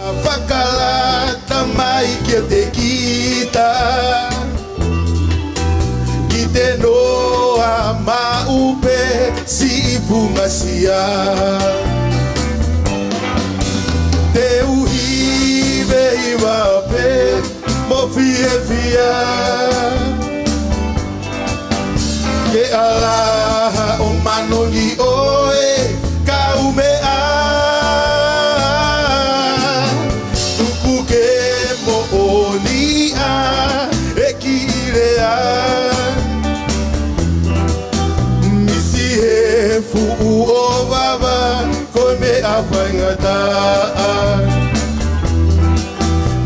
Fakalata mai que te quita, que te no ama upe si fumacia, te uhibe iwape mofie via, que Allah o manoli oe kaumea.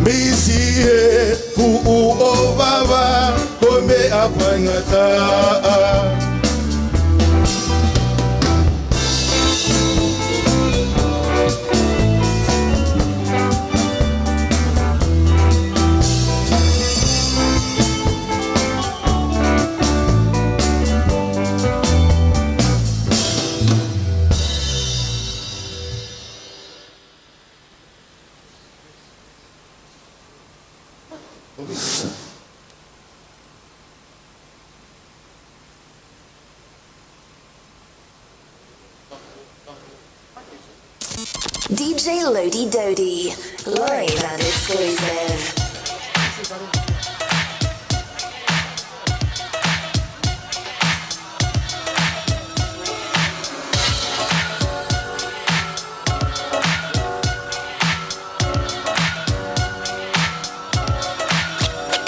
Misi fu o baba come afangata. DJ Lodi Dodi, live and exclusive.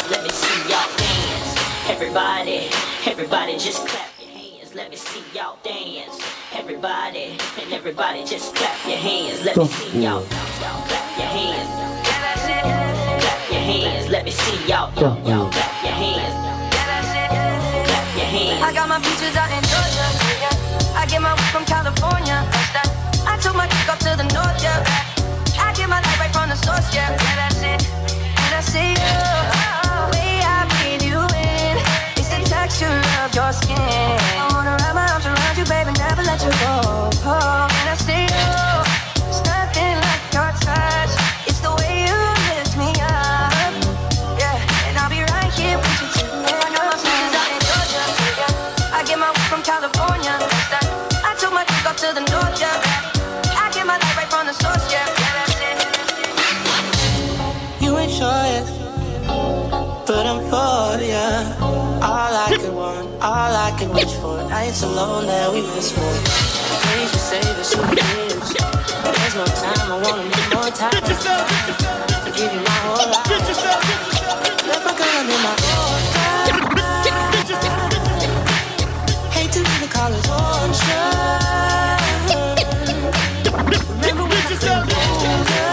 Let me see y'all dance. Everybody just clap your hands. Let me see y'all dance. Everybody just clap your hands. Let me see y'all clap your hands. Clap your hands. Let me see y'all clap your hands. Clap your hands. I got my peaches out in Georgia. I get my weed from California. I took my kick up to the north, yeah. I get my light right from the source, yeah. That's it. And I see you. Way I breathe you in. It's the texture of your skin. I wanna wrap my arms around you, baby, never let you go. And I see you. There's nothing like your touch. It's the way you lift me up. Yeah, and I'll be right here with you too. I got my friends out in Georgia. I get my weed from California. I took my kick up to the north, yeah. I get my light right from the source, yeah. That's it. You ain't sure yet, but I'm for ya. All I could want, all I could wish for. Nights alone that we miss more. Days we save us souvenirs. There's no time, I wanna make more time. To give you my whole life. Left my gun in my old car. Hate to leave the college ocean. Remember when I couldn't hold her.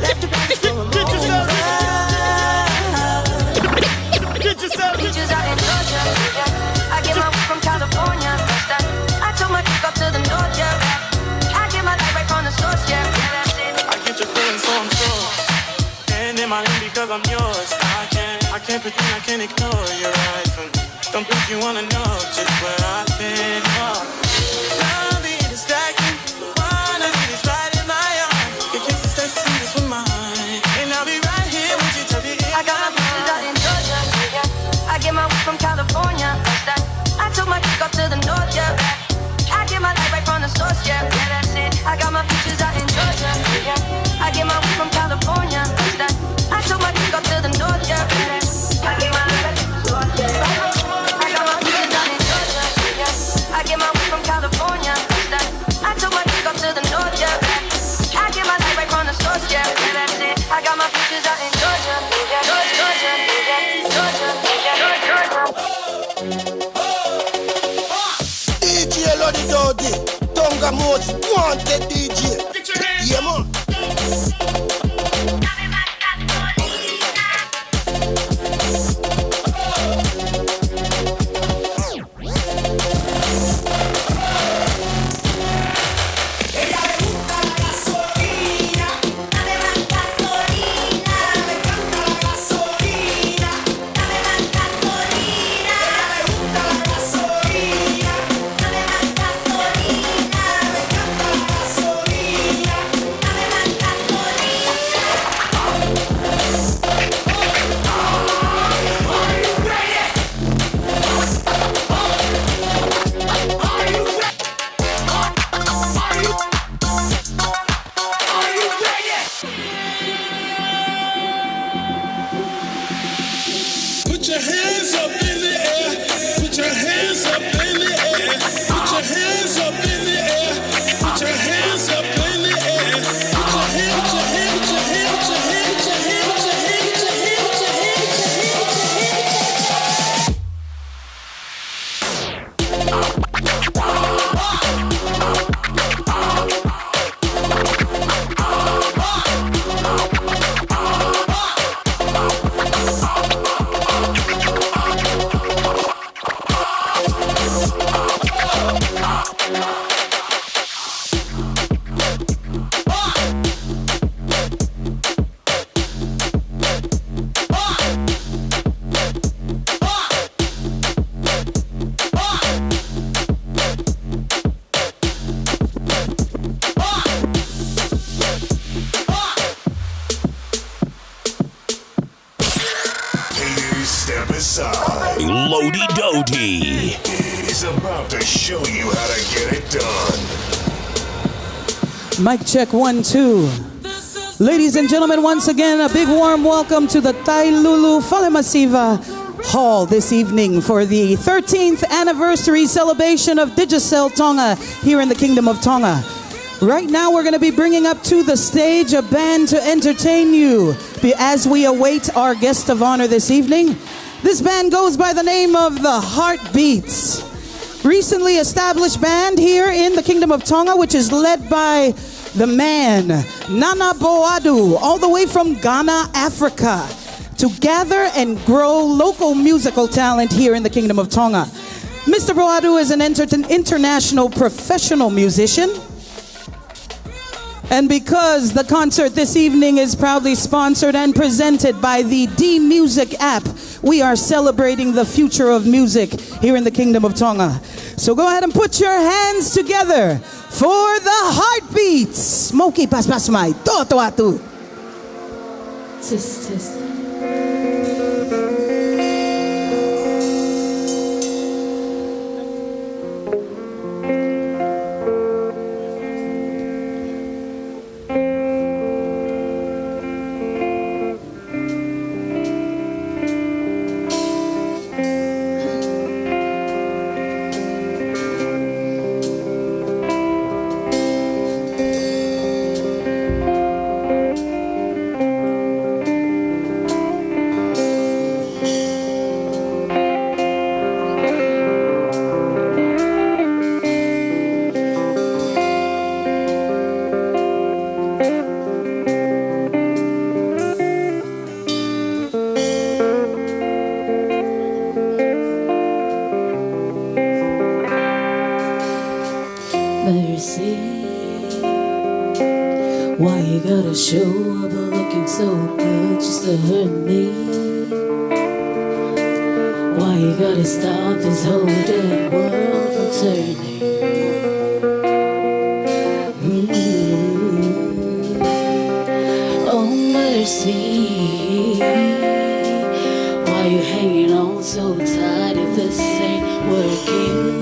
Left the back for a moment. Beaches out in Georgia. I get my weed from California. I took my kick up to the north, yeah. I get my light right from the source, yeah. That's it. I get your feeling, so I'm sure. And in my lane because I'm yours. I can't pretend, I can't ignore you right from. Don't think you wanna know just where I've been. I'll be distracted. Wanna be this right in my arms. Your kisses taste the sweetest with mine. And I'll be right here with you till the end. I got my beaches out in Georgia. I get my weed from California. I took my kick up to the north, yeah. I get my light right from the source, yeah. That's it. I got my beaches out in Georgia. I get my weed from California. I took my kick up to the north, yeah. I get my light right from the source, yeah. I got my beaches out in Georgia. I get my weed from California. I took my kick up to the north, yeah. I get my light right from the source, yeah. That's it. I got my beaches out in Georgia. Georgia. DJ Lodi Dodi, Tonga most wanted DJ. Yeah, man. Gasolina. is about to show you how to get it done. Mic check 1, 2. Ladies and gentlemen, once again, a big warm welcome to the Tailulu Fale Masiva Hall this evening for the 13th anniversary celebration of Digicel Tonga here in the Kingdom of Tonga. Right now, we're going to be bringing up to the stage a band to entertain you as we await our guest of honor this evening. This band goes by the name of the Heartbeats. Recently established band here in the Kingdom of Tonga, which is led by the man, Nana Boadu, all the way from Ghana, Africa, to gather and grow local musical talent here in the Kingdom of Tonga. Mr. Boadu is an international professional musician. And because the concert this evening is proudly sponsored and presented by the D Music app, we are celebrating the future of music here in the Kingdom of Tonga. So go ahead and put your hands together for the Heartbeats. Moki pas mai, Tofoa. Tis. Why you gotta show up looking so good just to hurt me? Why you gotta stop this whole damn world from turning? Oh mercy, why you hanging on so tight if this ain't working?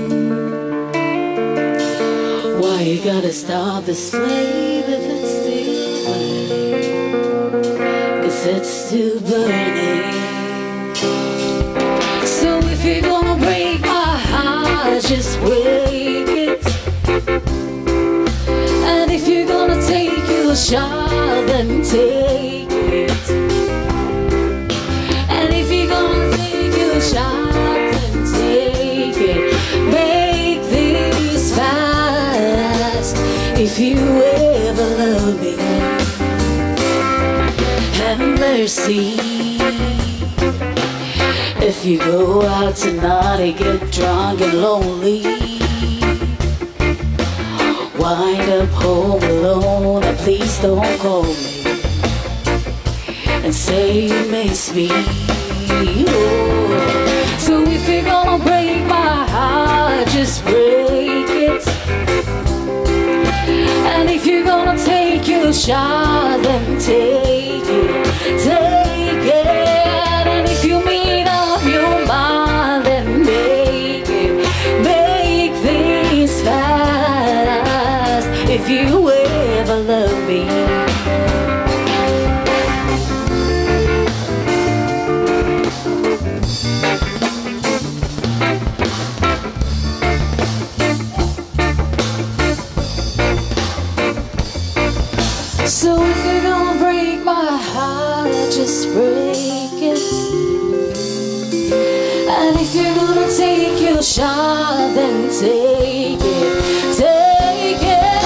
Why you gotta stop this flame if it's still burning? 'Cause it's still burning. So if you're gonna break my heart, just break it. And if you're gonna take your shot, then take it. And if you're gonna take your shot, then take it. Make this fast. If you ever love me, have mercy. If you go out tonight and get drunk and lonely, wind up home alone, and please don't call me and say you miss me. Oh. So if you're gonna break my heart, just break it. And if you're gonna take your shot, then take it, take it. And if you made up your mind, then make it, make things fast. If you ever love me, so if you're gonna break my heart, just break it. And if you're gonna take your shot, then take it, take it.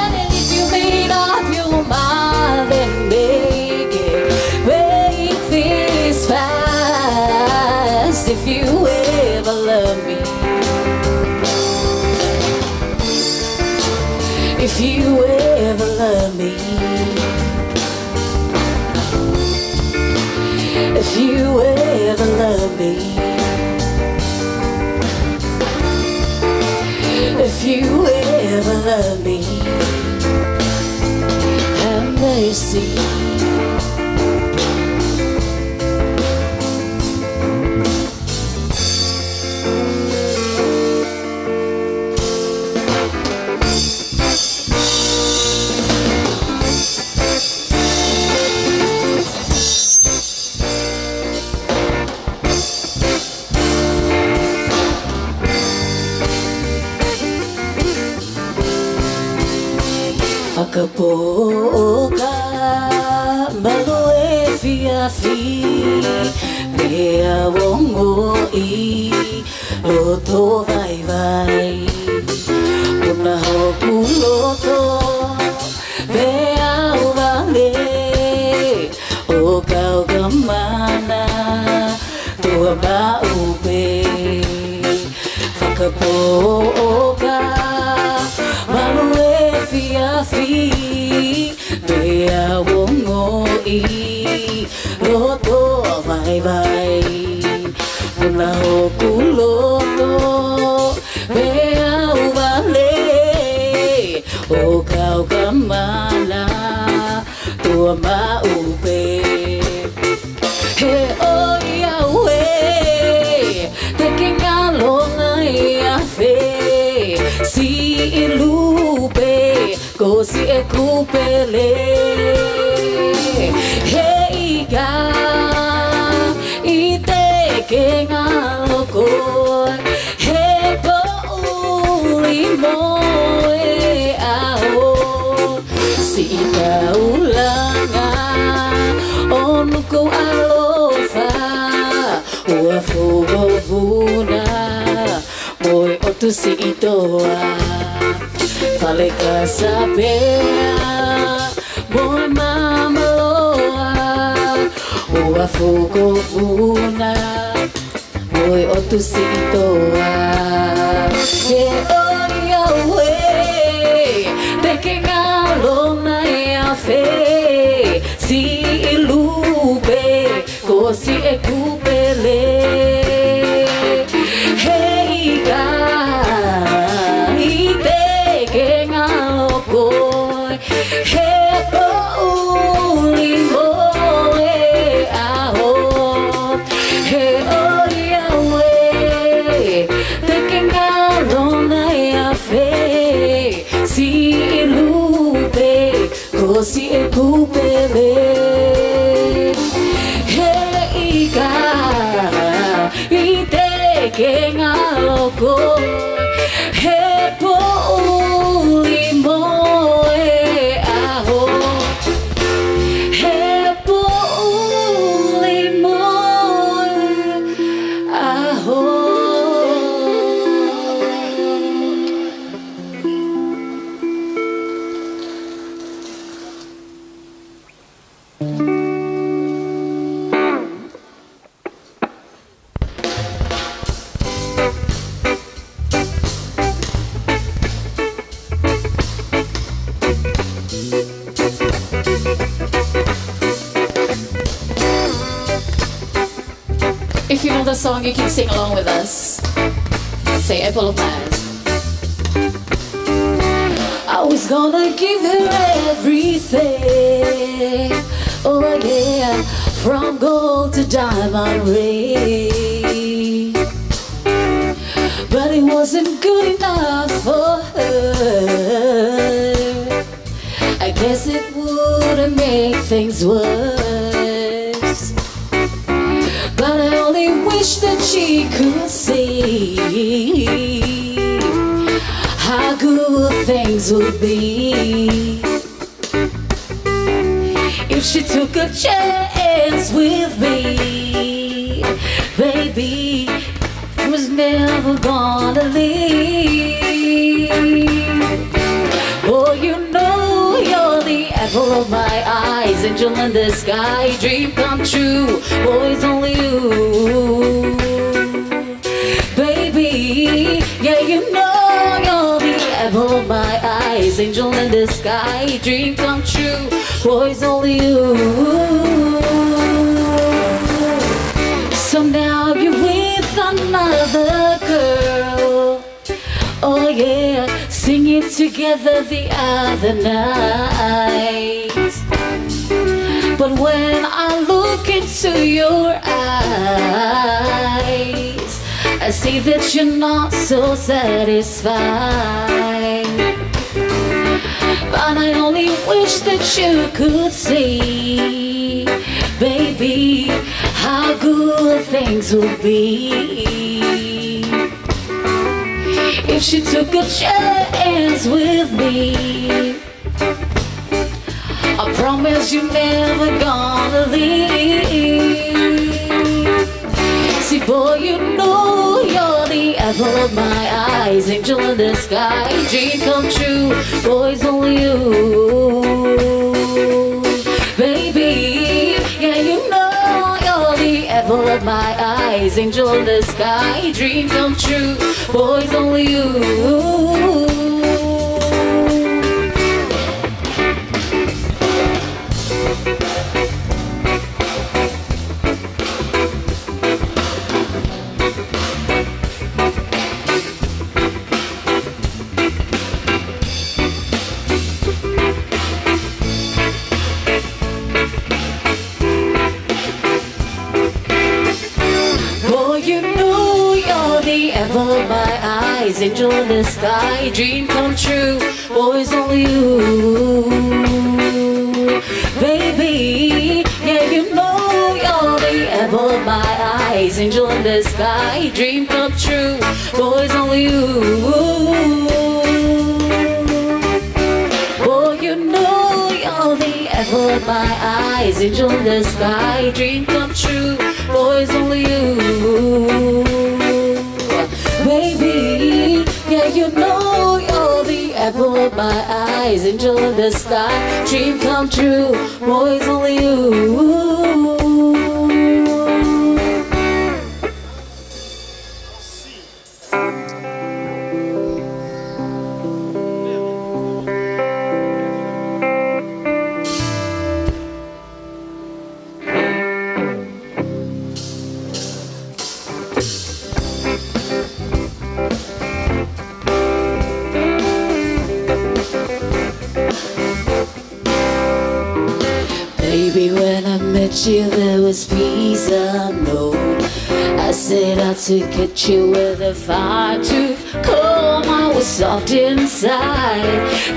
And if you made up your mind, then make it, make things fast. If you ever love me, if you ever love me, if you ever love me, if you ever love me, have mercy. Whakapoka Maloe fiafi Pea wongo I Loto vai vai Puna hoku loto Pea uvale Oka oka mana Tua ba upe Whakapoka Maloe fiafi Pea wongo I Loto vai vai Puna hoku loto Pea uvale Oka oka mana Tua ma upe He o Yahweh Taking along a fe Si ilupe Kosi e kupele He iga Ite kenga loko He po ulimo e ao Si ita ulanga Onuko alofa Ua fugo vuna Moi otu si itoa Fale kasapea Moi mamaloa Ua fugo vuna Moi otu si itoa He o Yahweh Taking along na fe Si ilupe Kosi e kupele Hey ga Ite kenga lokoi He po ulimo e aho He o Yahweh Taking along na fe Si ilupe Kosi e kupele Hey ga Ite kenga loko He po ulimo e aho He po ulimo e aho If you know the song, you can sing along with us. Say apple of mine. I was gonna give her everything. Oh yeah, from gold to diamond ring. But it wasn't good enough for her. I guess it wouldn't make things worse. But I only wish that she could see how good things would be if she took a chance with me. Baby, I was never gonna leave. Oh, you know you're the apple of my eyes, angel in the sky, dream come true. Boy, it's only you, baby. Yeah, you know you're the apple of my eyes, angel in the sky, dream come true. Boy, it's only you. So now you're with another girl. Oh yeah, singing together the other night. But when I look into your eyes, I see that you're not so satisfied. But I only wish that you could see, baby, how good things would be if she took a chance with me. I promise you're never gonna leave. See, boy, you know you're the apple of my eyes, angel in the sky, dream come true. Boy, it's only you, baby. Yeah, you know you're the apple of my eyes, angel in the sky, dream come true. Boy, it's only you. Angel in the sky, dream come true. Boys, only you, baby. Yeah, you know you're the apple of my eyes. Angel in the sky, dream come true. Boys, only you. Oh, you know you're the apple of my eyes. Angel in the sky, dream come true. Boys, only you, baby. Yeah, you know you're the apple of my eyes, angel in the sky, dream come true. Boys, only you. You, there was peace unknown. I set out to get you with a fire tooth comb. I was soft inside.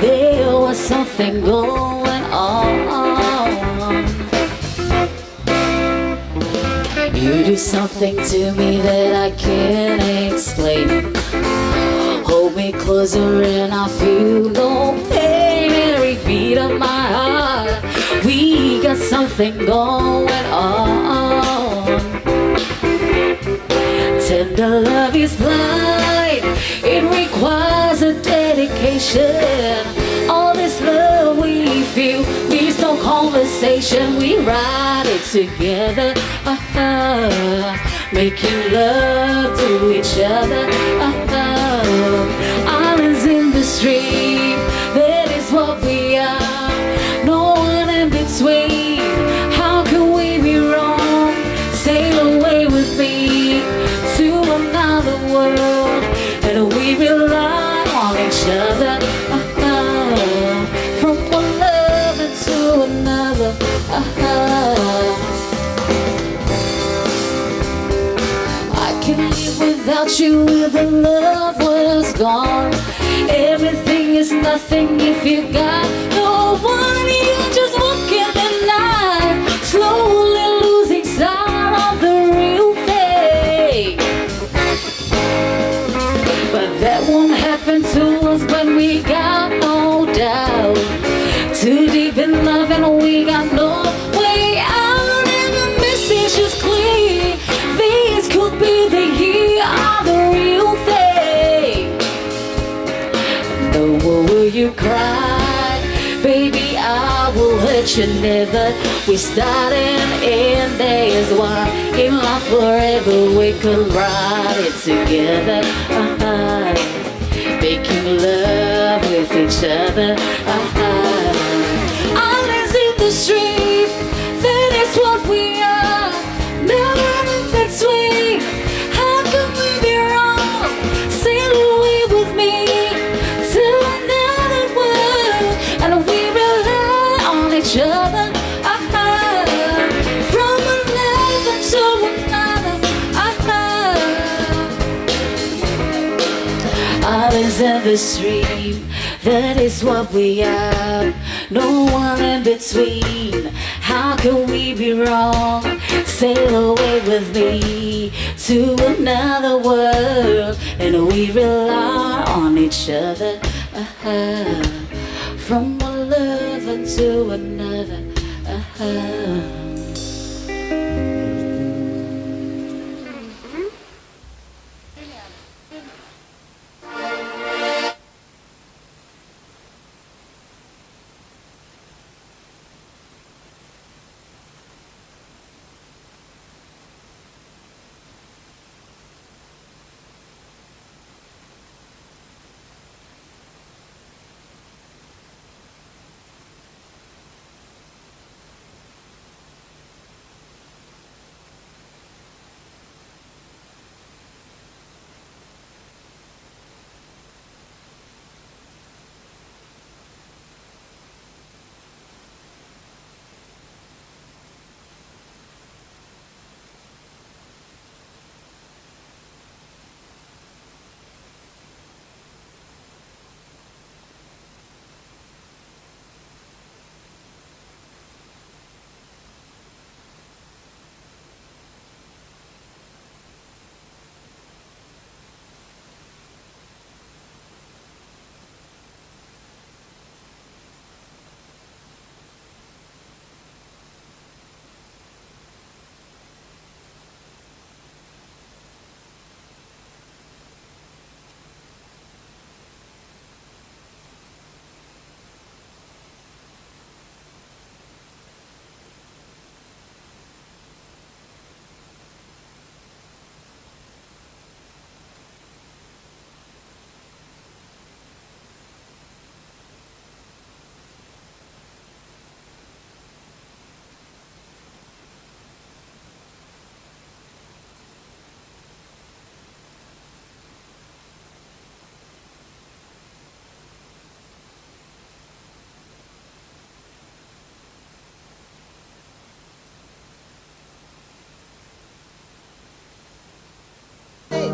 There was something going on. You do something to me that I can't explain. Hold me closer and I feel no pain. Every beat of my heart, we got something going on. Tender love is blind, it requires a dedication. All this love we feel needs no conversation. We ride it together, making love to each other. Islands in the stream, that is what we are. No one in between. How can we be wrong? Sail away with me to another world, and we rely on each other. From one lover to another. I can live without you if the love was gone. Everything is nothing if you got no one. You just walk in the night, slowly losing sight of the real thing. But that won't happen to us when we got no doubt. Too deep in love and we got no way out. And the message is clear. This could be the year of the real thing. No more will you cry, baby, I will hurt you never. We start and end days one. In love forever, we could ride it together. Making love with each other. Islands in the stream, that is what we are. Never in between. How can we be wrong? Sail away with me to another world, and we rely on each other. From another to another. Islands in the stream, that is what we are. No one in between. How can we be wrong? Sail away with me to another world, and we rely on each other. from one lover to another.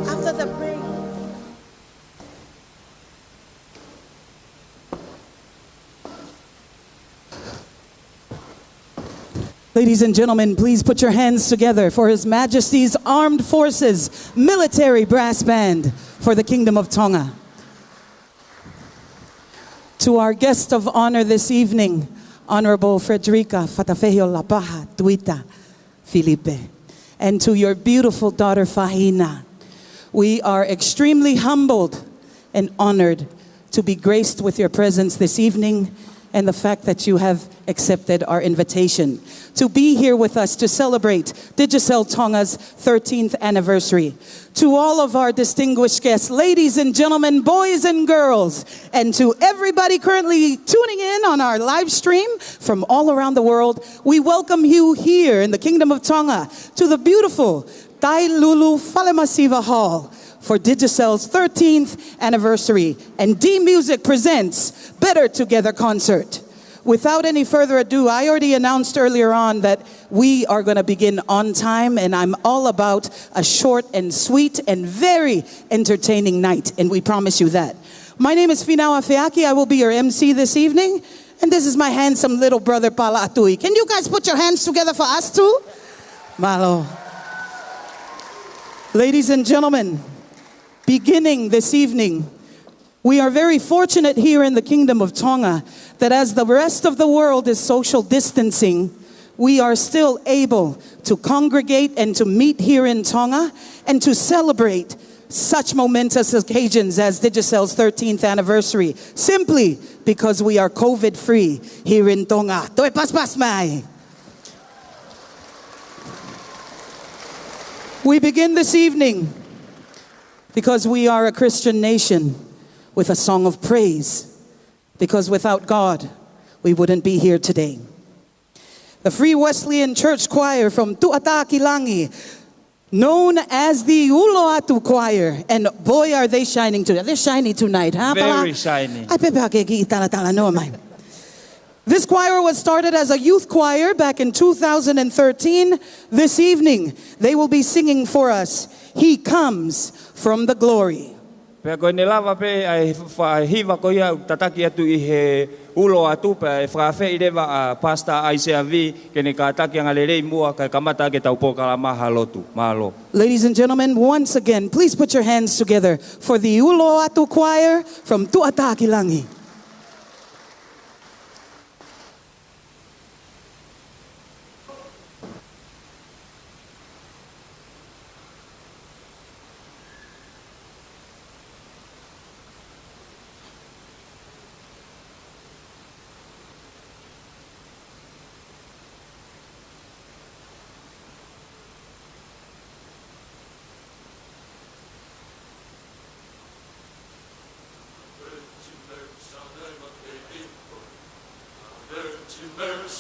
After the break. Ladies and gentlemen, please put your hands together for His Majesty's Armed Forces Military Brass Band for the Kingdom of Tonga. To our guest of honor this evening, Honorable Frederica Fatafeho Lapaha Tuita Felipe, and to your beautiful daughter Fahina, we are extremely humbled and honored to be graced with your presence this evening and the fact that you have accepted our invitation to be here with us to celebrate Digicel Tonga's 13th anniversary. To all of our distinguished guests, ladies and gentlemen, boys and girls, and to everybody currently tuning in on our live stream from all around the world, we welcome you here in the Kingdom of Tonga to the beautiful Tailulu Fale Masiva Hall for Digicel's 13th anniversary, and D Music presents Better Together Concert. Without any further ado, I already announced earlier on that we are going to begin on time, and I'm all about a short and sweet and very entertaining night, and we promise you that. My name is Finawa Feaki. I will be your MC this evening, and this is my handsome little brother Pala Atui. Can you guys put your hands together for us too? Malo. Ladies and gentlemen, beginning this evening, we are very fortunate here in the Kingdom of Tonga that as the rest of the world is social distancing, we are still able to congregate and to meet here in Tonga and to celebrate such momentous occasions as Digicel's 13th anniversary, simply because we are COVID-free here in Tonga. Toi pas mai. We begin this evening because we are a Christian nation with a song of praise, because without God, we wouldn't be here today. The Free Wesleyan Church Choir from Tu'ata Kilangi, known as the Uloatu Choir, and boy are they shining today. They're shiny tonight, huh? Very shiny. This choir was started as a youth choir back in 2013. This evening, they will be singing for us, He Comes from the Glory. Pe ko ni lava pe ai fa hiva ko ia tataki atu I he ulo atu pe fra fe ile va pasta ICV ke ni ka taki ngalele mua ka kamata ke tau po kala mahalotu malo. Ladies and gentlemen, once again, please put your hands together for the Ulo Atu Choir from Tu'ata Kilangi.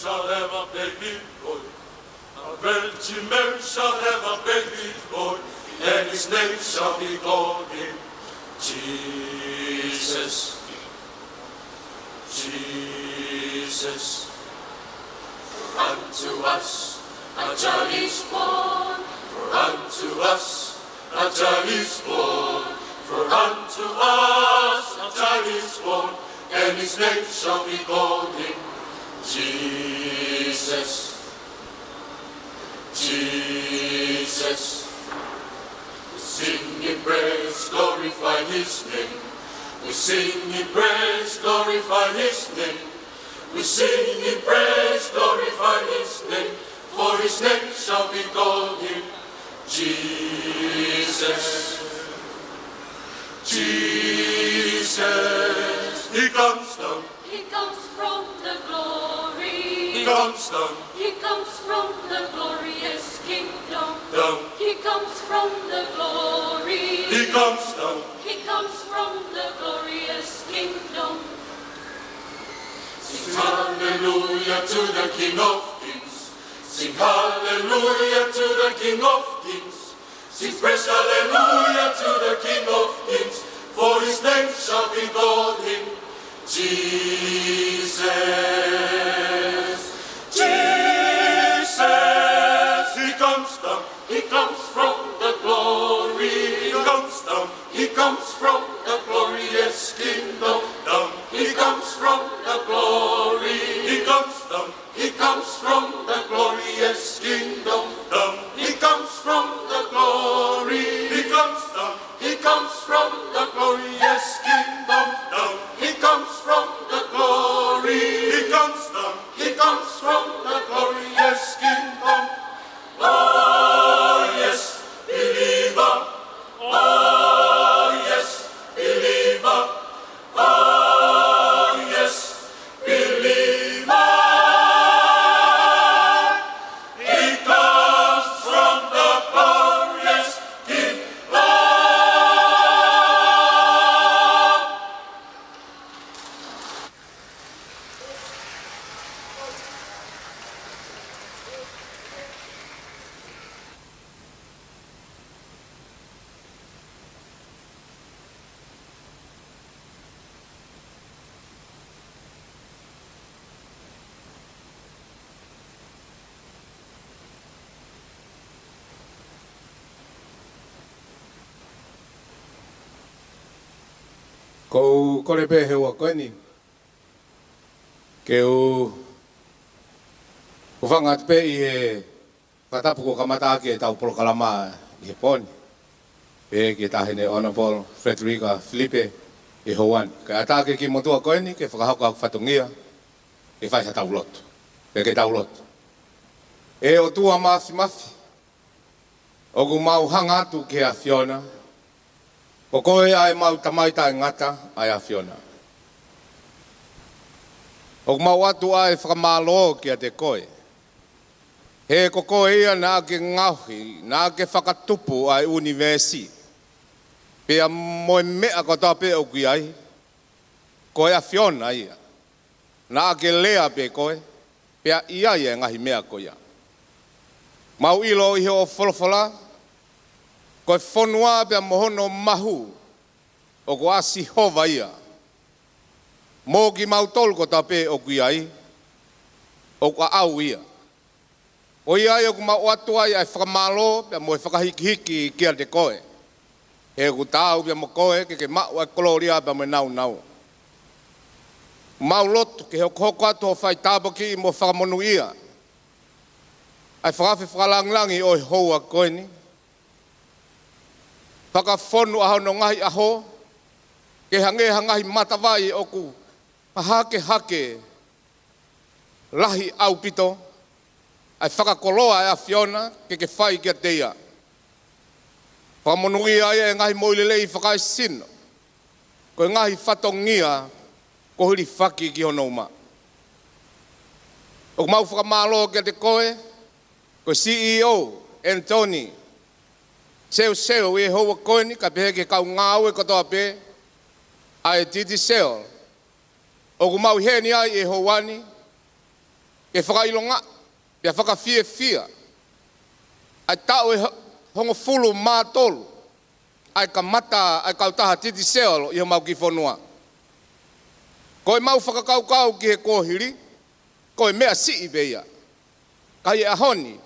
shall have a baby boy. A virgin Mary shall have a baby boy, and his name shall be called him Jesus. Jesus. For unto us a child is born. For unto us a child is born. For unto us a child is born, and his name shall be called him Jesus. Jesus. We sing in praise, glorify his name. We sing in praise, glorify his name. We sing in praise, glorify his name. For his name shall be called him Jesus. Jesus. He comes down. He comes from the glory. He comes down. He comes from the glorious kingdom. Down. He comes from the glory. He comes down. He comes from the glorious kingdom. Sing hallelujah to the King of Kings. Sing hallelujah to the King of Kings. Sing praise hallelujah to the King of Kings. For his name shall be called him Jesus. Jesus. He comes down. He comes from the glory. He comes down. He comes from the glorious kingdom. Down. He comes from the glory. He comes down. He comes from the glorious kingdom. Down. He comes from the glory. He comes down. He comes from the glorious kingdom. Down. He comes from the glory. He comes down. He comes from the glorious kingdom. Oh yes, believer. Oh yes, believer. Oh yes, believer. He comes from the glorious kingdom. Ko kore pe he wa koe ni. Ke o whanga te pe i he katapu ko kamata ake tau prokalama i he poni. Pe ke tahine Honorable Frederica Felipe i Hawani. Ke atake ki motua koe ni ke whakahoko aku whatungia ke whai ha tau lotu. Pe ke tau lotu. E o tua mafi mafi. O ku mau hanga atu ke a Fiona. Ko koe ai mau tamaita e ngata ai a Fiona. O mau atu ai whakamalo ki a te koe. He ko koe ia nā ke ngauhi, nā ke whakatupu ai universi. Pea moe mea ko tā pe o ki ai. Koe a Fiona ia. Nā ke lea pe koe. Pea ia ia ngahi mea koe ia. Mau ilo i o wholofola. Koe whonua pia mohono mahu o ko asi hova ia. Mō ki mau tolu ko tape o kui ai, o ko au ia. O ia o ku mau atu ai ai whakamalo pia mo e whakahiki kia te koe. He ku tāu pia mo koe ke mau ai koloria pia mo nau nau. Mau lotu ke hoko atu o whai tāpaki i mo whakamonu ia. Ai whakawhi whakalanglangi o i hoa koe ni. Whakawhonu aho no ngahi aho, ke hange hangahi matawai o ku hake hake lahi au pito, ai whakakoloa e a Fiona ke whai kia teia. Whamonui ai e ngahi moilelei whakai sino, ko e ngahi whatongia ko huri whaki ki hono uma. O mau whakamalo kia te koe, ko CEO Anthony, Seo e hoa koe ni, ka pehe ke kau ngāu e katoa pe, ai Digicel. O ku mau heni ai e houani, ke whakailonga, pia whakawhia, ai tau e hongo fulu mātolu, ai ka mata, ai kautaha Digicel, i mau ki whanua. Ko e mau whakakaukau ki he kōhiri, ko e mea si i beia. Ka i ahoni,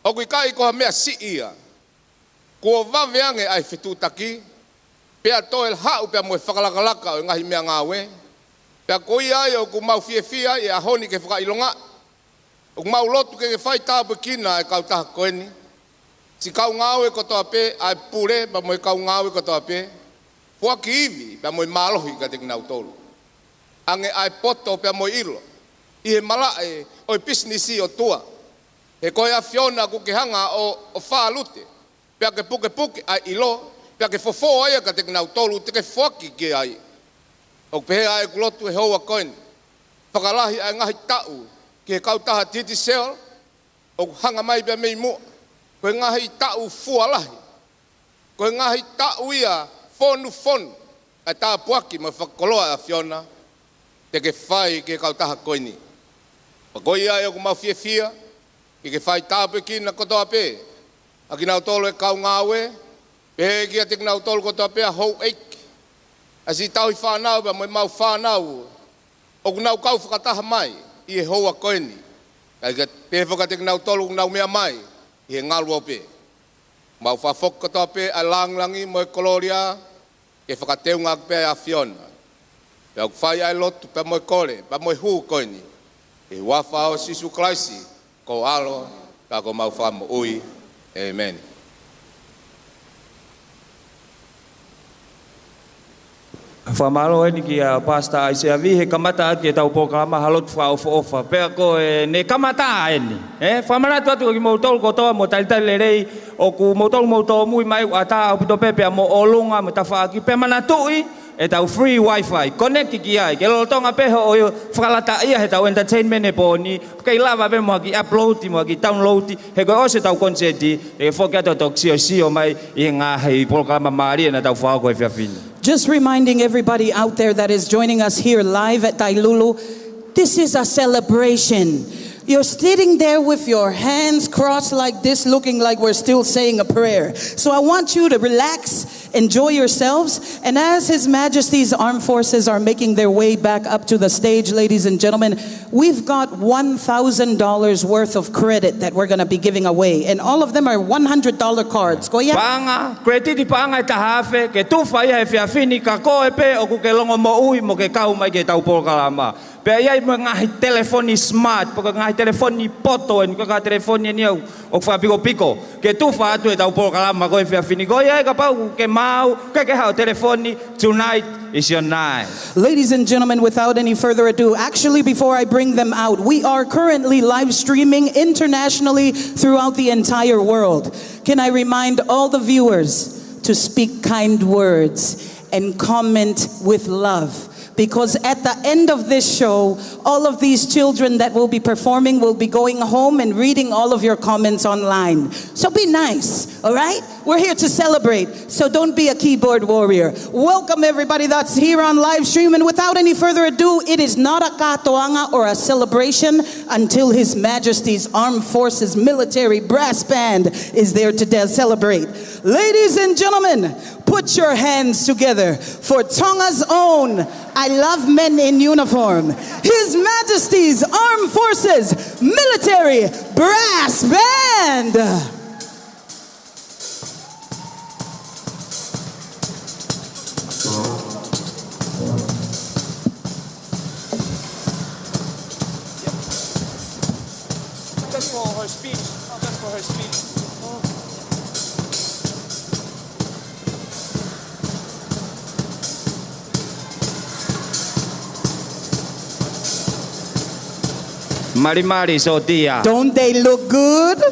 o kui kai ko ha mea si ia, ko waweange ai whetutaki, pia toel hau pia moe whakalakalaka o ngahi mea ngāwe, pia koi ai o ku mau fia i ahoni ke whakailonga, o mau lotu ke whai tāpu kina e kautaha koeni, si kau ngāwe kotoa pe, ai pure, pa moe kau ngāwe kotoa pe, puaki iwi, pa moe mālohi ka te kinau tolu. Ange ai poto pia moe ilo, i he malae o i pisnisi o tua, he koe a Fiona ku ke hanga o whaalute, pia ke puke ai ilo, pia ke fofo ai ka te kinau tolu, te ke whaki ke ai. O pehe ai kulotu e hoa koeni, whakalahi ai ngahi tau, ki he kautaha Digicel, o hanga mai pia mei mua, koe ngahi tau fualahi, koe ngahi tau ia fonu, ai tā puaki ma whakoloa a Fiona, te ke whai ke kautaha koeni. Pa koe ai o ku mau fia, ke whai tāpe kina kotoa pe, a kinau tolu e kau ngāwe, pehe kia te kinau tolu kotoa pe a hou eiki, a si tau i whanau pa moe mau whanau, o ku nau kau whakataha mai, i e hoa koeni, ka pehe whaka te kinau tolu nau mea mai, i he ngalua pe. Mau whawhok kotoa pe a langlangi moe koloria, ke whakateunga pe a Fiona. Pe au whai ai lotu pe moe kore, pe moe huu koeni, e wafa o Sisu Kraisi, ko alo, ka ko mau whamo ui. Amen. Whamalo e ni ki a pasta ai se avi he kamata ki e tau pokalama halot wha ofa. Pea ko e ne kamata e ni. Whamana tuatu ki mautolu kotoa mo talitali rei o ku mautolu mui mai o ata au pito pepe mo olunga mo tawhaaki. Pea mana tui e tau free wifi. Connect ki ai. Ke lolotonga peho o whakalata ia he tau entertainment e po ni. Kei lava pe mo ki upload mo ki download. He koe ose tau konseti. E whoki ato tok sio mai i ngā hei pokalama maari na tau whako e whiawhini. Just reminding everybody out there that is joining us here live at Tailulu, this is a celebration. You're sitting there with your hands crossed like this, looking like we're still saying a prayer. So I want you to relax, enjoy yourselves. And as His Majesty's Armed Forces are making their way back up to the stage, ladies and gentlemen, we've got $1,000 worth of credit that we're going to be giving away. And all of them are $100 cards. Go Panga, credit panga tahafe, ke tufa ia he whiawhini ka koe pe o ku ke longo mo ui mo ke kau mai ke tau pokalama. Pea iai mo ngahi telefoni smart, po ngahi telefoni poto, en ka telefoni ni o whapiko. Ke tufa atu e tau pokalama koe whiawhini. Ko iai ka pau ke mau, ke hao telefoni, tonight is your night. Ladies and gentlemen, without any further ado, actually before I bring them out, we are currently live streaming internationally throughout the entire world. Can I remind all the viewers to speak kind words and comment with love? Because at the end of this show, all of these children that will be performing will be going home and reading all of your comments online. So be nice, all right? We're here to celebrate, so don't be a keyboard warrior. Welcome everybody that's here on live stream, and without any further ado, it is not a katoanga or a celebration until His Majesty's Armed Forces Military Brass Band is there to celebrate. Ladies and gentlemen, put your hands together for Tonga's own I Love Men in Uniform, His Majesty's Armed Forces Military Brass Band. That's for her speech. Oh, that's for her speech. Mari so tia. Don't they look good?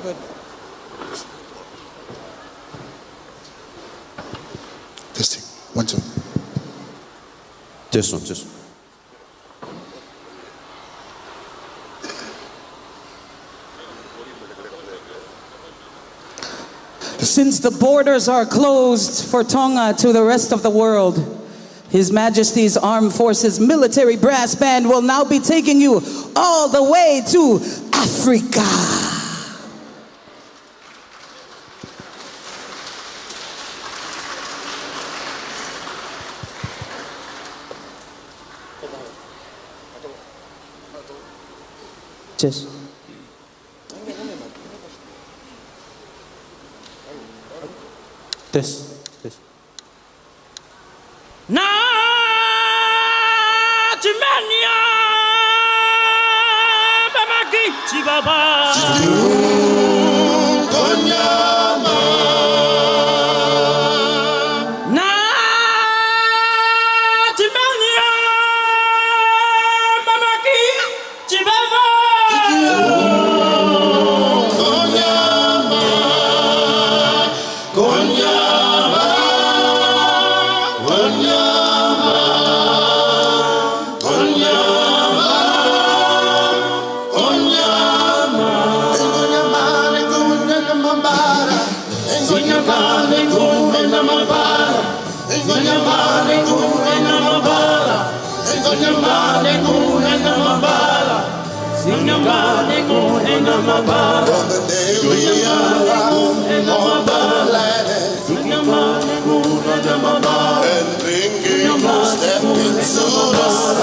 Good. Testing. 1, 2. This one. Since the borders are closed for Tonga to the rest of the world, His Majesty's Armed Forces Military Brass Band will now be taking you all the way to Africa. Cheers. This. Na Timania Bamaki Chibaba Na Timania Bamaki Chibaba On the day we are on the land and bringing you step into the sun.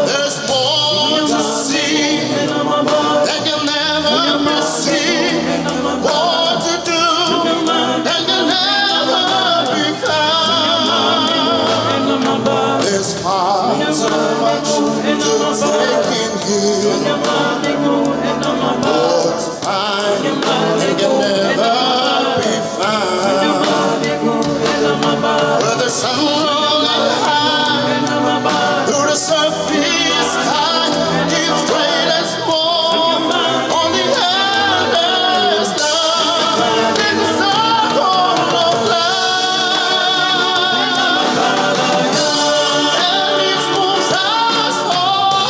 There's more to see that can never be seen. More to do that can never be found. There's far too much to take in here. More to find that can never be found. Where the sun rolling high through the surface high gives greatest more on the endless love in the circle of life. And it moves us all.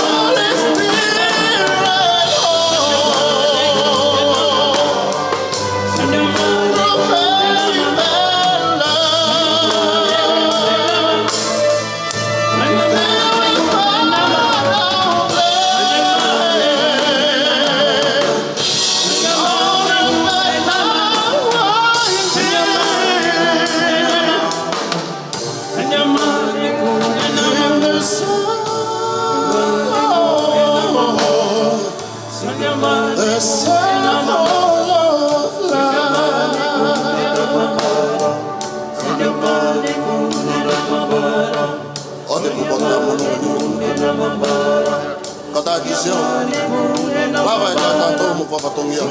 Holy Spirit, the circle of Kata Digicel, vai cantar como Papa Tonga.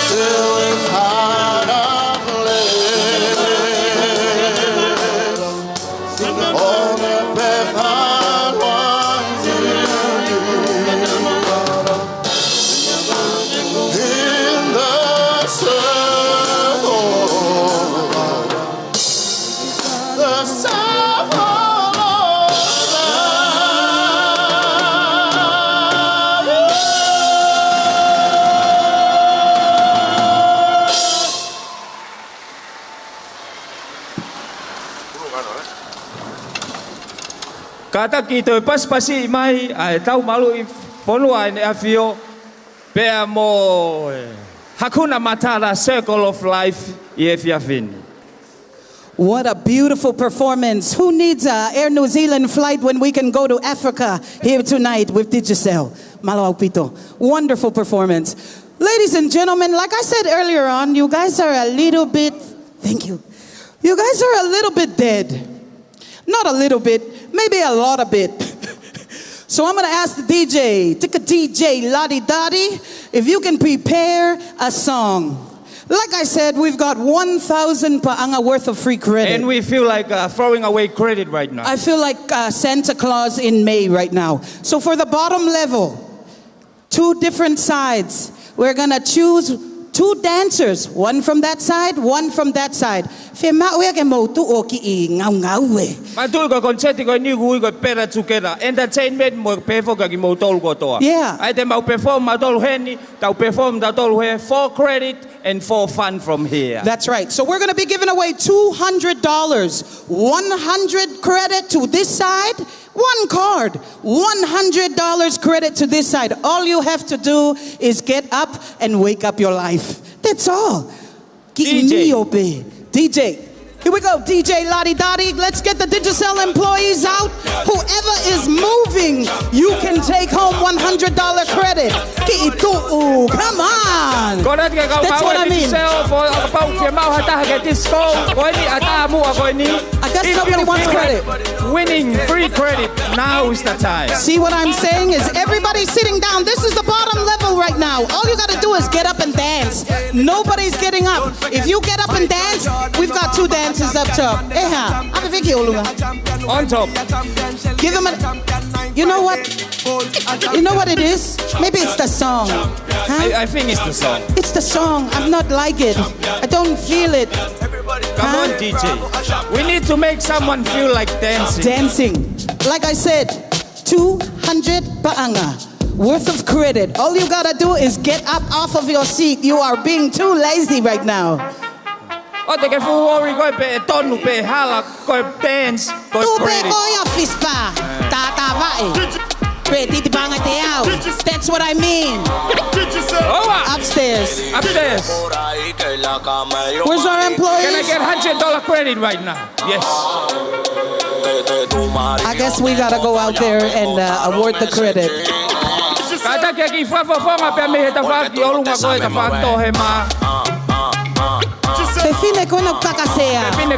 Till we find a place. Kataki to paspasi mai ai tau malu I fonua ne afio pe mo Hakuna Matata Circle of Life I fiafini. What a beautiful performance. Who needs a Air New Zealand flight when we can go to Africa here tonight with Digicel? Malo Aupito. Wonderful performance. Ladies and gentlemen, like I said earlier on, you guys are a little bit, thank you. You guys are a little bit dead. Not a little bit, maybe a lot of bit. So I'm going to ask the DJ, Tika DJ Lottie Dottie, if you can prepare a song. Like I said, we've got 1,000 paanga worth of free credit. And we feel like throwing away credit right now. I feel like Santa Claus in May right now. So for the bottom level, 2 different sides, we're going to choose 2 dancers. One from that side, one from that side. Matul ko konsepti ko ni gui ko pera together. Entertainment mo perform ka mo tol ko to. Yeah. Ai te mau perform ma tol heni, tau perform da tol he for credit and for fun from here. That's right. So we're going to be giving away $200. 100 credit to this side, 1 card. $100 credit to this side. All you have to do is get up and wake up your life. That's all. DJ. Here we go, DJ Lottie Dottie. Let's get the Digicel employees out. Whoever is moving, you can take home $100 credit. Come on. That's what I mean. I guess nobody wants credit. Winning free credit, now is the time. See what I'm saying is everybody's sitting down. This is the bottom level right now. All you got to do is get up and dance. Nobody's getting up. If you get up and dance, we've got 2 dances up top. On top. Give them a... You know what? You know what it is? Maybe it's the song. Huh? I think it's the song. It's the song. I'm not like it. I don't feel it. Come on, DJ. We need to make someone feel like dancing. Dancing. Like I said, 200 paanga worth of credit. All you gotta do is get up off of your seat. You are being too lazy right now. O te ke fuori ko pe tonu pe hala ko dance ko credit. Tu pe ko ya fispa. Tata vai. That's what I mean. Upstairs. Where's our employees? Can I get $100 credit right now? Yes. I guess we gotta go out there and award the credit.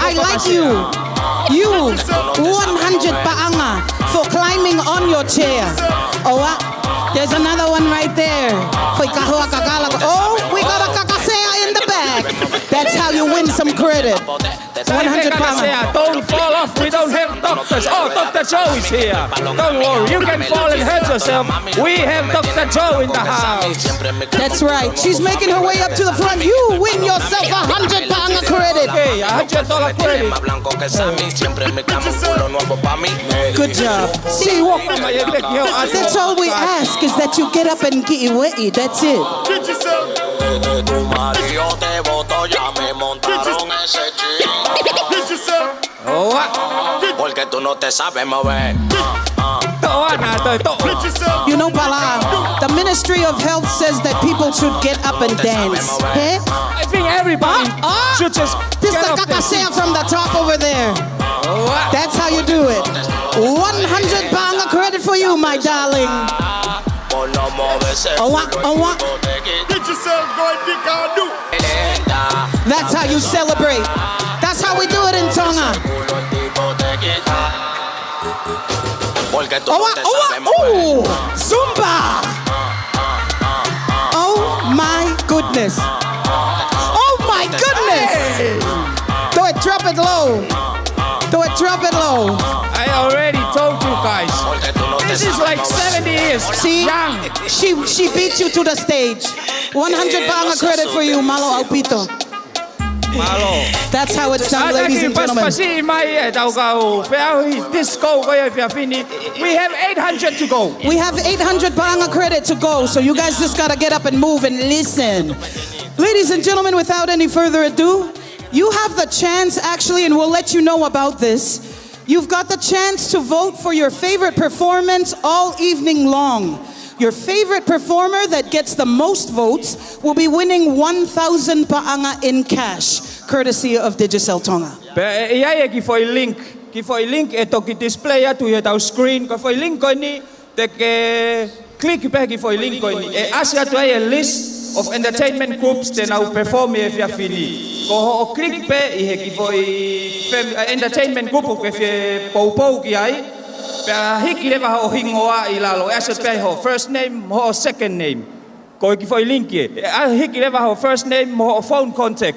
I like you. You, 100 paanga for climbing on your chair. Oh, there's another one right there. Oh, we got a kakasea in the back. That's how you win some credit. 100 paanga. Don't fall off. We don't have doctors. Oh, Dr. Joe is here. Don't worry. You can fall and hurt yourself. We have Dr. Joe in the house. That's right. She's making her way up to the front. You win yourself 100 paanga credit. Hey, $100 credit. Good job. See, that's all we ask is that you get up and get your way. That's it. You know, Pala, the Ministry of Health says that people should get up and dance. Hey? I think everybody should just this is the kakasea from the top over there. That's how you do it. 100 paanga credit for you, my darling. That's how you celebrate. That's how we do it in Tonga. Oh, Zumba! Oh my goodness! Oh my goodness! Do it, drop it low. Do it, drop it low. I already told you guys. This is like 70 years. See, young. She beat you to the stage. 100 paanga credit for you, Malo Aupito. Malo. That's how it's done, ladies and gentlemen. We have 800 to go. We have 800 paanga credit to go, so you guys just gotta get up and move and listen. Ladies and gentlemen, without any further ado, You have the chance, actually, and we'll let you know about this. You've got the chance to vote for your favorite performance all evening long. Your favorite performer that gets the most votes will be winning 1,000 paanga in cash, courtesy of Digicel Tonga. Ia ki foi link. Ki foi link e toki display atu ia tau screen. Ko foi link ko ni te ke click pe ki foi link ko ni. E asia tu ai a list of entertainment groups te nau perform e fia fini. Ko ho click pe I he ki foi entertainment group ke fe pou ki ai. Pe hiki lewa ho hingoa I lalo. E asia pe ho first name ho second name. Ko ki foi link e. Hiki lewa ho first name ho phone contact.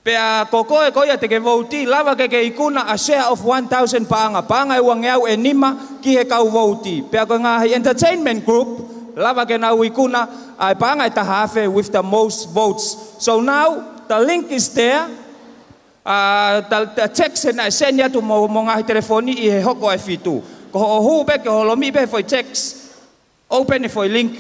Pea kokoe koia te ke vouti, lava ke ikuna a share of 1,000 paanga. Paanga wangeau e nima ki he kau vouti. Pea ko ngā entertainment group, lava ke nau ikuna a paanga e tahafe with the most votes. So now, the link is there. The text na send ya tu mo ngā telefoni I he hoko e fitu. Ko ho hube ke ho lomi be foi text. Open e foi link.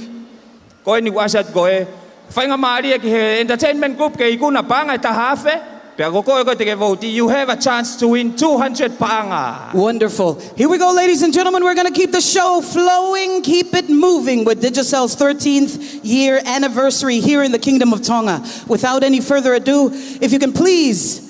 Ko ni wasat goe. Whainga maaria ki he entertainment group ke ikuna paanga I tahafe. Pea kokoe ko te ke vouti. You have a chance to win 200 paanga. Wonderful. Here we go, ladies and gentlemen. We're going to keep the show flowing, keep it moving with Digicel's 13th year anniversary here in the Kingdom of Tonga. Without any further ado, if you can please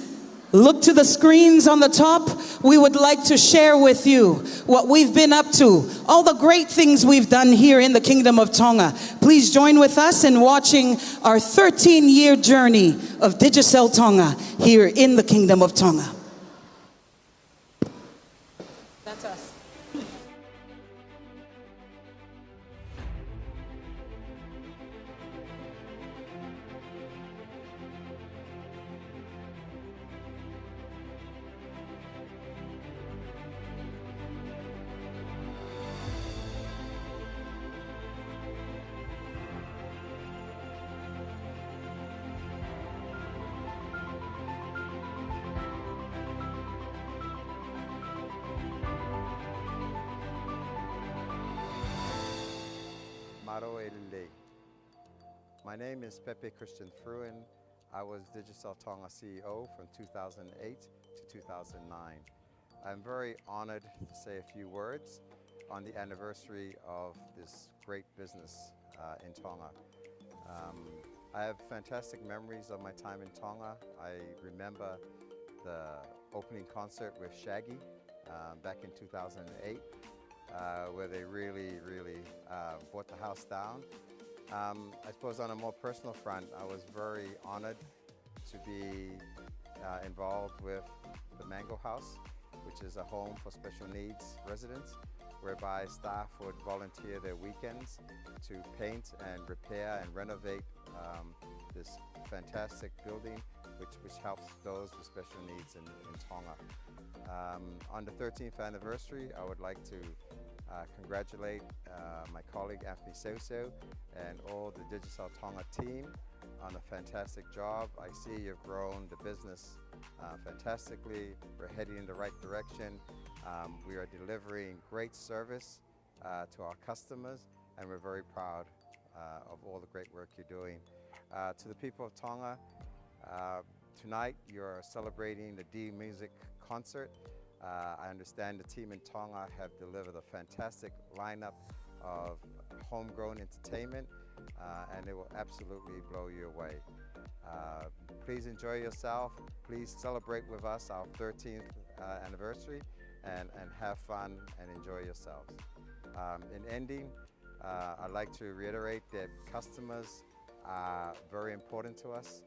look to the screens on the top. We would like to share with you what we've been up to, all the great things we've done here in the Kingdom of Tonga. Please join with us in watching our 13-year journey of Digicel Tonga here in the Kingdom of Tonga. That's us. My name is Pepe Christian Fruin. I was Digicel Tonga CEO from 2008 to 2009. I'm very honored to say a few words on the anniversary of this great business in Tonga. I have fantastic memories of my time in Tonga. I remember the opening concert with Shaggy back in 2008, where they really brought the house down. I suppose on a more personal front, I was very honored to be involved with the Mango House, which is a home for special needs residents, whereby staff would volunteer their weekends to paint and repair and renovate this fantastic building, which helps those with special needs in Tonga. On the 13th anniversary, I would like to congratulate my colleague Anthony Soso and all the Digicel Tonga team on a fantastic job. I see you've grown the business fantastically. We're heading in the right direction. We are delivering great service to our customers, and we're very proud of all the great work you're doing. To the people of Tonga, tonight you're celebrating the D Music concert. I understand the team in Tonga have delivered a fantastic lineup of homegrown entertainment, and it will absolutely blow you away. Please enjoy yourself. Please celebrate with us our 13th anniversary and have fun and enjoy yourselves. In ending, I'd like to reiterate that customers are very important to us.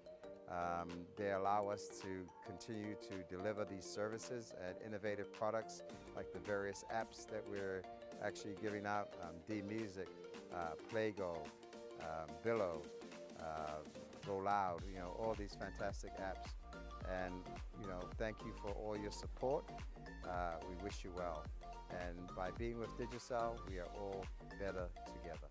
They allow us to continue to deliver these services and innovative products like the various apps that we're actually giving out, D-Music, Playgo, Billow, Go Loud, all these fantastic apps. And, thank you for all your support. We wish you well. And by being with Digicel, we are all better together.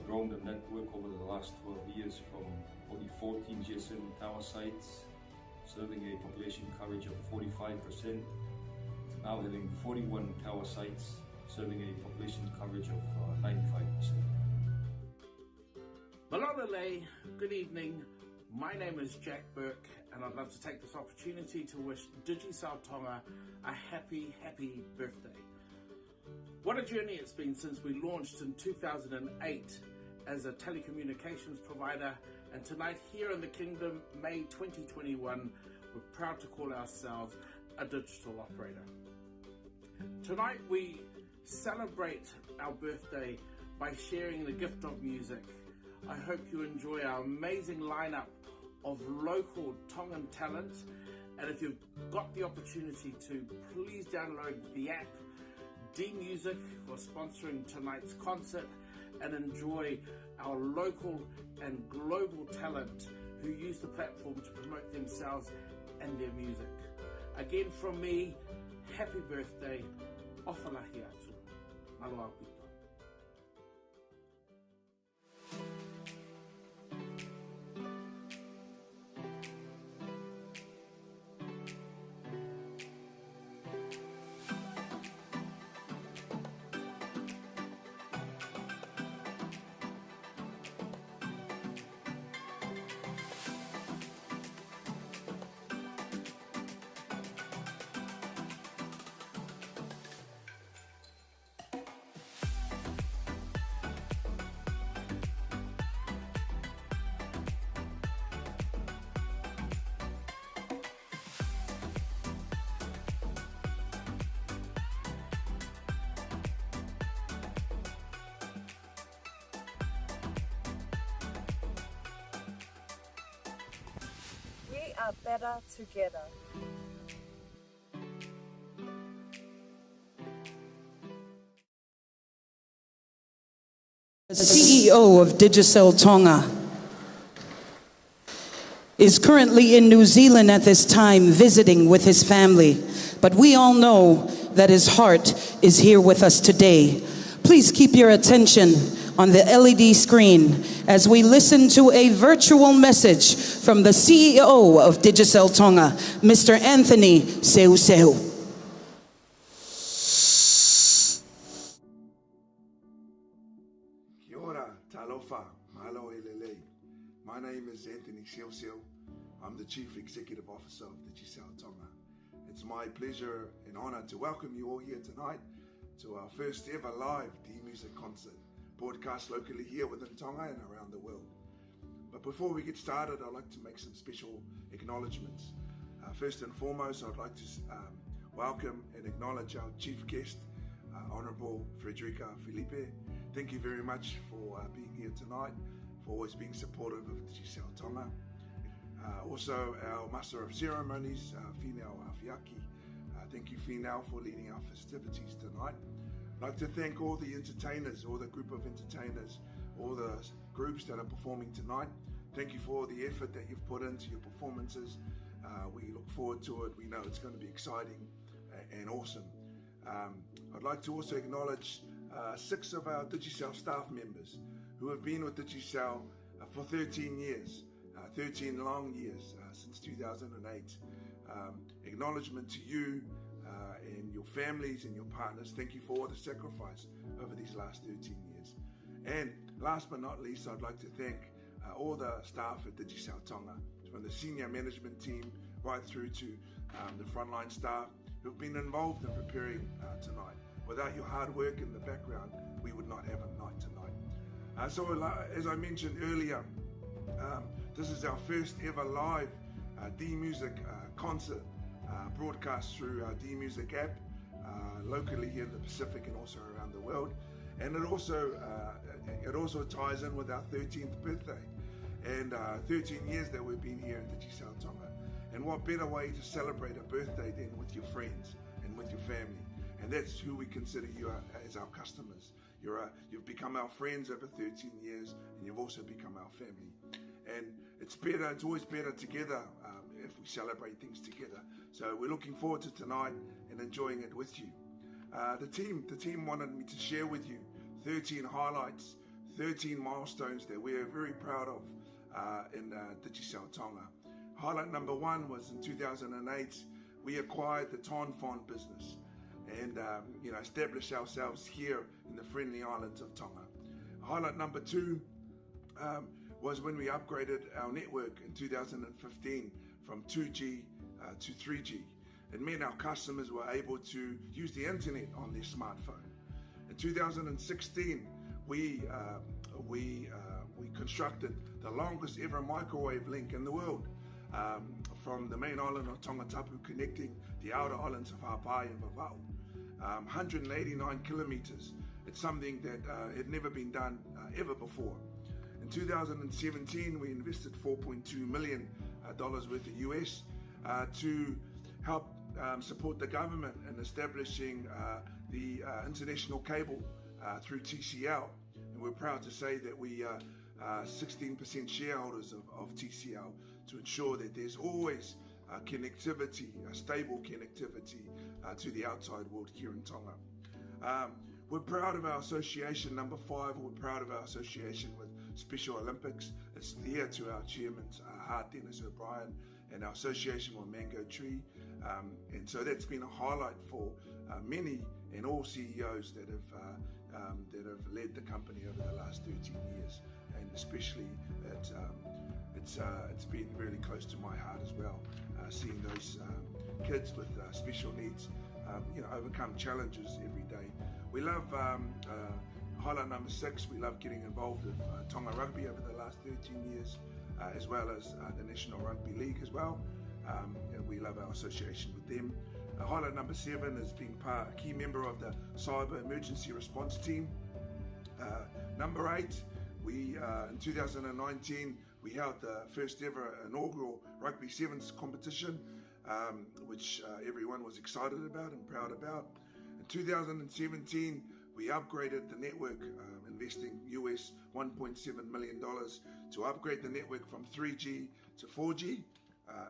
Grown the network over the last 12 years from only 14 GSM tower sites, serving a population coverage of 45%, to now having 41 tower sites, serving a population coverage of 95%. Malolele, good evening. My name is Jack Burke, and I'd love to take this opportunity to wish Digicel Tonga a happy birthday. What a journey it's been since we launched in 2008 as a telecommunications provider, and tonight here in the Kingdom, May 2021, we're proud to call ourselves a digital operator. Tonight we celebrate our birthday by sharing the gift of music. I hope you enjoy our amazing lineup of local Tongan talent, and if you've got the opportunity to, please download the app D-Music for sponsoring tonight's concert, and enjoy our local and global talent who use the platform to promote themselves and their music. Again from me, happy birthday, Ofalahi atu. Malo apito. We are better together. The CEO of Digicel Tonga is currently in New Zealand at this time visiting with his family, but we all know that his heart is here with us today. Please keep your attention on the LED screen as we listen to a virtual message from the CEO of Digicel Tonga, Mr. Anthony Seuseu. Kia ora, talofa, malo elele. My name is Anthony Seuseu. I'm the Chief Executive Officer of Digicel Tonga. It's my pleasure and honor to welcome you all here tonight to our first ever live D-Music concert, broadcast locally here within Tonga and around the world. But before we get started, I'd like to make some special acknowledgements. First and foremost, I'd like to welcome and acknowledge our chief guest, Honourable Frederica Felipe. Thank you very much for being here tonight, for always being supportive of Digicel Tonga. Also, our Master of Ceremonies, Fale Afiaki. Thank you, Fale, for leading our festivities tonight. I'd like to thank all the entertainers, all the group of entertainers, all the groups that are performing tonight. Thank you for the effort that you've put into your performances. We look forward to it. We know it's going to be exciting and awesome. I'd like to also acknowledge 6 of our Digicel staff members who have been with Digicel for 13 years, 13 long years, since 2008. Acknowledgement to you and your families and your partners. Thank you for all the sacrifice over these last 13 years. And last but not least, I'd like to thank all the staff at Digicel Tonga, from the senior management team right through to the frontline staff who've been involved in preparing tonight. Without your hard work in the background, we would not have a night tonight. So as I mentioned earlier, this is our first ever live D-Music concert broadcast through our D-Music app, locally here in the Pacific and also around the world. And it also ties in with our 13th birthday and 13 years that we've been here in Digicel Tonga. And what better way to celebrate a birthday than with your friends and with your family? And that's who we consider you as our customers. You've become our friends over 13 years, and you've also become our family. And it's always better together if we celebrate things together. So we're looking forward to tonight and enjoying it with you. The team wanted me to share with you 13 highlights, 13 milestones that we are very proud of in Digicel Tonga. Highlight number 1 was in 2008, we acquired the Tonga business and established ourselves here in the friendly islands of Tonga. Highlight number 2 was when we upgraded our network in 2015 from 2G to 3G. It meant our customers were able to use the internet on their smartphone. In 2016, we constructed the longest ever microwave link in the world, from the main island of Tongatapu connecting the outer islands of Hawaii and Vava'u. 189 kilometers. It's something that had never been done ever before. In 2017, we invested $4.2 million worth of US to help support the government in establishing the international cable through TCL. And we're proud to say that we are 16% shareholders of TCL to ensure that there's always connectivity, stable connectivity to the outside world here in Tonga. We're proud of our association, number 5. We're proud of our association with Special Olympics. It's dear to our chairman's heart, Dennis O'Brien, and our association with Mango Tree. And so that's been a highlight for many and all CEOs that have led the company over the last 13 years. And especially it's been really close to my heart as well, seeing those kids with special needs overcome challenges every day. We love highlight number 6. We love getting involved with Tonga Rugby over the last 13 years, as well as the National Rugby League as well. And we love our association with them. Highlight number 7 is being a key member of the Cyber Emergency Response Team. Number 8, in 2019, we held the first ever inaugural Rugby Sevens competition, which everyone was excited about and proud about. In 2017, we upgraded the network, investing US $1.7 million to upgrade the network from 3G to 4G.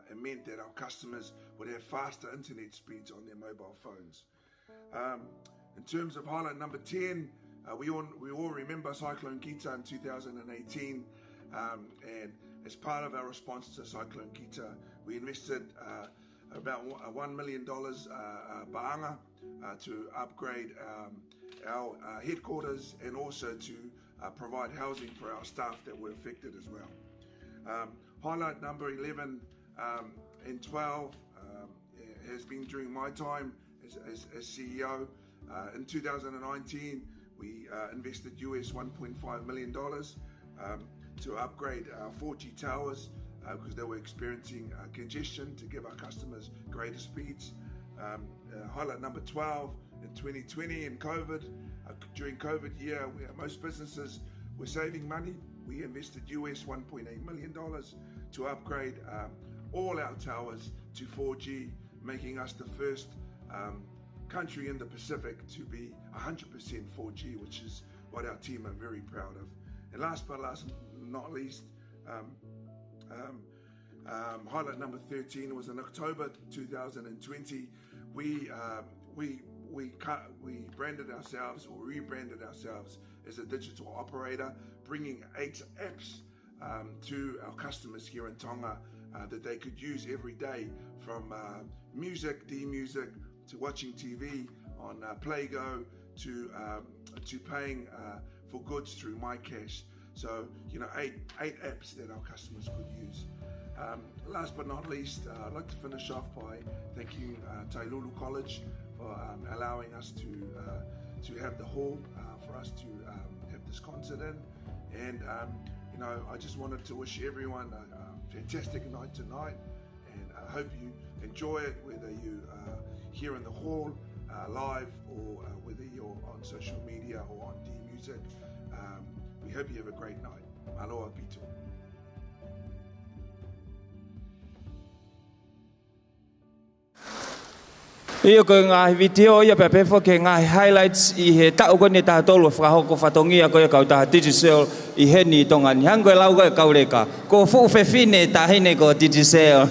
It meant that our customers would have faster internet speeds on their mobile phones. In terms of highlight number 10, we all remember Cyclone Kita in 2018, and as part of our response to Cyclone Kita, we invested about $1 million ba'anga to upgrade our headquarters and also to provide housing for our staff that were affected as well. Highlight number 11 and 12 has been during my time as CEO. In 2019, we invested US $1.5 million to upgrade our 4G towers because they were experiencing congestion, to give our customers greater speeds. Highlight number 12, in 2020 in COVID, during COVID year where most businesses were saving money, we invested US $1.8 million to upgrade all our towers to 4G, making us the first country in the Pacific to be 100% 4G, which is what our team are very proud of. And last but not least, highlight number 13 was in October 2020. We branded ourselves, or rebranded ourselves, as a digital operator, bringing 8 apps to our customers here in Tonga that they could use every day, from music, D-music, to watching TV on PlayGo, to paying for goods through MyCash. So, 8 apps that our customers could use. Last but not least, I'd like to finish off by thanking Tailulu College for allowing us to have the hall for us to have this concert in. And I just wanted to wish everyone a fantastic night tonight, and I hope you enjoy it, whether you are here in the hall live, or whether you're on social media or on D-Music. We hope you have a great night. Aloha Pito. Iyo ko nga video ya pepe fo ke nga highlights I he ta ko ni ta tolo fra ho ko fatongia ko ka ta Digicel I he ni tonga ni hango lau ko ka ureka ko fu fe fine ta hine ko Digicel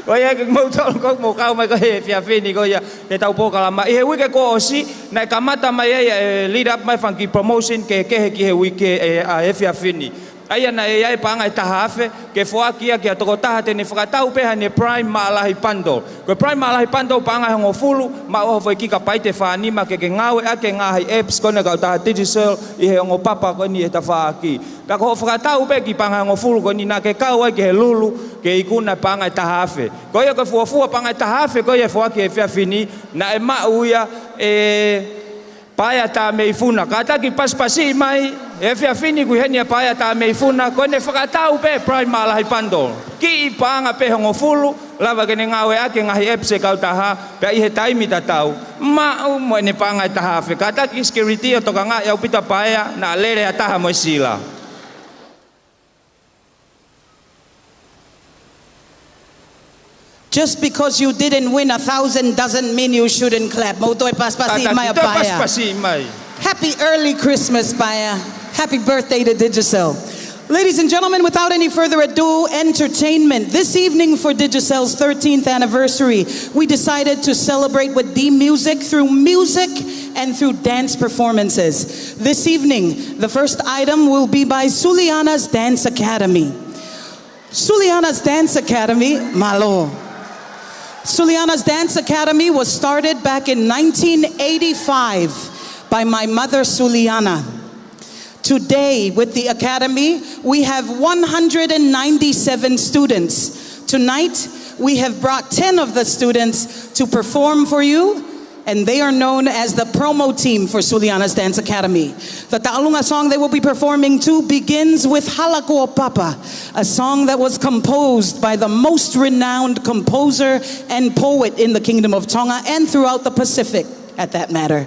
ko ya ke mo tolo ko mo ka mai ko he fia fini ko ya te tau po kala ma he wike ko osi na kamata mai lead up mai funky promotion ke he ki he wike a he fia fini Aya na e panga I tahafe ke foakia ke tokotaha te ne whakatau peha ne prime maalahi pando. Ko prime maalahi pando panga hongo fulu ma o foi kika pai te whanima ke ngawe ake ngahi apps kona kau taha Digicel I he hongo papa ko ni e ta whaaki. Ka ko whakatau pe ki panga hongo fulu ko ni na ke kau ai ke he lulu ke ikuna panga I tahafe. Ko ia ko fuafua panga I tahafe ko ia foaki e whiawhini na e mauia paia ta meifuna kata ki paspasi mai e fia fini ku henia paia ta meifuna ko ne whakatau pe prime malahi pando ki I panga pe hongo fulu lava ke ne ngawe ake ngahi epse kau taha pe I he taimi tatau ma mo ne panga taha fe kata ki security o toka nga ya upita paia na lere ataha mo sila. Just because you didn't win 1,000 doesn't mean you shouldn't clap. Mautoi paspasi mai Paya. Happy early Christmas, Paya. Happy birthday to Digicel. Ladies and gentlemen, without any further ado, entertainment. This evening for Digicel's 13th anniversary, we decided to celebrate with D-Music through music and through dance performances. This evening, the first item will be by Suliana's Dance Academy. Suliana's Dance Academy, malo. Suliana's Dance Academy was started back in 1985 by my mother, Suliana. Today, with the Academy, we have 197 students. Tonight, we have brought 10 of the students to perform for you, and they are known as the promo team for Suliana's Dance Academy. The Ta'alunga song they will be performing to begins with Halako Papa, a song that was composed by the most renowned composer and poet in the Kingdom of Tonga and throughout the Pacific, at that matter,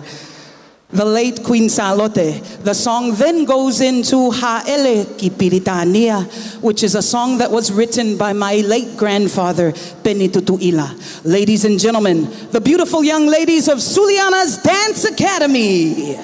the late Queen Salote. The song then goes into Ha'ele Ki Piritania, which is a song that was written by my late grandfather, Penitutuila. Ladies and gentlemen, the beautiful young ladies of Suliana's Dance Academy.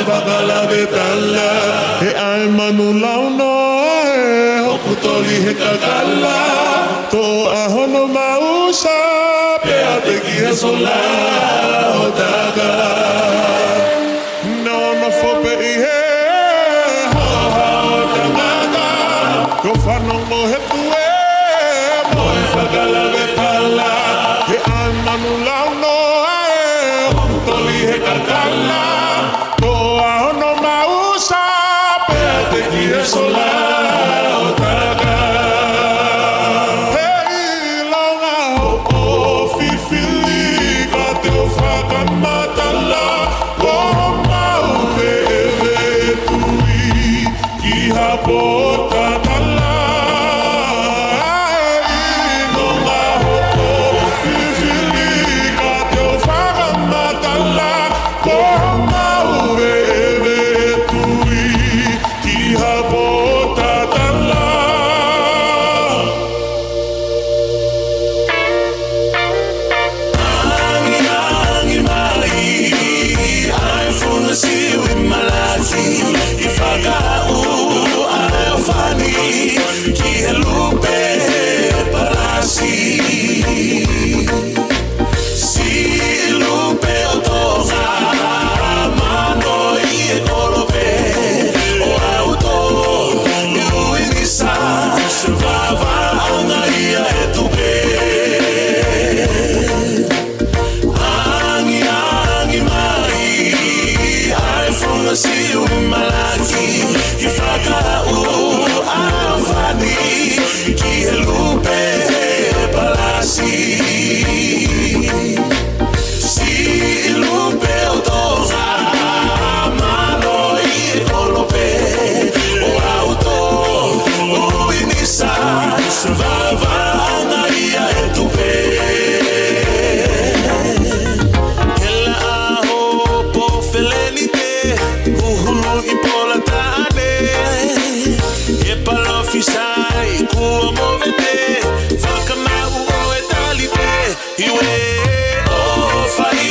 Bakala betala he ai manulao no e hokutoli he kakala to ahono mausa pe ateki he sola otaka no fope he ho otaka to fanongo he tuwe boy bakala betala he ai manulao no e hokutoli he kakala si malaki ifaka u alfani ki lupe parasi si lupe otoga mano i kolope o auto yuinisa vava anga ia etupe si malaki ifaka u alfani ki lupe palasi si lupe otoga mano i kolope o auto o inisa vava anga ia etupe ela ho po felenite Uhulu ipola tane e palofisai kuo movete fakama uo etalite iwe o fai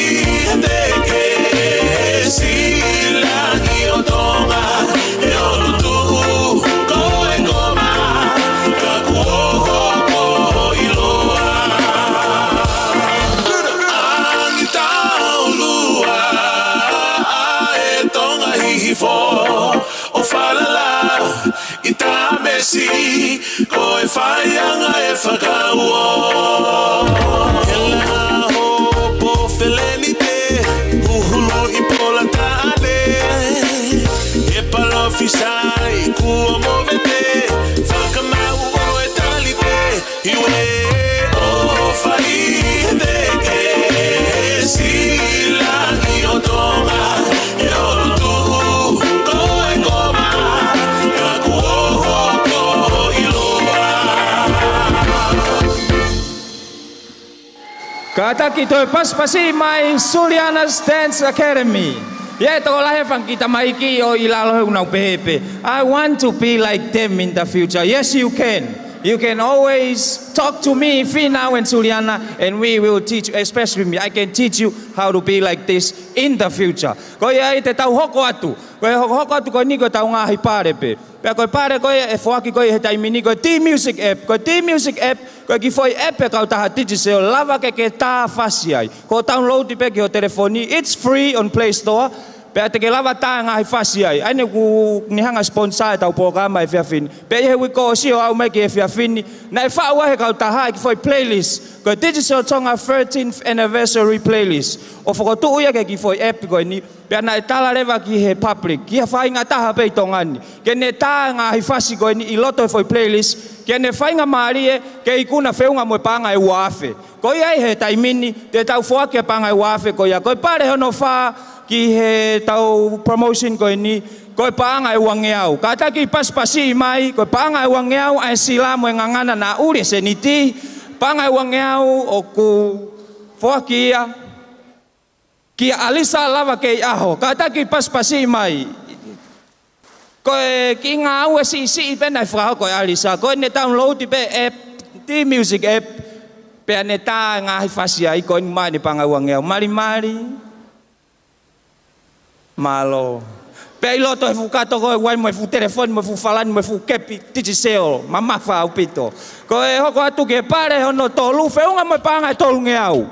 deke silangi otonga e olutu koe goma kakuo ko iloa angita ulua Fo o falala ita mesi ko e faianga e fakauo ela ho po felenite uhulu ipola tane e palofisai kuo movete fakamau o etalite iwe o fai deke silangi otonga e olutu Kataki toi paspasi mai Suliana's Dance Academy. Ye to lahefan kita maiki o ilalo unau pepe. I want to be like them in the future. Yes, you can. You can always talk to me, Fina and Suliana, and we will teach you, especially me. I can teach you how to be like this in the future. Ko ia te tau hoko atu. Ko hoko atu ko ni ko tau ngahi pare pe. Pe ko pare ko e foaki ko he taimini ko T-Music app. Ko T-Music app ko ki foi app e kau taha Digicel lava ke ta fasiai. Ko download pe ki o telefoni. It's free on Play Store. Pe te ke lava ta ngahi fasiai. Ai ne ku ni hanga sponsor tau programa e fiafini. Pe he we ko si o au me ke fiafini. Na e fa wa he kau taha ki foi playlist. Ko Digicel Tonga 13th anniversary playlist. O foko tu uia ke ki foi app ko ni. Pe na tala leva ki he public. Ki fa inga taha pe tongani. Ke ne ta ngahi fasi ko ni i loto foi playlist. Ke ne fa inga marie ke ikuna feunga mo panga e wafe. Ko ia he taimini te tau foa ke panga e wafe ko ia. Ko pare hono fa ki he tau promotion ko ni. Ko panga e wangeau. Kata ki paspasi mai ko panga e wangeau ai sila mo ngangana na uri seniti. Panga e wangeau o ku foa kia. Kia alisa lava ke aho. Kata ki paspasi mai. Koe ki ngā ua si pena i whakao koe alisa. Koe ne download pe app, T-Music app. Pea ne tā ngā hi whasia i koe ni mai ni panga ua ngeo. Mari. Malo. Pea i loto e fukato koe wai mo e fu telefoni, mo e fu falani, mo e fu kepi, Digicel, mamafa au pito. Koe hoko atu ke pare hono tolu, feunga mo e panga e tolu ngeau.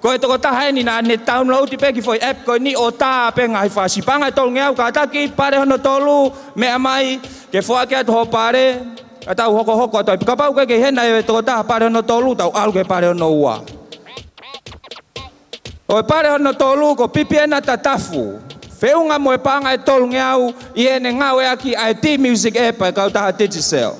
Koe toko taha ni na ne download pe ki foi app koe ni o tā pe ngai whasi. Panga e tolu ngeau ka taki pare hono tolu mea mai ke foa ke atu ho pare. A tau hoko atu. Ka pau ke hena e toko taha pare hono tolu tau alu ke pare hono ua. O pare hono tolu ko pipiena tatafu. Feunga mo e panga e tolu ngeau i ene ngau e aki ai T-Music app e kau taha Digicel.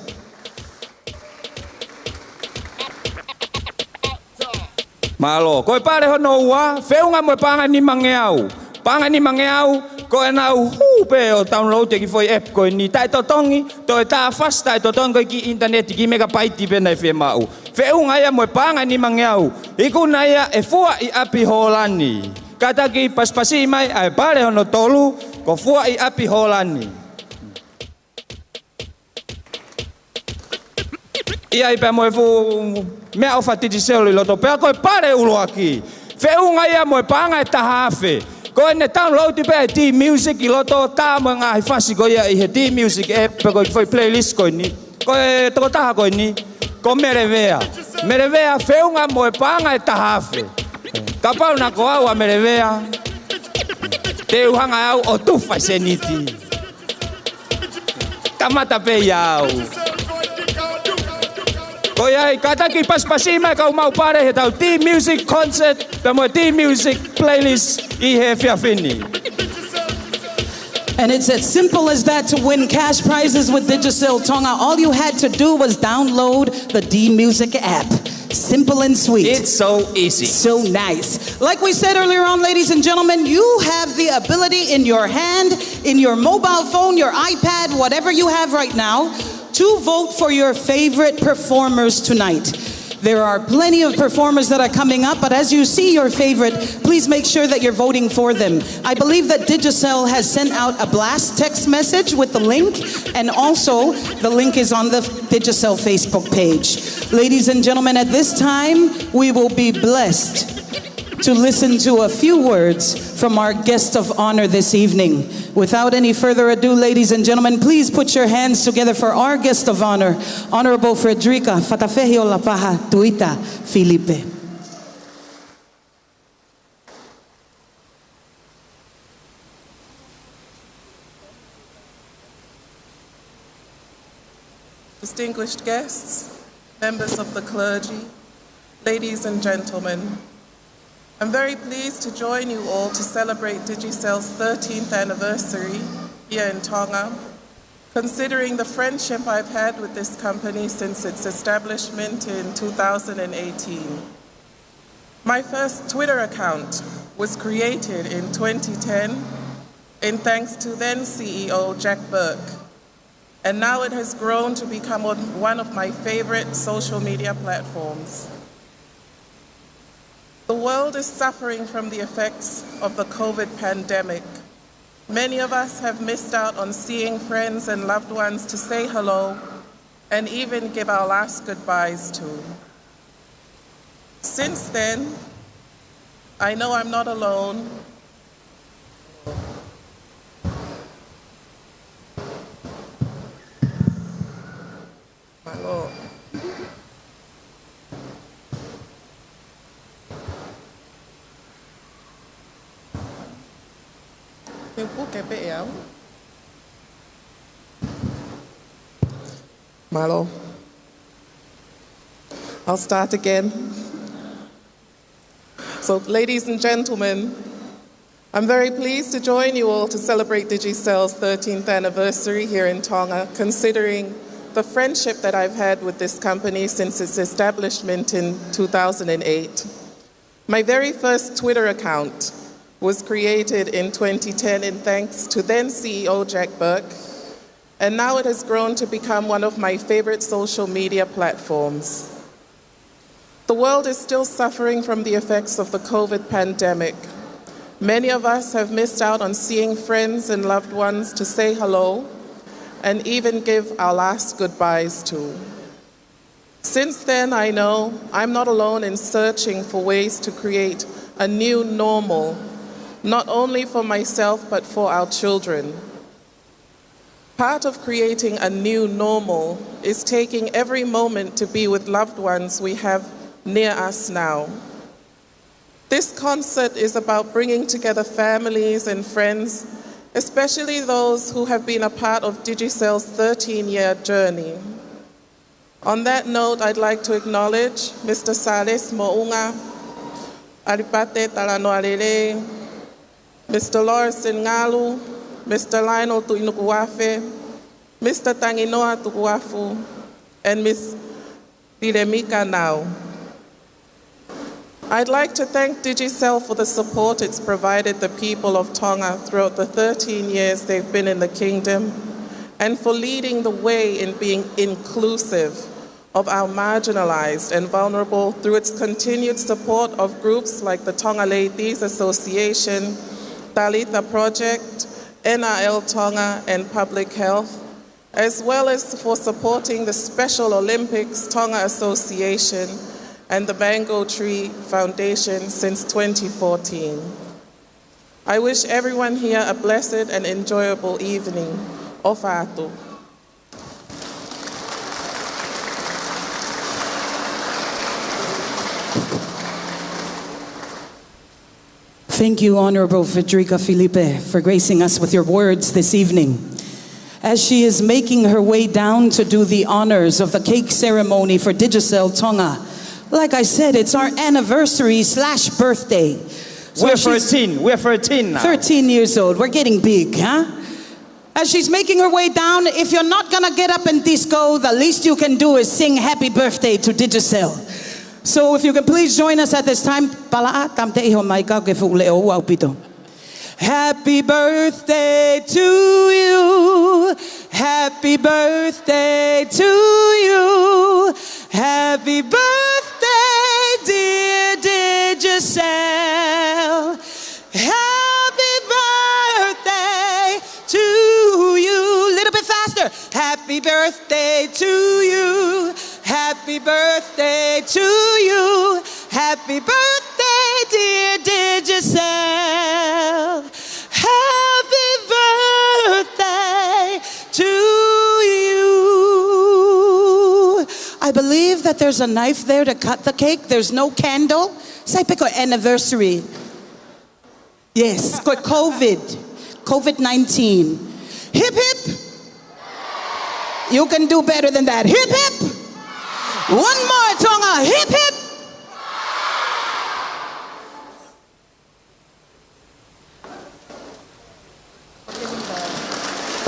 Malo, koe pare hono ua, feunga mo panga ni mangeau. Panga ni mangeau, koe nau hupe o download ki foi app koe ni. Tai totongi, toi ta fast tai totongi ki internet ki megabyte pe nai fe mau. Feunga ia mo panga ni mangeau. Iku na ia e fua i api holani. Kata ki paspasi mai ai pare hono tolu, ko fua i api holani. Ia i pe mo e fu mea ofa Digicel i loto. Pea koe pare ulo aki. Feunga ia mo e panga e tahafe. Ko ne download pe di music i loto ta mga ifasi ko ya i di music app pe ko foi playlist ko ni. Ko to ta ko ni. Ko merevea. Merevea feunga mo panga e tahafe. Kapau na ko wa merevea. Te uhanga au o tu fa seniti. Kamata pe yau. Ko ia kata ki paspasima ka mau pare he tau di music concert pe mo di music playlist I he fiafini. And it's as simple as that to win cash prizes with Digicel Tonga. All you had to do was download the D-Music app. Simple and sweet. It's so easy. So nice. Like we said earlier on, ladies and gentlemen, you have the ability in your hand, in your mobile phone, your iPad, whatever you have right now, to vote for your favorite performers tonight. There are plenty of performers that are coming up, but as you see your favorite, please make sure that you're voting for them. I believe that Digicel has sent out a blast text message with the link, and also the link is on the Digicel Facebook page. Ladies and gentlemen, at this time, we will be blessed to listen to a few words from our guest of honor this evening. Without any further ado, ladies and gentlemen, please put your hands together for our guest of honor, Honorable Frederica Fatafehio Lapaha Tuita Filipe. Distinguished guests, members of the clergy, ladies and gentlemen, I'm very pleased to join you all to celebrate Digicel's 13th anniversary here in Tonga, considering the friendship I've had with this company since its establishment in 2018. My first Twitter account was created in 2010 in thanks to then CEO Jack Burke, and now it has grown to become one of my favorite social media platforms. The world is suffering from the effects of the COVID pandemic. Many of us have missed out on seeing friends and loved ones to say hello and even give our last goodbyes to. Since then, I know I'm not alone. My Lord. Marlo, I'll start again. So, ladies and gentlemen, I'm very pleased to join you all to celebrate Digicel's 13th anniversary here in Tonga, considering the friendship that I've had with this company since its establishment in 2008. My very first Twitter account was created in 2010 in thanks to then CEO Jack Burke, and now it has grown to become one of my favorite social media platforms. The world is still suffering from the effects of the COVID pandemic. Many of us have missed out on seeing friends and loved ones to say hello and even give our last goodbyes to. Since then, I know I'm not alone in searching for ways to create a new normal, not only for myself, but for our children. Part of creating a new normal is taking every moment to be with loved ones we have near us now. This concert is about bringing together families and friends, especially those who have been a part of Digicel's 13-year journey. On that note, I'd like to acknowledge Mr. Sales Mounga, Aripate Talanoalele, Mr. Lawrence Ngalu, Mr. Lionel Tuinukuafe, Mr. Tanginoa Tukuafu, and Ms. Diremika Now. I'd like to thank Digicel for the support it's provided the people of Tonga throughout the 13 years they've been in the kingdom, and for leading the way in being inclusive of our marginalized and vulnerable through its continued support of groups like the Tonga Ladies Association, Talitha Project, NRL Tonga, and Public Health, as well as for supporting the Special Olympics Tonga Association and the Mango Tree Foundation since 2014. I wish everyone here a blessed and enjoyable evening. Ofato. Thank you, Honorable Frederica Felipe, for gracing us with your words this evening. As she is making her way down to do the honors of the cake ceremony for Digicel Tonga, like I said, it's our anniversary/birthday. So We're 13. We're 13 now. 13 years old. We're getting big, huh? As she's making her way down, if you're not gonna get up and disco, the least you can do is sing happy birthday to Digicel. So if you can please join us at this time. Happy birthday to you. Happy birthday to you. Happy birthday, dear Digicel. Happy birthday to you. Little bit faster. Happy birthday to you. Happy birthday to you. Happy birthday, dear Digicel. Happy birthday to you. I believe that there's a knife there to cut the cake. There's no candle. Say pick anniversary. Yes, got COVID-19. Hip hip. You can do better than that. Hip hip. One more, Tonga. Hip hip.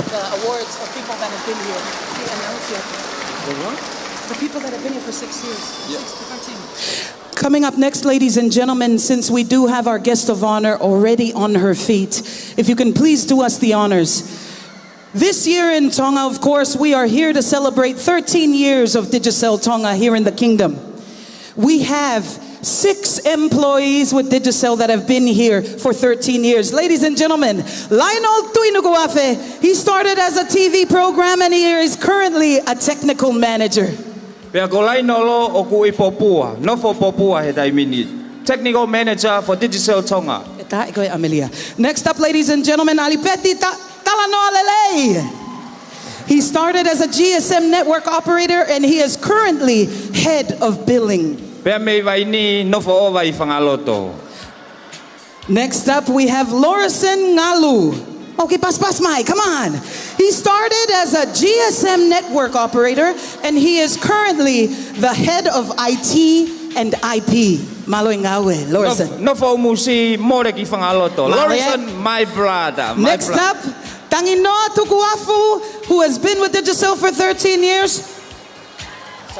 The awards for people that have been here. We announced yet. The what? The people that have been here for 6 years. Yeah. 6 to 13. Coming up next, ladies and gentlemen, since we do have our guest of honor already on her feet, if you can please do us the honors. This year in Tonga, of course, we are here to celebrate 13 years of Digicel Tonga here in the kingdom. We have 6 employees with Digicel that have been here for 13 years. Ladies and gentlemen, Lionel Tuinukuafe, he started as a TV program and he is currently a technical manager. Technical manager for Digicel Tonga. Next up, ladies and gentlemen, Alipeti Talanoa Lele. He started as a GSM network operator and he is currently head of billing. Next up, we have Lorison Ngalu. Okay, pas mai, come on. He started as a GSM network operator and he is currently the head of IT and IP. Maloy ngawe, Lorison. No for musi moreki fangaloto. Lorison, my brother. Next up, Tanginoa Tukuafu, who has been with Digicel for 13 years.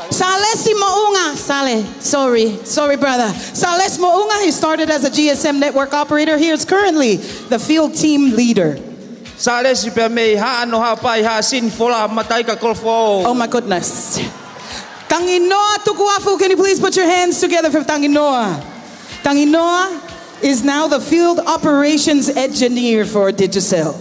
Sales Mounga. Sale. Sorry, brother. Sales Mounga, he started as a GSM network operator. He is currently the field team leader. Oh my goodness. Tanginoa Tukuafu, can you please put your hands together for Tanginoa? Tanginoa is now the field operations engineer for Digicel.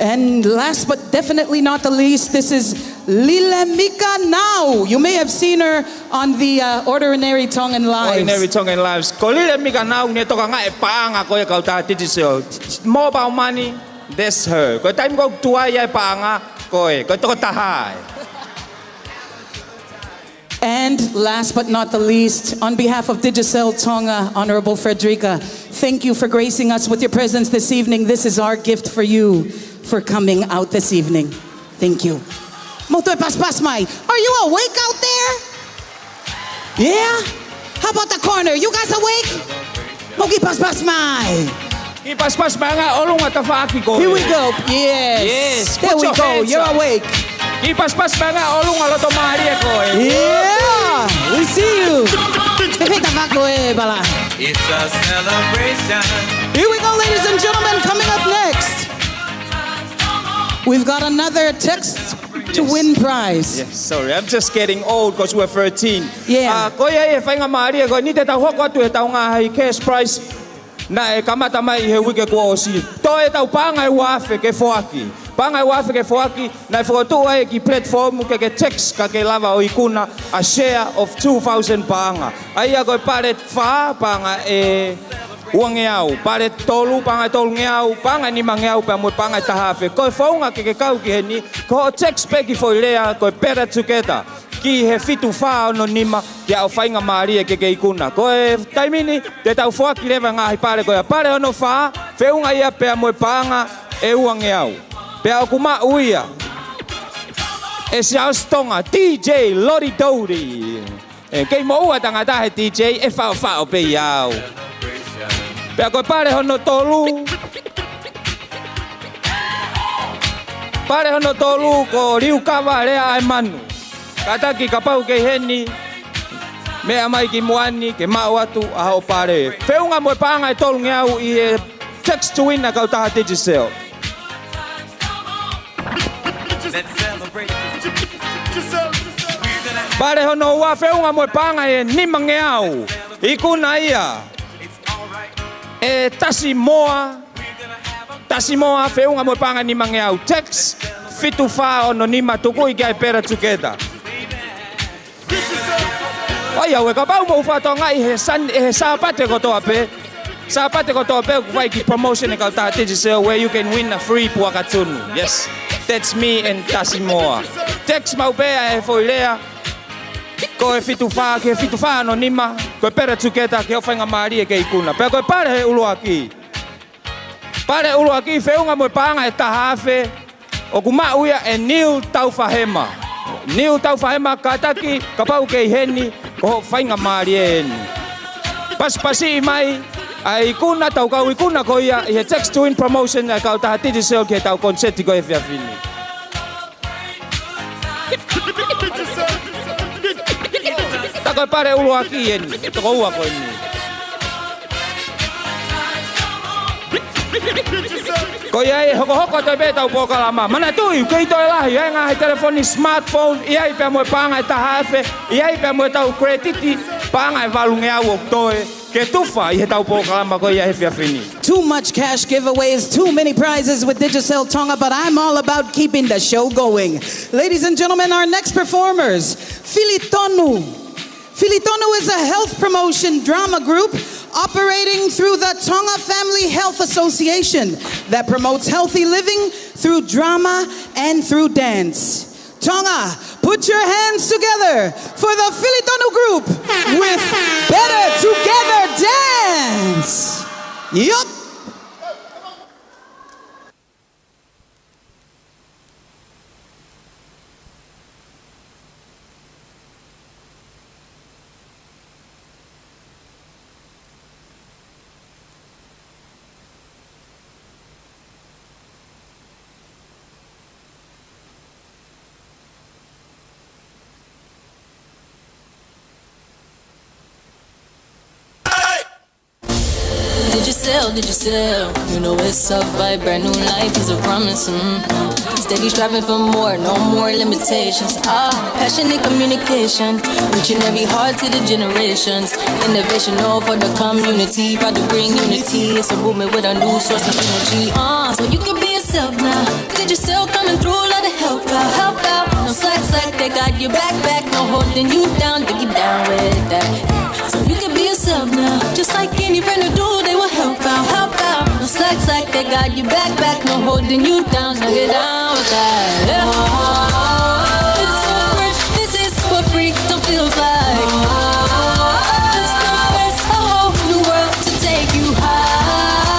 And last but definitely not the least, this is Lilemika Now. You may have seen her on the Ordinary Tongan Lives. Ordinary Tongan Lives. Ko Lilemika Now ne toka nga e paanga ko ka ta Digicel. Mobile money, that's her. Ko time ko tuaya e paanga ko to tahai. And last but not the least, on behalf of Digicel Tonga, Honorable Frederica, thank you for gracing us with your presence this evening. This is our gift for you for coming out this evening. Thank you. Motoy Paspasmai, are you awake out there? Yeah? How about the corner? You guys awake? Moki Paspasmai. Here we go. Yes. There we go. You're awake. Yeah, we see you. It's a celebration. Here we go, ladies and gentlemen. Coming up next, we've got another text to win prize. Yes, sorry, I'm just getting old because we're 13. Yeah. Cash prize. Na kamata mai he wike kwa osi. To e tau panga e wafe ke foaki. Panga wafe ke foaki na foto ai ki platform ke text ka ke lava o ikuna a share of 2,000 panga. Ai ko pare fa panga uangeau, pare tolu panga tolu ngeau, panga ni mangeau pa mo panga tahafe. Ko fonga ke kau ki heni, ko text pe ki foilea ko pera together. Ki he fitu fa no nima ki au fainga maria ke ikuna. Ko taimini te tau foaki leva nga pare ko pare ono fa, feunga ia pe mo panga uangeau. Pe au kuma uia. E siaos Tonga DJ Lodi Dodi. Kei mo ua tangata he DJ e fao pe iau. Pe koe pare hono tolu. Pare hono tolu ko riu kawa rea e manu. Kataki kapau ke heni. Mea mai ki moani ke mau atu a hao pare. Feunga moe panga e tolu ngeau i e text to win na kau taha Digicel. Pare hono ua feunga moe panga e nima ngeau. Ikuna ia. E tasi moa feunga moe panga nima ngeau. Text fitu fa ono nima tuku i kai pera together. Oia we kapau mo ufa tonga i he sapate kotoa pe. Sapate kotoa pe kuwai ki promotion e kau taha Digicel where you can win a free puakatunu. Yes, that's me and tasi moa. Text mau pea e foilea. Ko e fitu fa no nima, ko e pera together ke ofainga maria ke ikuna. Pe ko e pare he uluaki. Pare uluaki feunga mo panga e tahafe. O kuma uia e Neil Taufahema. Neil Taufahema kataki kapau ke heni ko fainga maria eni. Pasi mai ai ikuna tau kau ikuna ko ia i he text to win promotion e kau taha Digicel ke tau konseti ko e fiafini. Tako pare uluaki eni, toko ua ko eni. Ko iai hoko toi beta u pokalama. Mana tui, kei toi lahi, iai ngā he telefoni smartphone, iai pia moe panga e tahafe, iai pia moe tau kretiti, panga e valunge au o toe, ke tufa i he tau pokalama ko iai he fiafini. Too much cash giveaways, too many prizes with Digicel Tonga, but I'm all about keeping the show going. Ladies and gentlemen, our next performers, Filitonu. Filitonu is a health promotion drama group operating through the Tonga Family Health Association that promotes healthy living through drama and through dance. Tonga, put your hands together for the Filitonu group with Better Together Dance. Yup. Digicel, you know it's a vibe, brand new life is a promise. Steady striving for more, no more limitations. Passionate communication, reaching every heart to the generations. Innovation all for the community, proud to bring unity. It's a movement with a new source of energy. So you can be yourself now. Digicel coming through, let it help out. No slacks like they got your back, no holding you down, dig you down with that. So you can be yourself now, just like any friend or do, they will help out. No slacks like they got you back, no holding you down, so get down with that. It's so rich, this is what freedom feels like. It's the best, a whole new world to take you higher.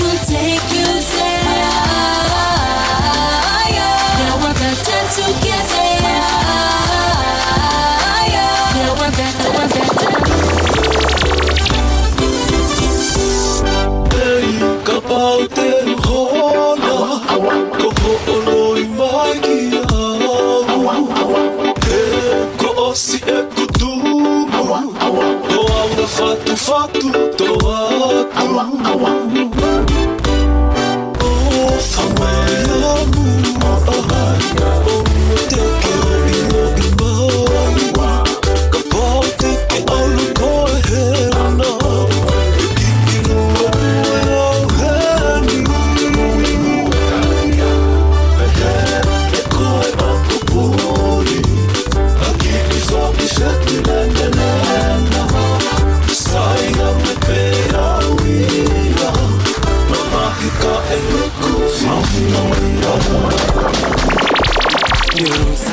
We'll take you higher. Now we're back together. Now we're back. Fatu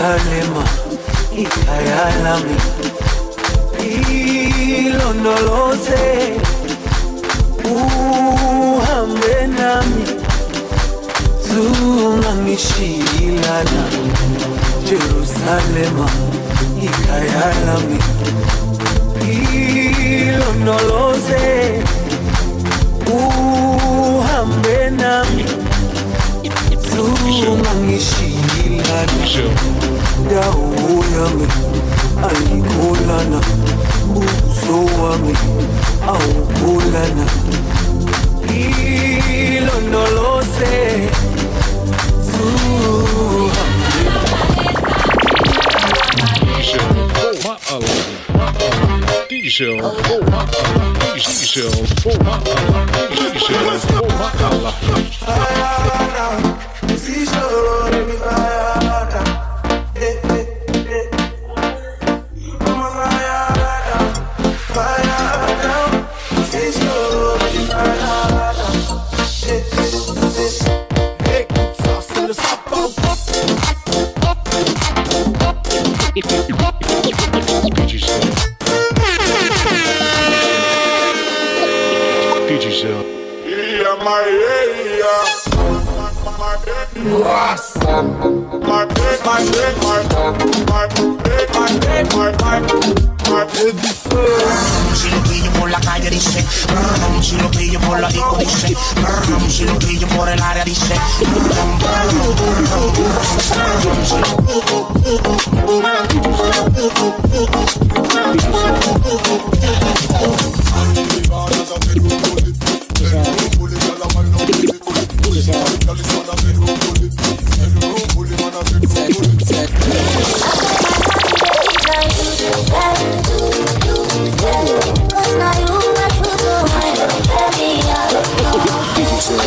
Jerusalema ikhaya lami ilondoloze uhambe nami zungangishilana Jerusalema ikhaya lami ilondoloze uhambe nami zungangishilana dawo yami ayikholana buso wami awukholana ilondoloze Digicel. Digicel. Yeah, my Si lo pillo por la calle dice, si lo pillo por la disco dice, si lo pillo por el área dice.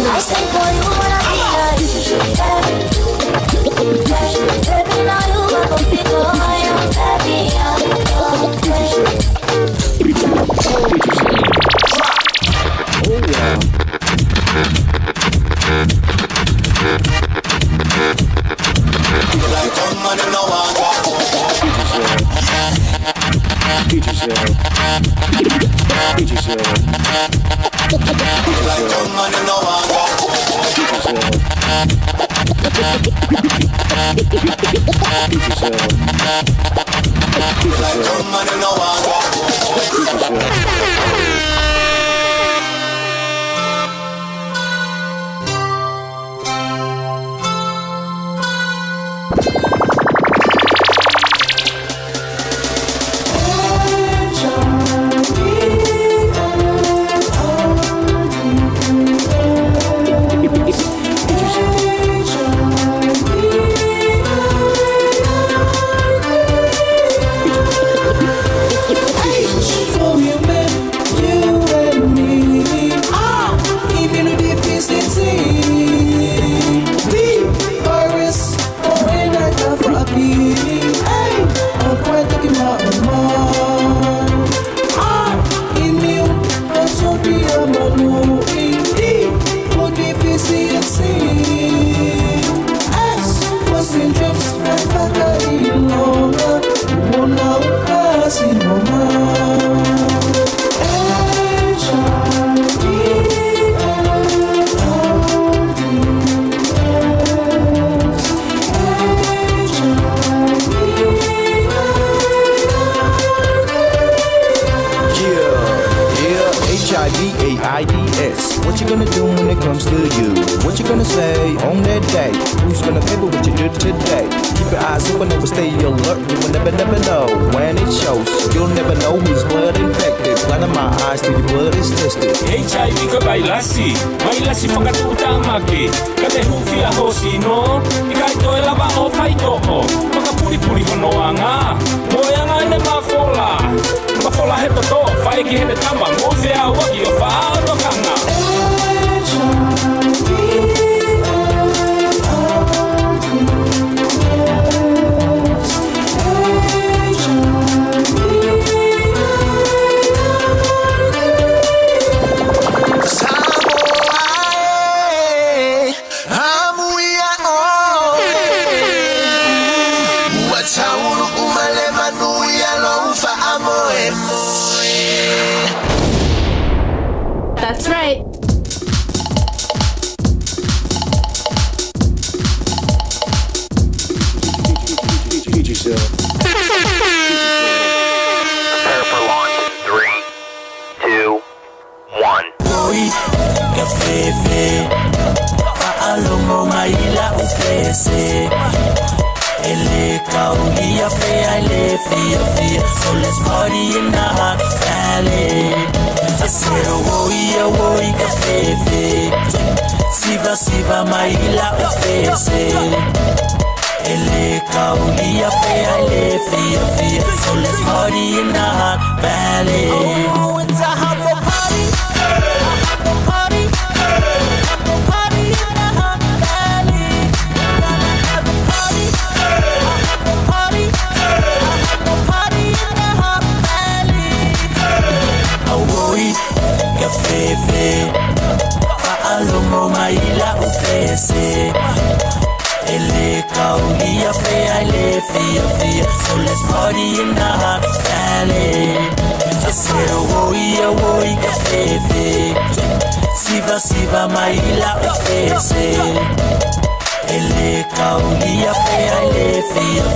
I say for you what I feel like. Baby, now you are gonna be going, baby, AIDS. What you gonna do when it comes to you? What you gonna say on that day? Who's gonna pay for what you did today? Keep your eyes open, never stay alert. You will never know when it shows. You'll never know who's blood infected. Blinding my eyes till your blood is tested. HIV ka bailasi, bailasi whakatuta maki. Ka te hufia hosi no, ikai toe lava o whaitoko. Whakapuri honoanga, moeanga ne mafola. Mafola he toto, whaeki he te tama, mozea waki o whaatokanga. kaulia fea le fia. So let's party in the hot valley. I said woi ka fefe. Siva maila ufese. Ele kaulia fea le fia. So let's party in the hot valley. Oh, it's a hot party. Party. Party in the hot valley. Party in the hot valley. Awoi ka fefe. Pa'alomo maila ufese. Ele kaulia fea le fia. So let's party in the hot valley. I said woi ka fefe. Siva maila ufese. Ele kaulia fea le fia.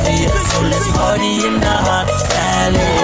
So let's party in the hot valley.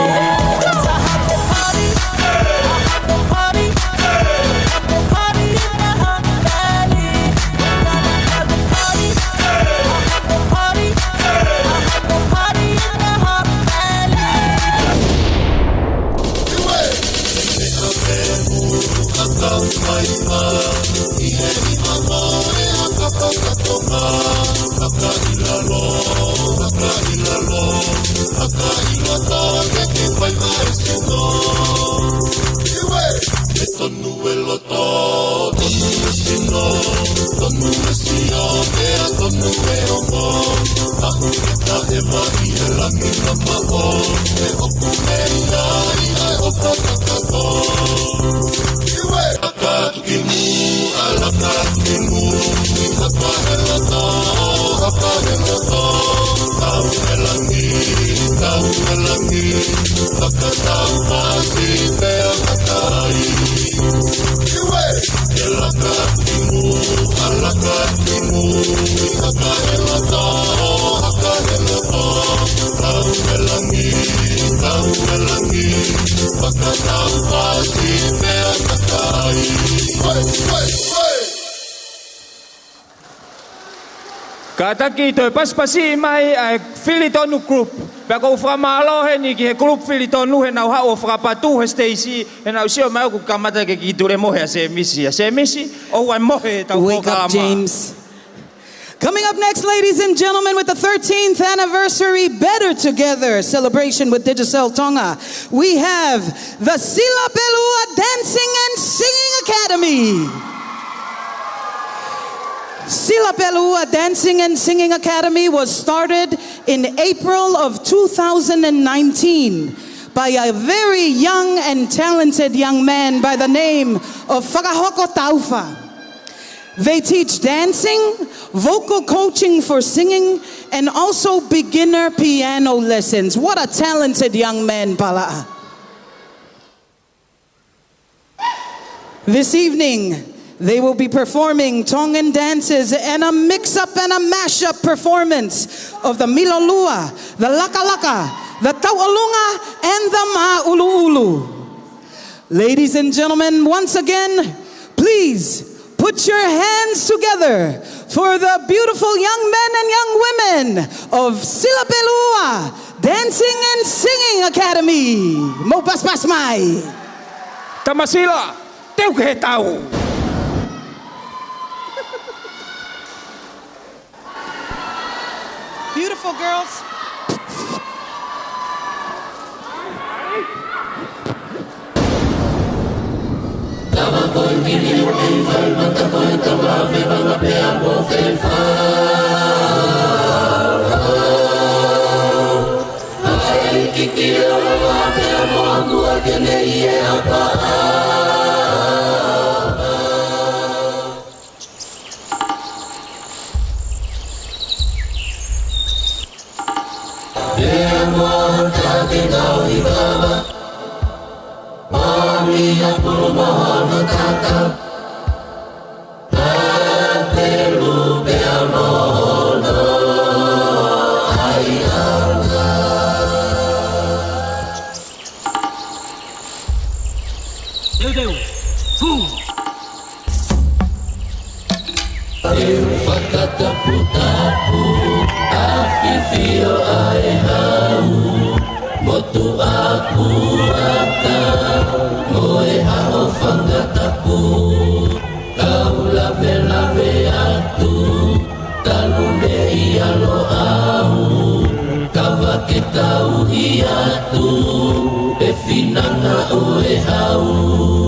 Kataki toi paspasi mai ai Filitonu group. Bako fra malo he ni ki he group Filitonu he nau ha o fra patu he Stacy he nau sio mai ku kamata ke ki ture mo he se misi o wa mo he tau Wake up, James. Coming up next, ladies and gentlemen, with the 13th anniversary Better Together celebration with Digicel Tonga, we have the Sila Belua Dancing and Singing Academy. Sila Belua Dancing and Singing Academy was started in April of 2019 by a very young and talented young man by the name of Whakahoko Taufa. They teach dancing, vocal coaching for singing, and also beginner piano lessons. What a talented young man, Pala'a. This evening, they will be performing Tongan dances and a mix-up and a mash-up performance of the Milolua, the Laka, the Taualunga, and the Ma'uluulu. Ladies and gentlemen, once again, please put your hands together for the beautiful young men and young women of Sila Belua Dancing and Singing Academy. Mo paspasmai. Tamasila, teu ke tau. Beautiful girls. Eu whakatapu-tapu Awhiwhio ai hau Motu aku ata Moe hao whangatapu Kau lawe-lawe atu Talune i alo au Kawa ke tau hi atu E whinanga o e hau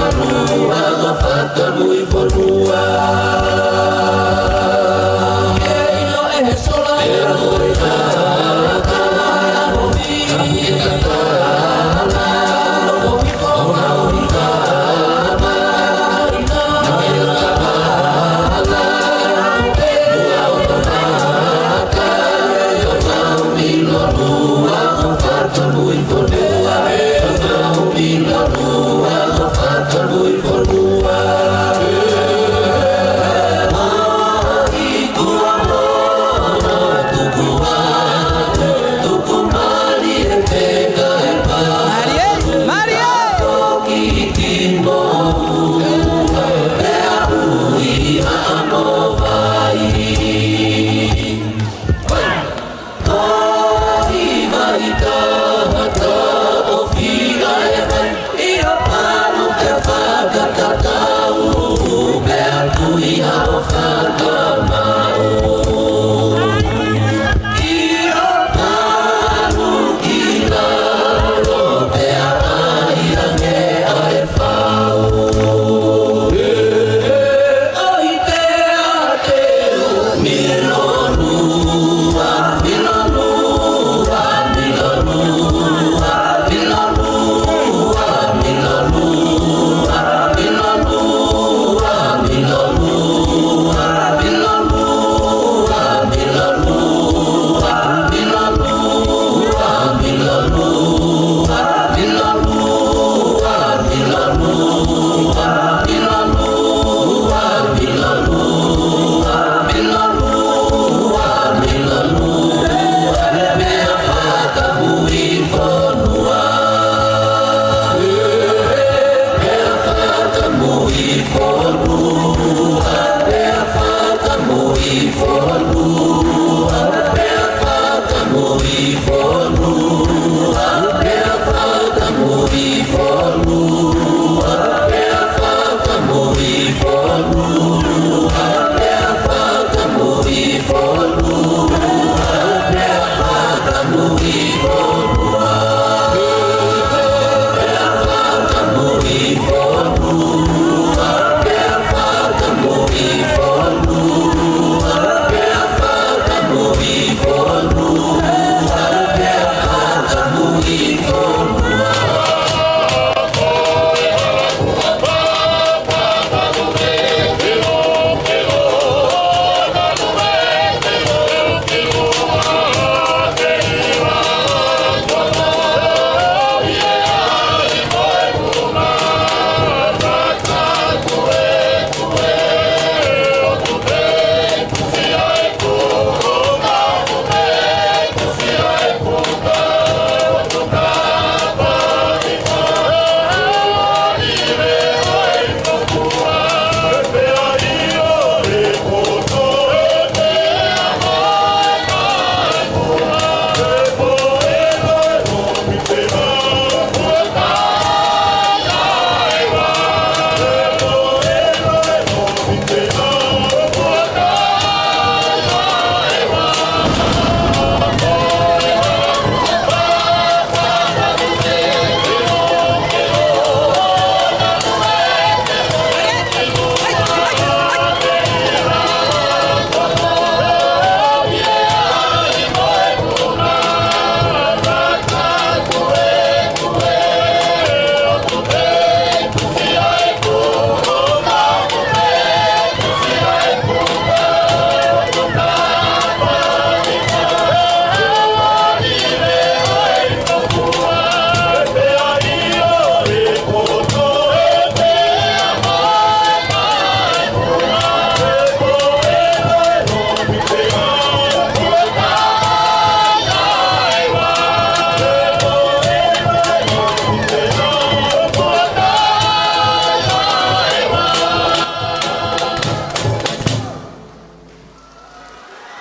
Kamu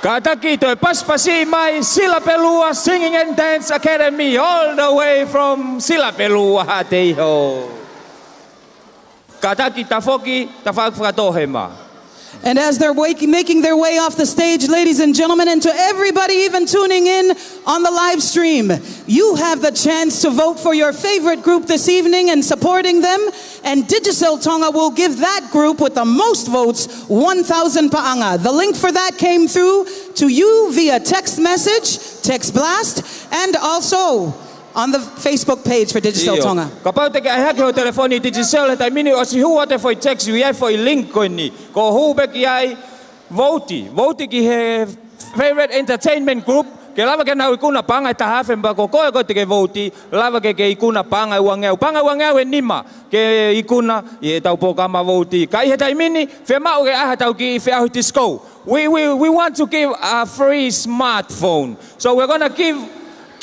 Kataki toi Paspasi mai Silapelua Singing and Dance Academy all the way from Silapelua Hateiho. Kataki tafoki tafakfratohema. And as they're making their way off the stage, ladies and gentlemen, and to everybody even tuning in on the live stream, you have the chance to vote for your favorite group this evening and supporting them. And Digicel Tonga will give that group with the most votes 1,000 paanga. The link for that came through to you via text message, text blast, and also on the Facebook page for Digicel Tonga. Kapag taga-ahag yung telefoni Digicel, at I mean, o si huwate for text, you have for link ko ni. Ko hubek yay vote. Vote ki he favorite entertainment group. Kaya lava ka na ikuna pangay tahafen ba ko ko tige vote. Lava ka ikuna pangay wangaw. Pangay wangaw e nima. Ke ikuna ye tau po kama vote. Kaya he mini fe mau ke aha tau ki fe ahu disco. We want to give a free smartphone. So we're gonna give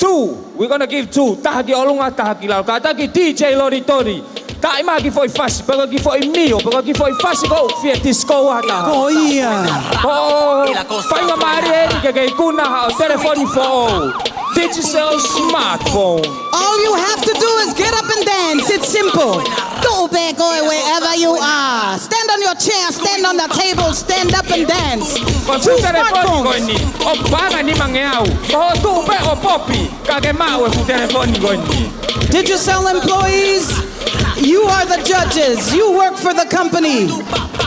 We're gonna give two. Tahaki olunga tahaki lau. Kataki DJ Loritori. Tai magi foi fasi. Pega ki foi mio. Pega ki foi fasi ko fie disco hata. Oh iya. Oh. Painga mari eri ke kuna ha telefoni fo. Digicel smartphone. All you have to do is get up and dance. It's simple. Go back, go wherever you are. Stand on your chair, stand on the table, stand up and dance. Two smartphones. Digicel employees, you are the judges. You work for the company.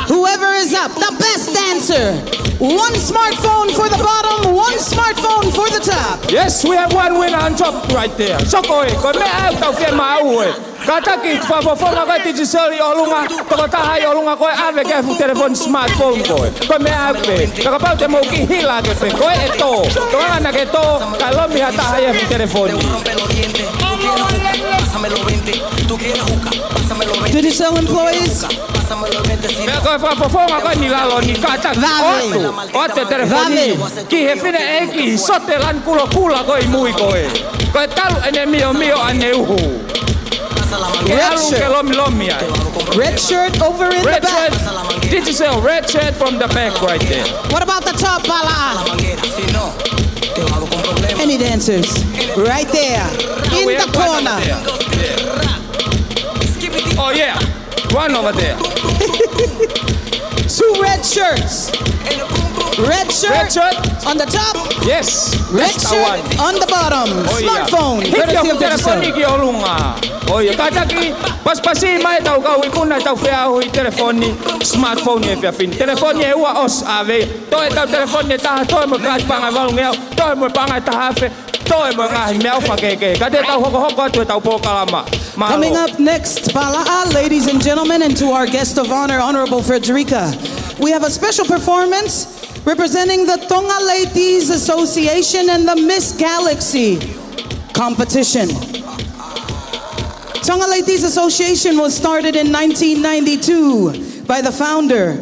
Whoever is up, the best dancer. One smartphone for the bottom, one smartphone for the top. Yes, we have one winner on top right there. Sokoi, ko me out tau ke mau. Kataki fafofonga ko Digicel olunga, tokotaha olunga ko ave ke fu telefon smartphone ko. Ko me ave. Kakapau te mo ki hila ke fe ko eto. To ana ke to kalomi hata haya fu telefoni. Digicel employees. Otte telefoni. Ki he fine eki sote lan kulo kula koi mui koe. Koe talu ene mio ane uhu. Red shirt over in the back. Digicel red shirt from the back right there. What about the top, Bala? Any dancers? Right there. In the corner. Oh yeah. One over there. Two red shirts. Red shirt on the top. Yes. Red shirt on the bottom. Smartphone. Courtesy of Digicel. Oye, kataki paspasi mai tau kau ikuna tau fea hui telefoni smartphone e fea fin. Telefoni e ua os ave. Toi tau telefoni taha toi mo kai pangai walungeo. Toi mo pangai taha fe. Toi mo ngai meau fakeke. Kate tau hoko atu tau pokalama. Coming up next, Pala'a, ladies and gentlemen, and to our guest of honor, Honorable Frederica. We have a special performance representing the Tonga Ladies Association and the Miss Galaxy competition. Tonga Ladies Association was started in 1992 by the founder,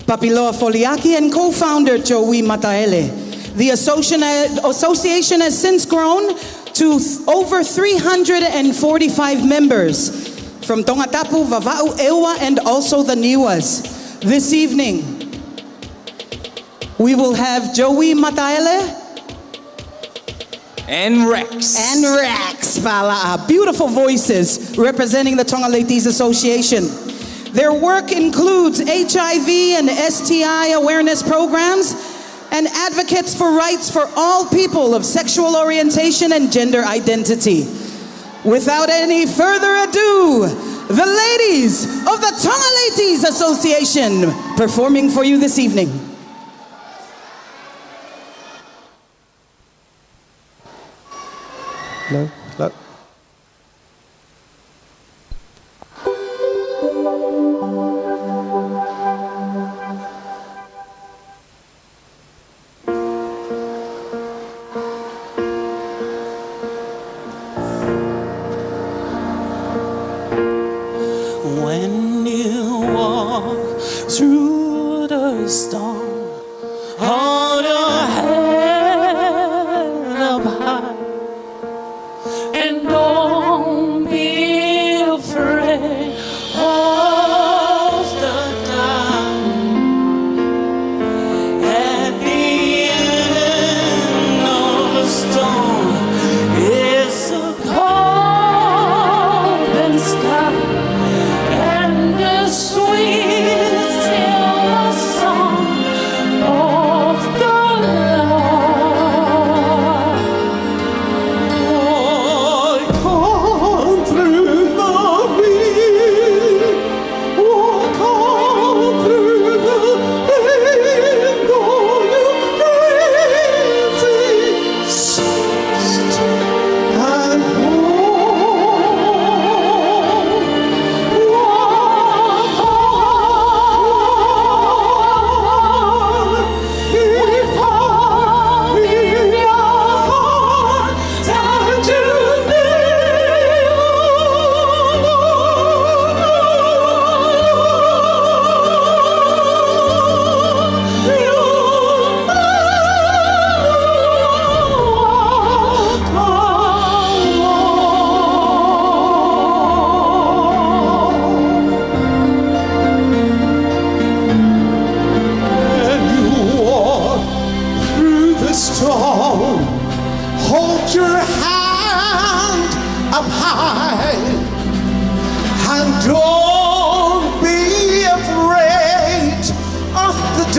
Papiloa Foliaki, and co-founder, Joey Mataele. The association has since grown to over 345 members from Tongatapu, Vava'u, Ewa, and also the Niwas. This evening, we will have Joey Mataele and Rex. Pala'a. Beautiful voices representing the Tonga Ladies Association. Their work includes HIV and STI awareness programs and advocates for rights for all people of sexual orientation and gender identity. Without any further ado, the ladies of the Tonga Ladies Association performing for you this evening. No. When you walk through the storm, hold your head up high and don't be afraid of the dark. At the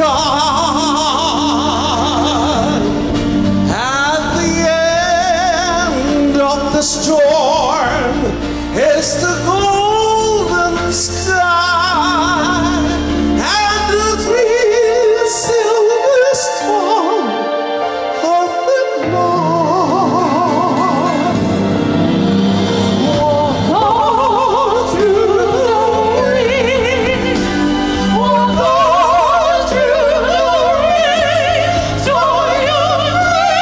die at the end of the storm is the golden sky and the three silver stars of the Lord. Walk on through the rain, walk on through the rain, so your grace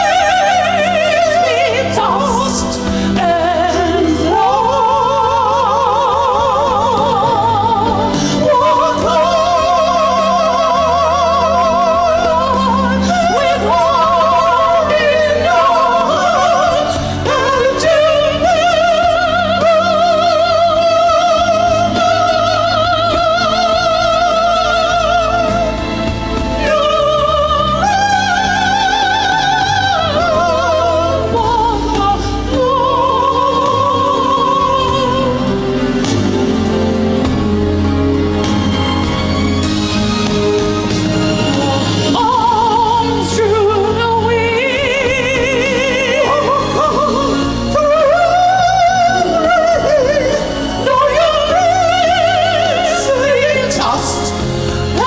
be tossed and blown. Walk on with hope in your heart until on through the wind, walk on through the rain, though your grace be tossed and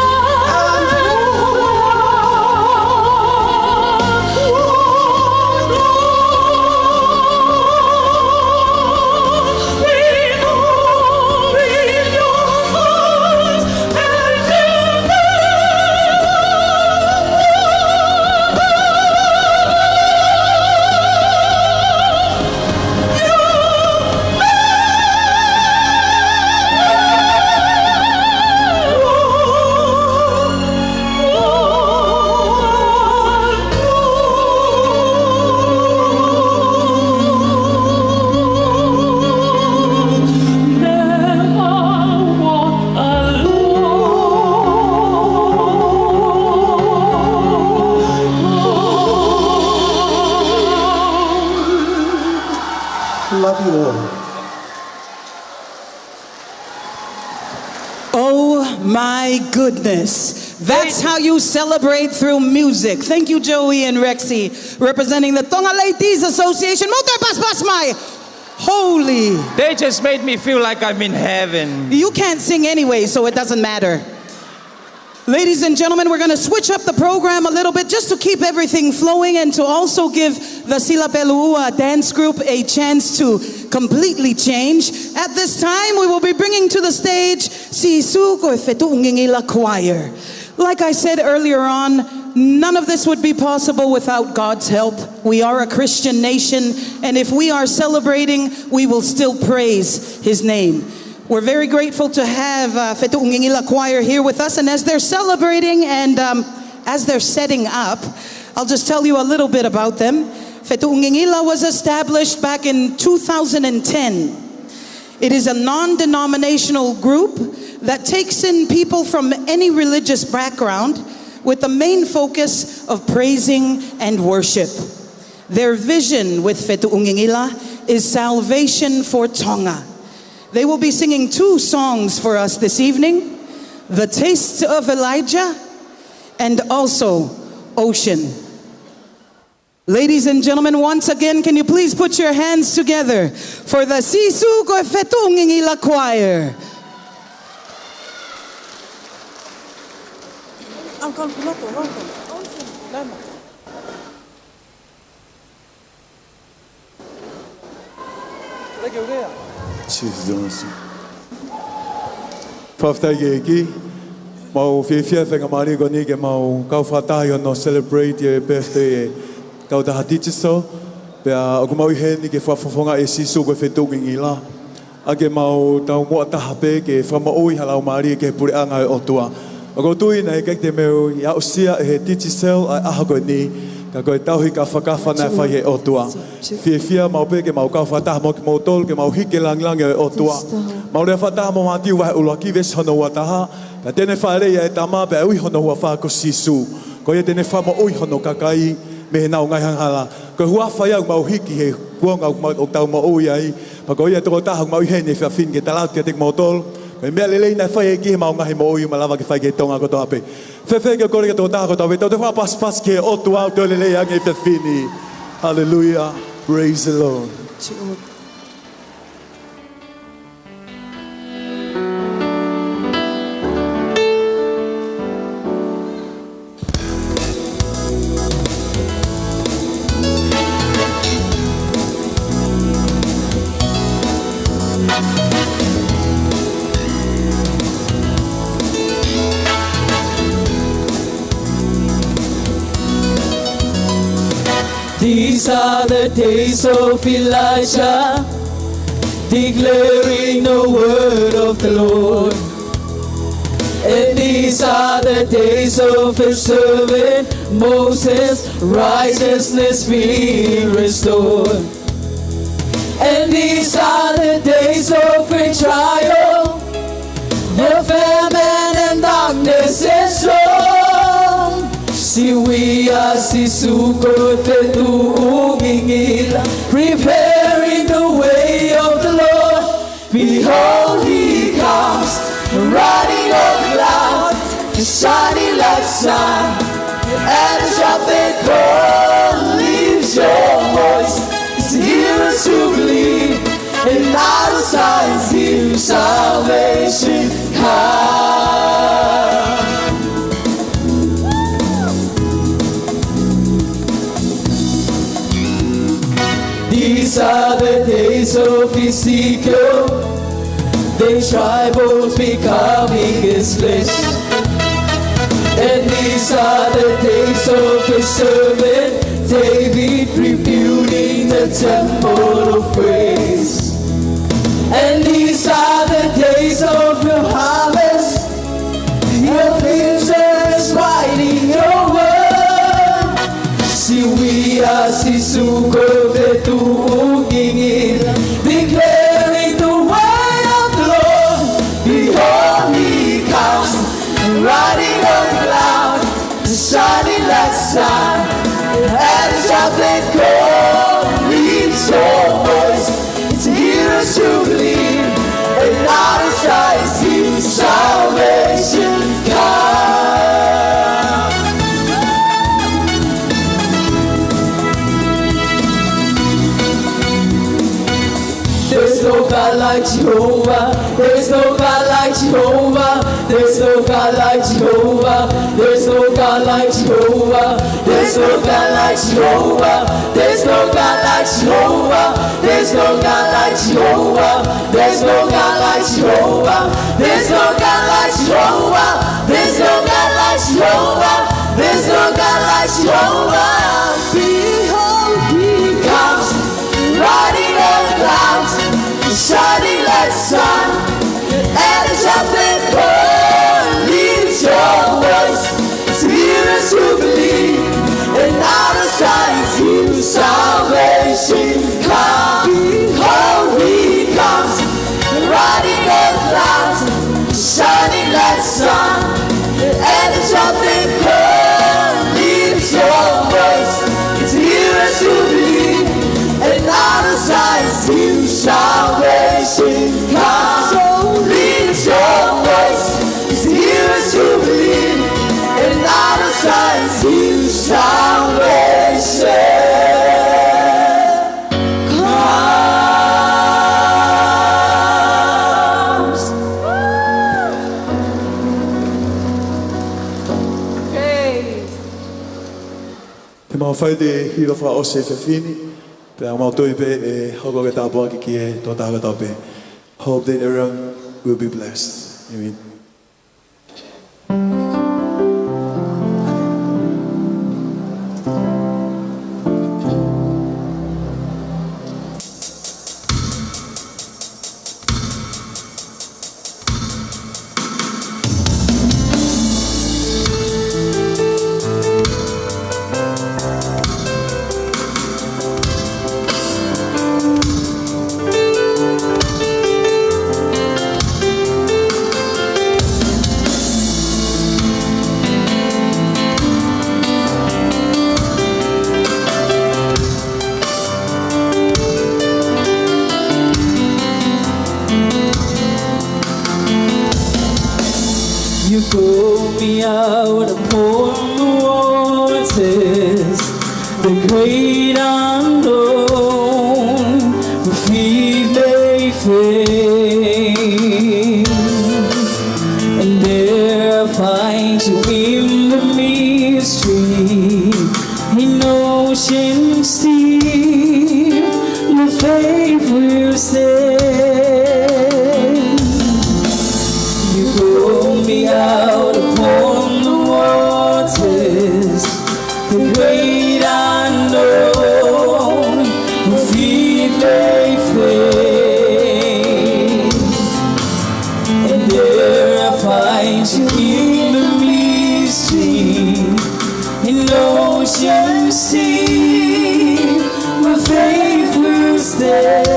love you all. Oh my goodness. That's how you celebrate through music. Thank you, Joey and Rexy, representing the Tonga Ladies Association. Holy. They just made me feel like I'm in heaven. You can't sing anyway, so it doesn't matter. Ladies and gentlemen, we're going to switch up the program a little bit just to keep everything flowing and to also give the Sila Pelua dance group a chance to completely change. At this time, we will be bringing to the stage si Suko Fetuungingila Choir. Like I said earlier on, none of this would be possible without God's help. We are a Christian nation, and if we are celebrating, we will still praise His name. We're very grateful to have Fetuungingila Choir here with us, and as they're celebrating and as they're setting up, I'll just tell you a little bit about them. Fetuungingila was established back in 2010. It is a non-denominational group that takes in people from any religious background with the main focus of praising and worship. Their vision with Fetuungingila is salvation for Tonga. They will be singing 2 songs for us this evening, The Taste of Elijah and also Ocean. Ladies and gentlemen, once again, can you please put your hands together for the Sisu Ko Fetuungingila Choir. Jesus. Paftaiki, mau fifia fenga mari goni ke mau kau fatai no celebrate your birthday. Kau dah Digicel, pe aku mau hen ke fafonga e sisu ko Fetuungingila. Age mau tau mo tahape ke fama oi halau mari ke puri anga o tua. Ako tui na ke te meu ya usia e Digicel a ahagoni. Ka koe tauhi ka whakafa nai whai e otua. Fia mau pe ke mau ka whataha mo ki mau tol ke mau hike lang e otua. Mau rea whataha mo mātiu wahe ula ki ves hono wataha. Ka tene whaere e tama pe ui hono hua whako sisu. Ko e tene whama ui hono kakai me he nao ngai hanghala. Ko hua whai au mau hiki he kuanga o tau mau ui ai. Pa ko e toko taha mau hene wha fin ke talautia te mau tol. E mea lele ina whai e ki he maungahi mo ui malawa ki whai ke tonga koto ape. Whewhe ke kore ke tō taha koto ape. Tau te whapas ke otu au tō lele ange whewhini. Hallelujah. Praise the Lord. These are the days of Elijah, declaring the word of the Lord. And these are the days of his servant Moses, righteousness being restored. And these are the days of great trial, the famine and darkness is strong. Si we are si sukot preparing the way of the Lord. Behold, he comes, riding on clouds, shining like sun. And the trumpet call, leaves your voice. It's heroes to believe, and out of signs, here salvation comes. These are the days of Ezekiel, the tribals becoming his flesh. And these are the days of his servant David, rebuilding the temple of praise. And these are the days of your harvest, your futures writing your word. Si we are si suko declaring the word of the Lord. Behold, he comes, riding on clouds, shining like sun. And the trumpet call, leaves your voice. It's heroes to believe, and out of sight, you salvation comes. There's no God like Jehovah. There's no God like Jehovah. There's no God like Jehovah. There's no God like Jehovah. There's no God like Jehovah. There's no God like Jehovah. There's no God like Jehovah. There's no God like Jehovah. There's no God like Jehovah. There's no God like Jehovah. There's no God like Jehovah. Behold, he comes, riding on clouds, shining like sun. And the trumpet call, leaves your voice. It's heroes to believe, and out of sight, you salvation comes. Behold, he comes, riding on clouds, shining like sun. And the trumpet call, leaves your voice. It's heroes to believe, and out of sight, you salvation comes. So leaves your voice. It's heroes to believe, and out of sight, you salvation comes. Te mau whai te hira wha o se whewhini. Pea mau tui pe e hoko ke tāpua ki e tō tākatau pe. Hope that everyone will be blessed. Amen. Hey! out upon the waters, the great unknown, where feet may fail. And there I find you in the mystery, in ocean steep, the faith will stand. You pull me out upon the waters, the great unknown, where feet may fail. And there I find you in the mystery, in ocean steep, my faith will stand.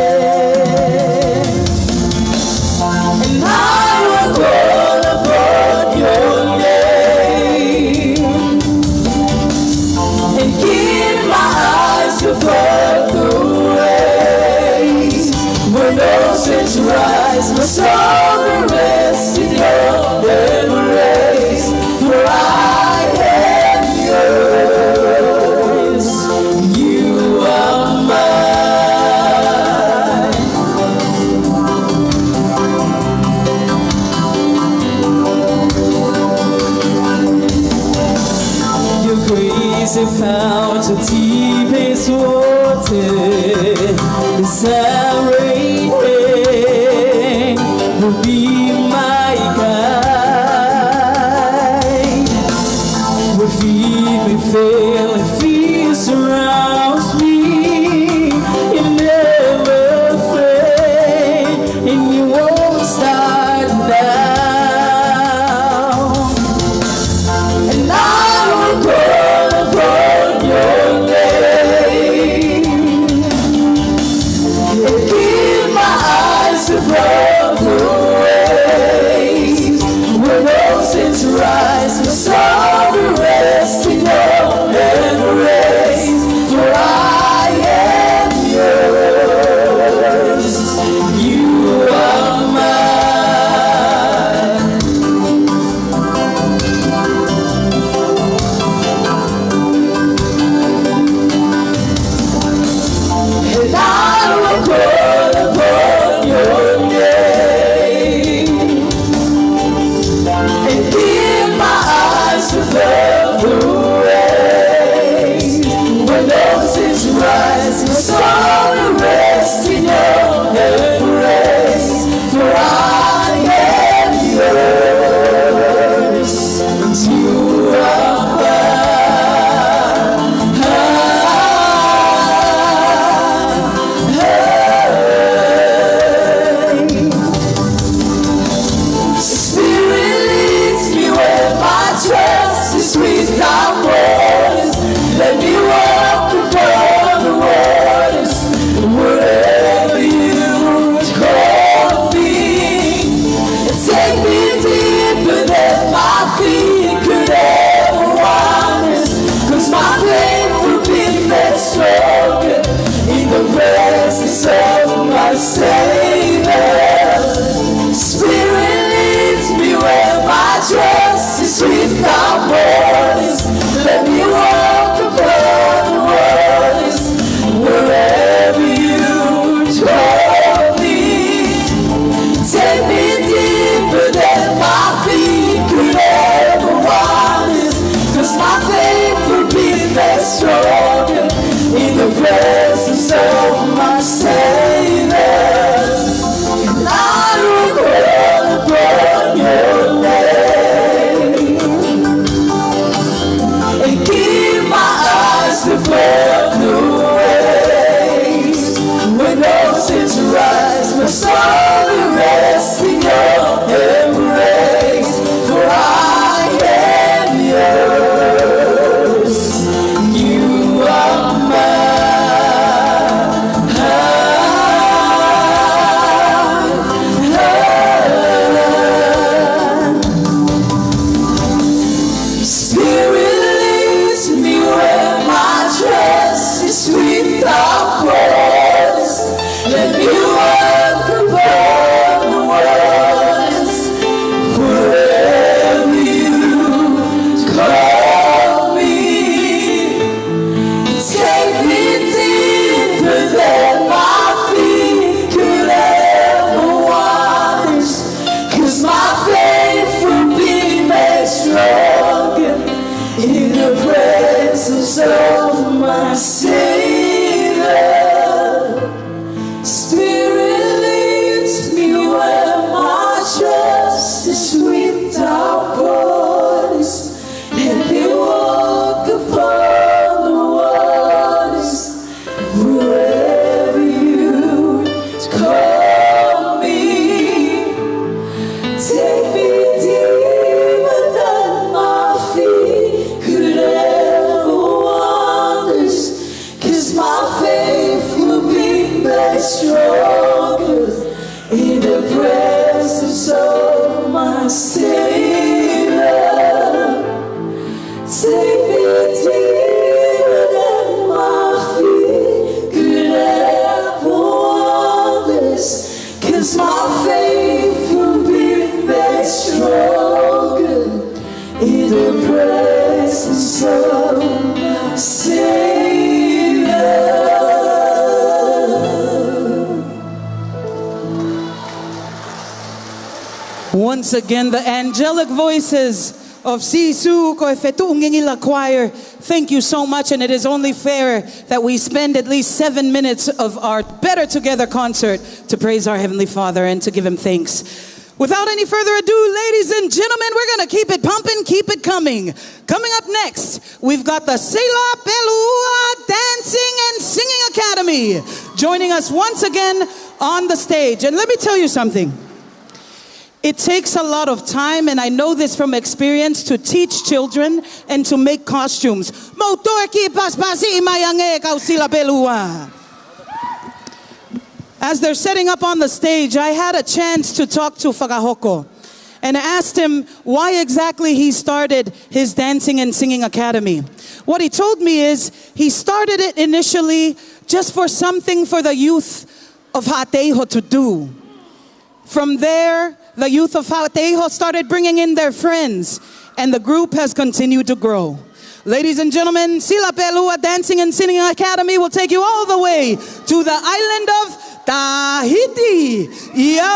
And I will call upon your name, and keep my eyes above the waves. When oceans rise, my soul will rest in your embrace. For I am yours, you are mine. Your grace and power to deepest water, the sovereign hand will be my guide. Where feet may fail and fear surrounds me, you never fail, and you won't start now. And I will call upon your name, and keep my eyes above the waves. When oceans rise, my soul will rest in your embrace. For I am yours, you are mine. And I will call upon your name, and keep my eyes above the waves. When oceans rise, my soul will rest in your embrace. For I am yours, and you are mine. Spirit leads me where my trust is without borders. Let me walk upon the waters, wherever you would call me. And take me deeper than my feet could ever wander. 'Cause my faith will be made stronger in the presence of my Savior. Spirit leads me where my trust is without borders. Let me walk upon the waters, wherever you would call me. Take me deeper than my feet could ever wander. 'Cause my faith will be made stronger in the presence of my Savior. And I will call upon your name, and keep my eyes above the waves. When oceans rise, my soul will rest in your embrace. For I am yours, you are mine. Spirit leads me where my trust is without borders. Let me walk upon the waters, wherever you Take me deeper than my feet could ever walk this. 'Cause my faith will be made stronger in the presence of Savior. Once again, the angelic voices of Sisu Koefetuungingila Choir. Thank you so much, and it is only fair that we spend at least 7 minutes of our Better Together concert to praise our Heavenly Father and to give Him thanks. Without any further ado, ladies and gentlemen, we're going to keep it pumping, keep it coming. Coming up next, we've got the Sela Pelua Dancing and Singing Academy joining us once again on the stage. And let me tell you something. It takes a lot of time, and I know this from experience, to teach children and to make costumes. As they're setting up on the stage, I had a chance to talk to Whakahoko and asked him why exactly he started his Dancing and Singing Academy. What he told me is he started it initially just for something for the youth of Ha'ateho to do. From there, the youth of Ha'ateho started bringing in their friends, and the group has continued to grow. Ladies and gentlemen, Sila Pelua Dancing and Singing Academy will take you all the way to the island of Tahiti. Yorana!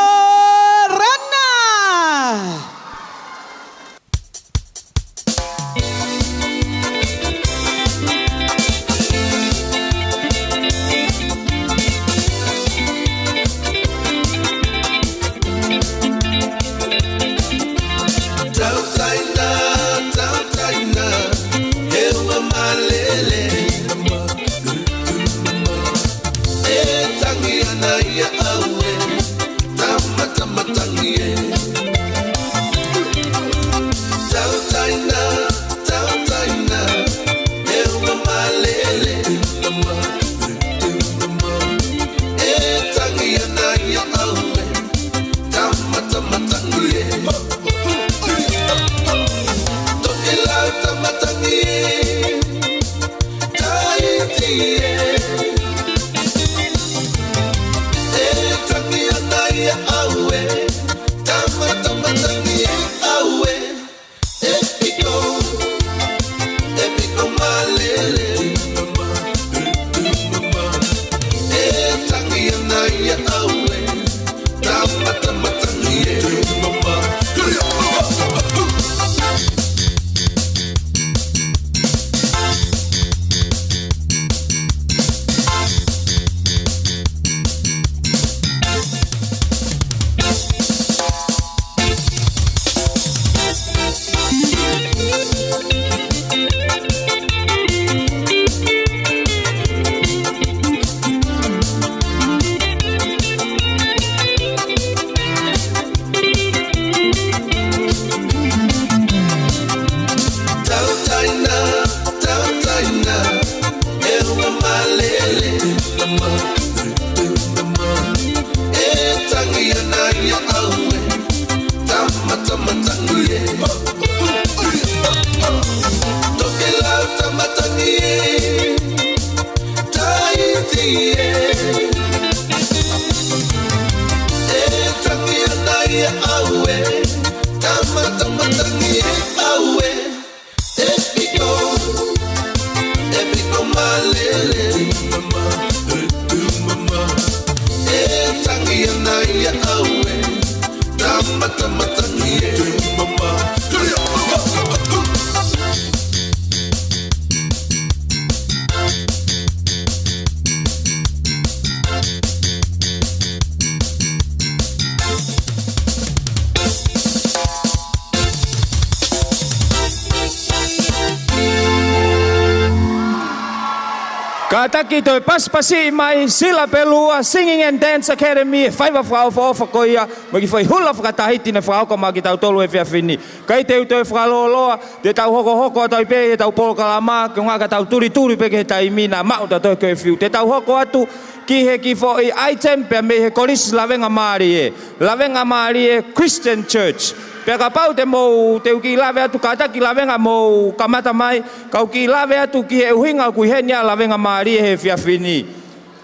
Kataki toi paspasi mai Sila Pelua Singing and Dance Academy whaiwa whao whakoia maki whai hula whakatahiti na whao ka maki tau tolu e whiawhini. Kai te utoi whaloloa, te tau hoko tau pe, te tau polokalama, ke ngaka tau turi pe ke tai mina mauta toi koe whiu. Te tau hoko atu ki he ki fo i item pe me he kolis lawenga maari e. Lawenga maari e Christian Church. Pea ka pau te mou te uki lawe atu kata ki lawenga mou kamata mai. Ka uki lawe atu ki he uhinga kui he nia lawenga maari he whiawhini.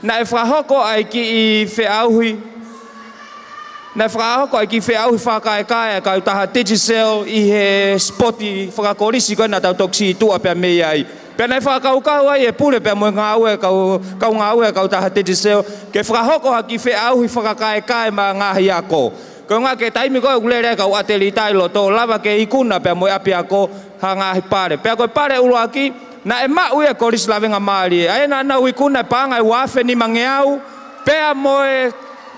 Na e whahoko ai ki i whiauhi. Na whakahoko ai ki whiauhi whakaekae ka utaha Digicel i he spoti whakakorisi koe na tau toksi tua pia mei ai. Pea nei whakaukau ai e pule pia moe ngā ue kau ngā ue ka utaha Digicel. Ke whakahoko ha ki whiauhi whakaekae ma ngāhi ako. Ko ngā ke taimi koe ulere kau ateli tailo tō lava ke ikuna pia moe api ako ha ngāhi pare. Pea koe pare uloa ki na e mau e korisi lawenga maari. Ae na nau ikuna pāngai wafe ni mangeau pea moe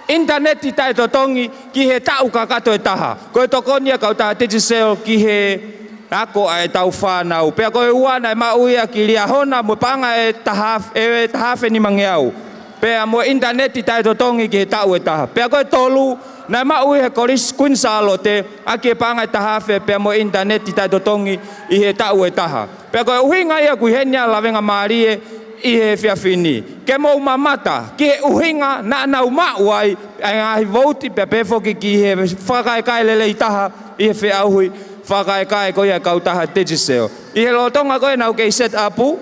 internet i tae totongi ki he tau kakato e taha. Koe tokonia kau taha Digicel ki he ako ai tau whanau. Pea koe uana e mau ia ki lia hona mo panga e tahafe ni mangeau. Pea mo internet i tae totongi ki he tau e taha. Pea koe tolu na mau he koris kuinsalo te aki e panga e tahafe pea mo internet i tae totongi i he tau e taha. Pea koe uhinga ia kui henia lawenga maarie i he whiawhini. Ke mou mamata, ki he uhinga na nau mau ai ngahi vouti pia pefoki ki he whakaekae lele i taha i he whiauhui whakaekae koe a kau taha Digicel. I he lotonga koe nau kei set upu,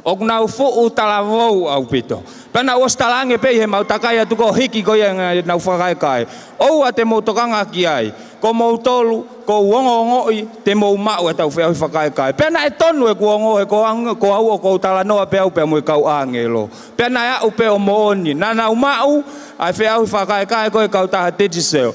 o nau fuu talavou au pito. Pena os talange pe he mau takai atu ko hiki koe nau whakaekae. Oua te mou tokanga ki ai. Ko mou tolu, ko uongo ngoi, te mou mau e tau whiauhi whakaekae. Pena e tonu e kuongo e ko au o ko tala noa pe au pe mui kau angelo. Pena e au pe o mooni. Nana mau ai whiauhi whakaekae koe kau taha Digicel.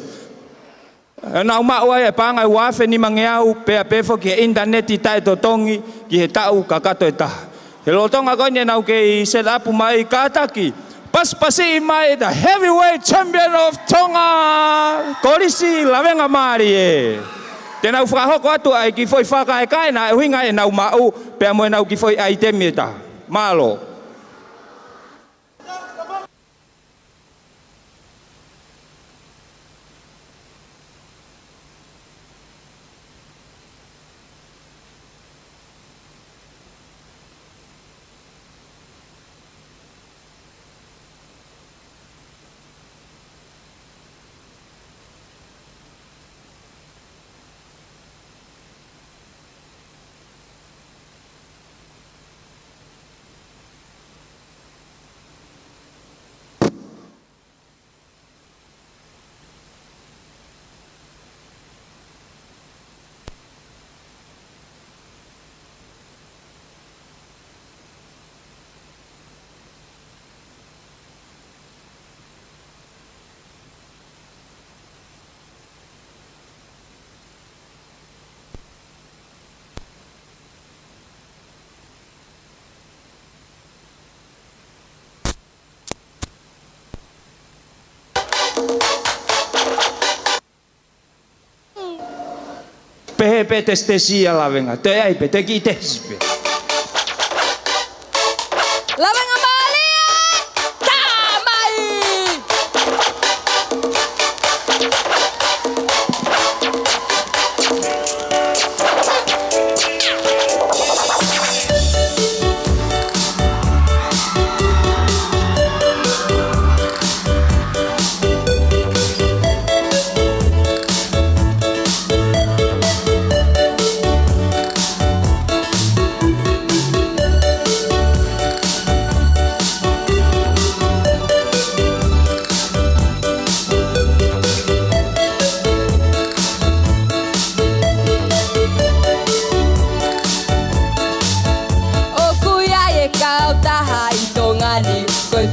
Nau mau ai e pāngai wafe ni mangeau pe a pefo ki he internet i tae totongi ki he tau kakato e taha. He lotonga koe nau ke i set up mai kātaki. Paspasi mai the heavyweight champion of Tonga. Korisi lawenga maari e. Te nau whakahoko atu ai ki foi whakaekae na e huinga e nau mau pea moe nau ki foi ai temi e taha. Malo. Pehe te stesia lawenga. Te ai pe te ki tespe. Lawenga malia! Tamai!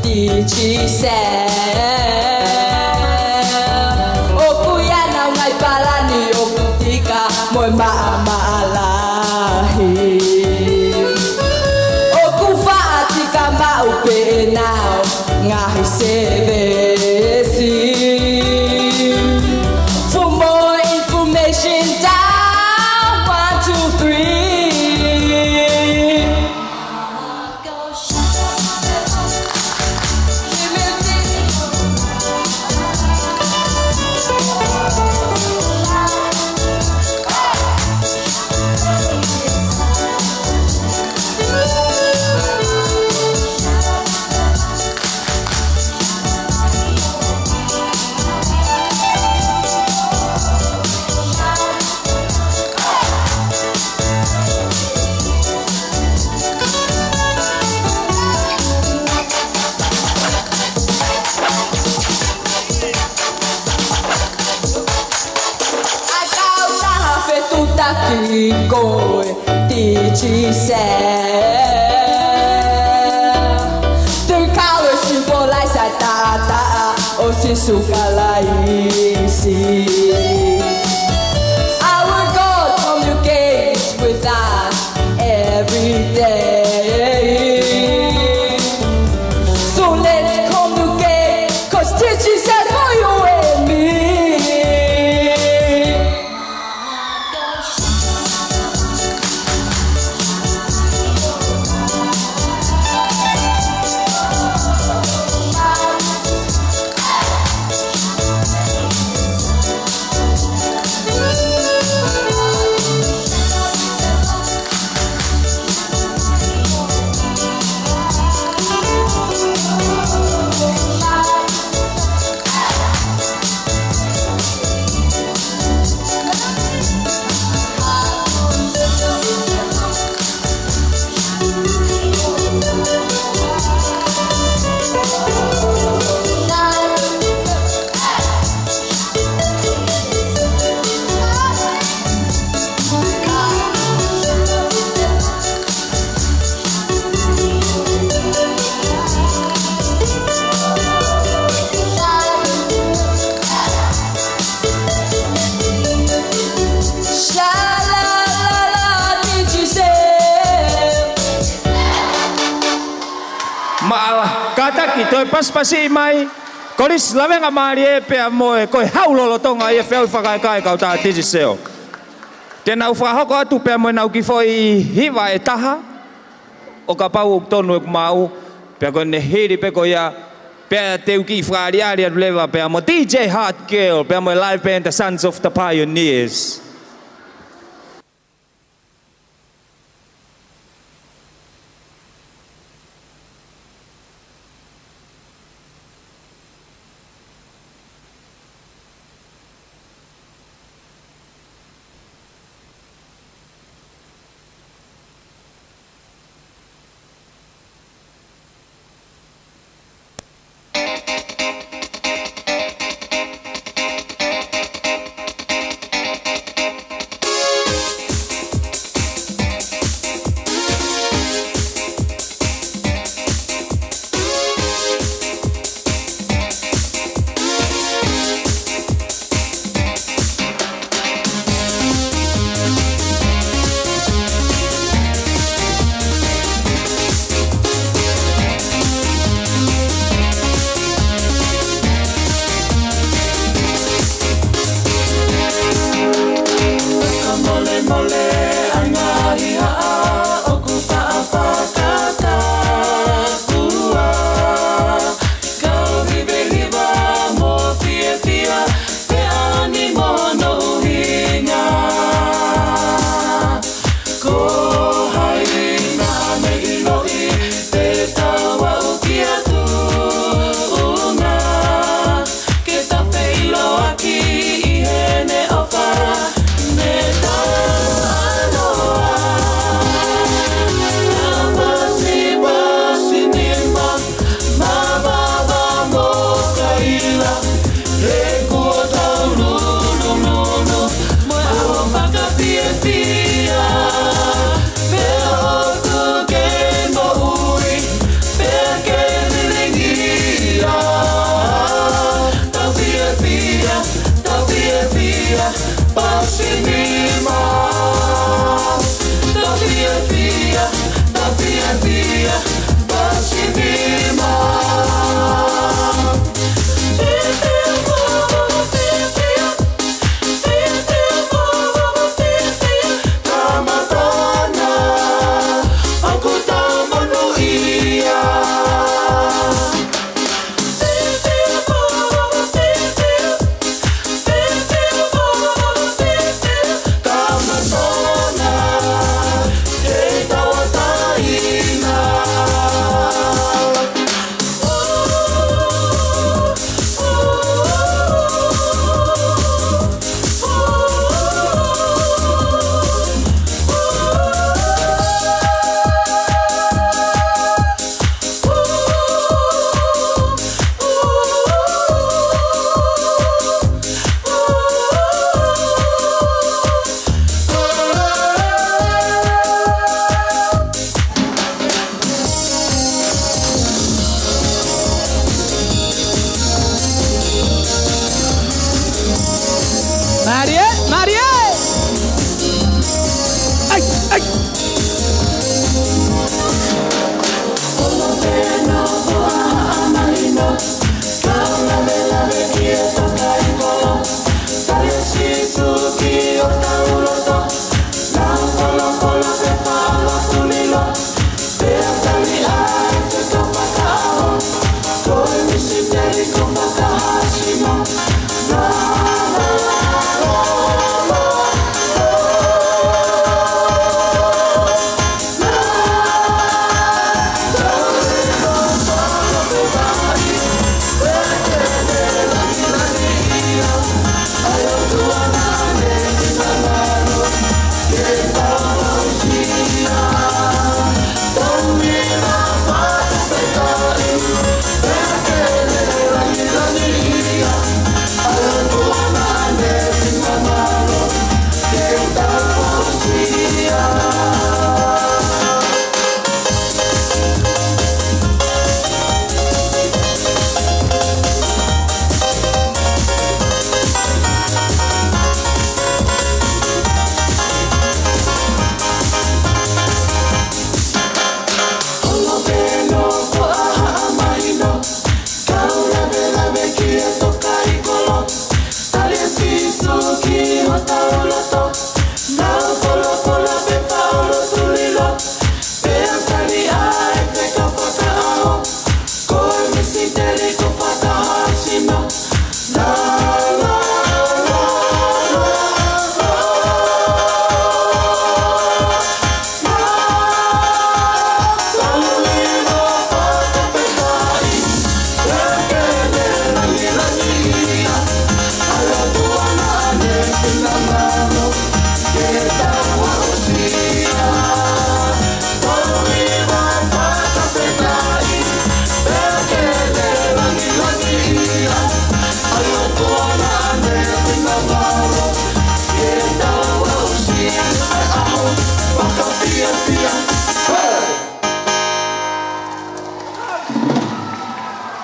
Digicel o kuya na ngai palani o putika moi maalahi o kufa atika maupe now ngahi sevesi for more information down 1 2 3 Give me a Digicel. Their colors symbolize at ta'a o sisukalaisi. Our God communicates with us every day. So let's communicate, 'cause Digicel for you and me. Kataki toi paspasi mai. Kolis lavenga mari e pe moe koi haulolo tonga e feu whakaikai kau tā Digicel. Tēnā uwhahoko atu pe moe nau ki foi hiwa e taha. O ka pau tonu e kumau. Pe koe ne hiri pe koe ia. Pe teu ki whariari atu lewa pe mo DJ Hot Girl. Pe moe live band The Sons of the Pioneers.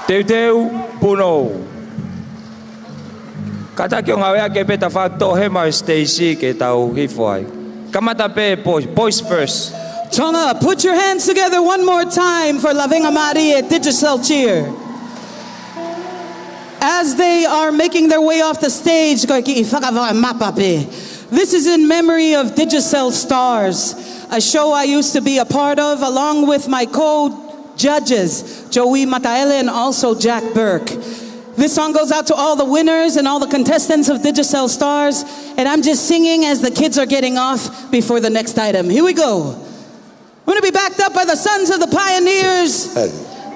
Teu puno. Kata ki o ngawea ke peta whakto he mai Stacy ke tau hifoi. Kamata pe boys first. Tonga, put your hands together one more time for Laving Amari at Digicel cheer. As they are making their way off the stage, this is in memory of Digicel Stars, a show I used to be a part of along with my co-judges, Joey Mataele and also Jack Burke. This song goes out to all the winners and all the contestants of Digicel Stars, and I'm just singing as the kids are getting off before the next item. Here we go. We're going to be backed up by the Sons of the Pioneers,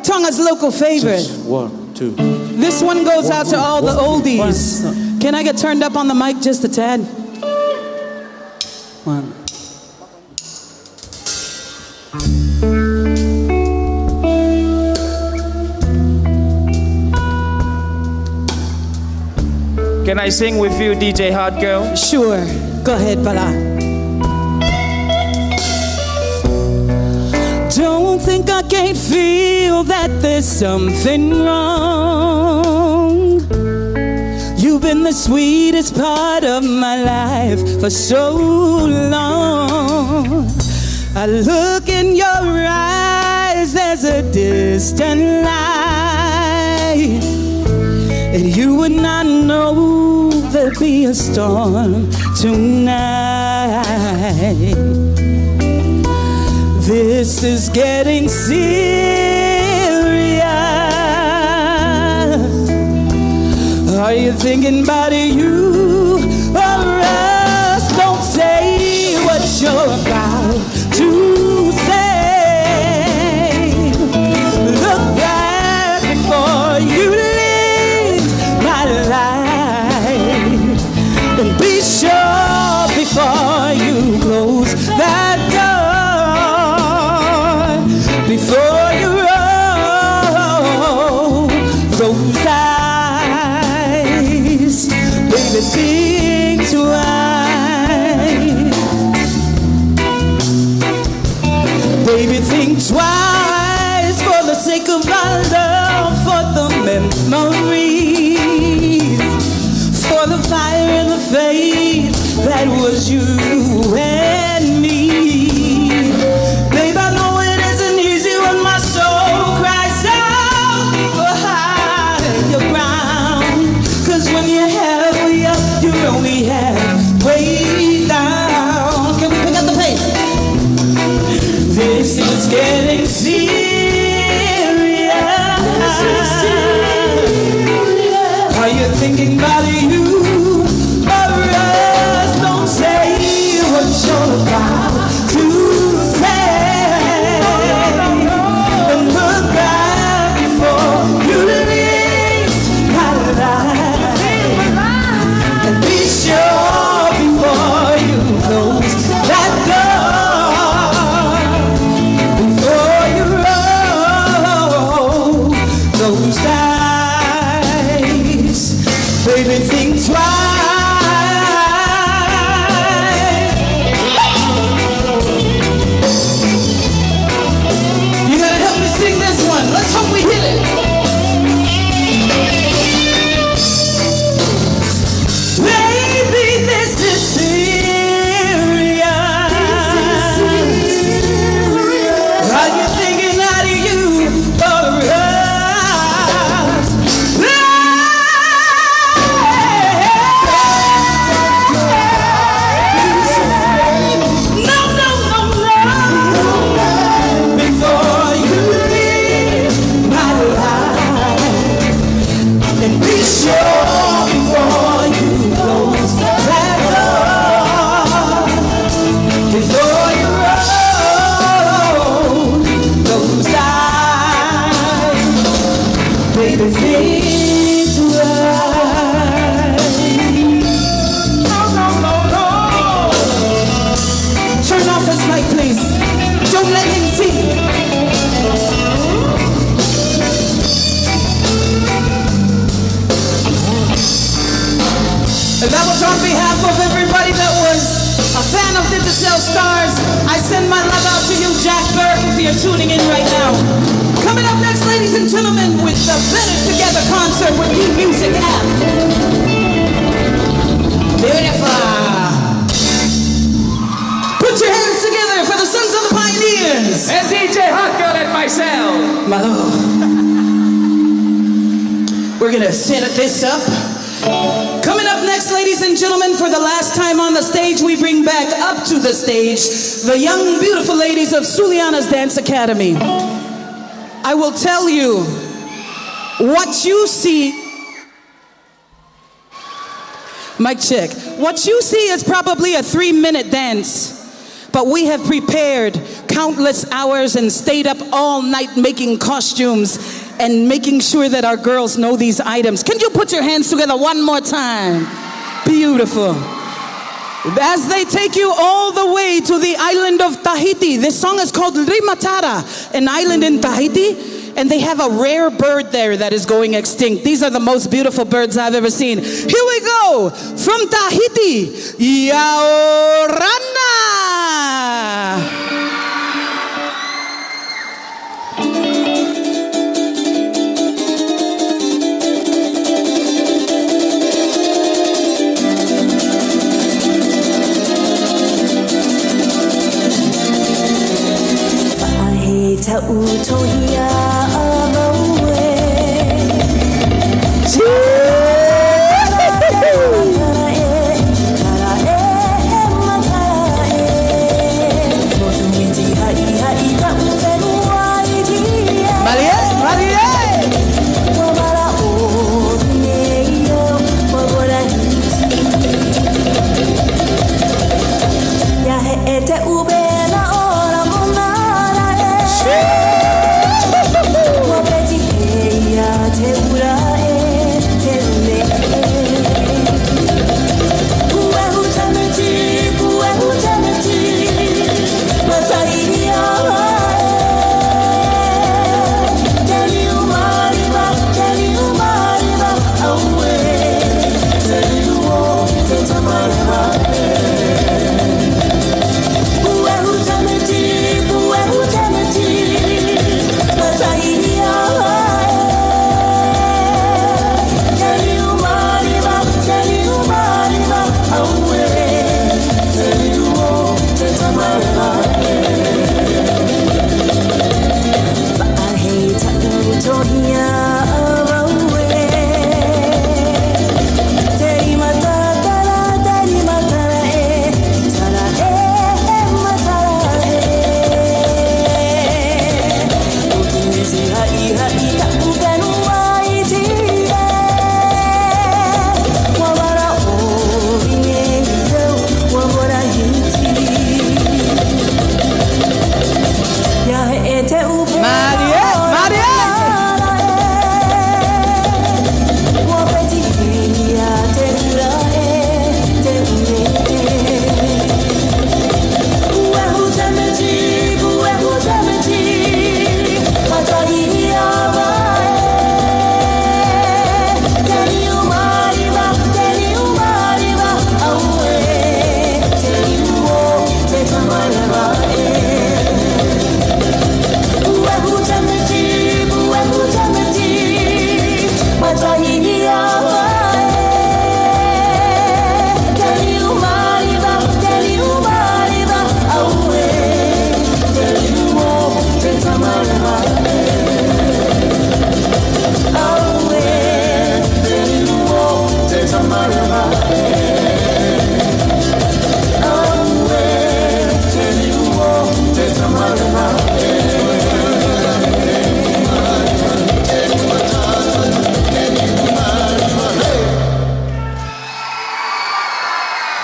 Tonga's local favorite. 1, 2. This one goes out to all the oldies. Can I get turned up on the mic just a tad? 1. Can I sing with you, DJ Hot Girl? Sure. Go ahead, Pala. Don't think I can't feel that there's something wrong. You've been the sweetest part of my life for so long. I look in your eyes, there's a distant light, and you would not know there'd be a storm tonight. This is getting serious. Are you thinking about you or us? Don't say what you're about to say. Look back before you leave my life, and be sure before you close that door. Before you roll those eyes, baby, think twice. Baby, think twice for the sake of our love, for the memories, for the fire and the faith that was you and me. Babe, I know only have way down. Can we pick up the pace? This is getting serious. Are you thinking about you or us? Don't say what you're about to say, and look back before you leave my life. Sure before you close that door, before you roll those dice, baby, think twice. You gotta help me sing this one. Let's hope we hit it. And that was on behalf of everybody that was a fan of Digicel Stars. I send my love out to you, Jack Burke, if you're tuning in right now. Coming up next, ladies and gentlemen, with the Better Together concert with the music app. Beautiful. Put your hands together for the Sons of the Pioneers. And DJ Hot Girl and myself. Malo. We're gonna set this up. Coming up next, ladies and gentlemen, for the last time on the stage, we bring back up to the stage the young, beautiful ladies of Suliana's Dance Academy. I will tell you, what you see, mic check, what you see is probably a 3-minute dance, but we have prepared countless hours and stayed up all night making costumes and making sure that our girls know these items. Can you put your hands together one more time? Beautiful. As they take you all the way to the island of Tahiti. This song is called Rimatara, an island in Tahiti. And they have a rare bird there that is going extinct. These are the most beautiful birds I've ever seen. Here we go, from Tahiti, Yaorana.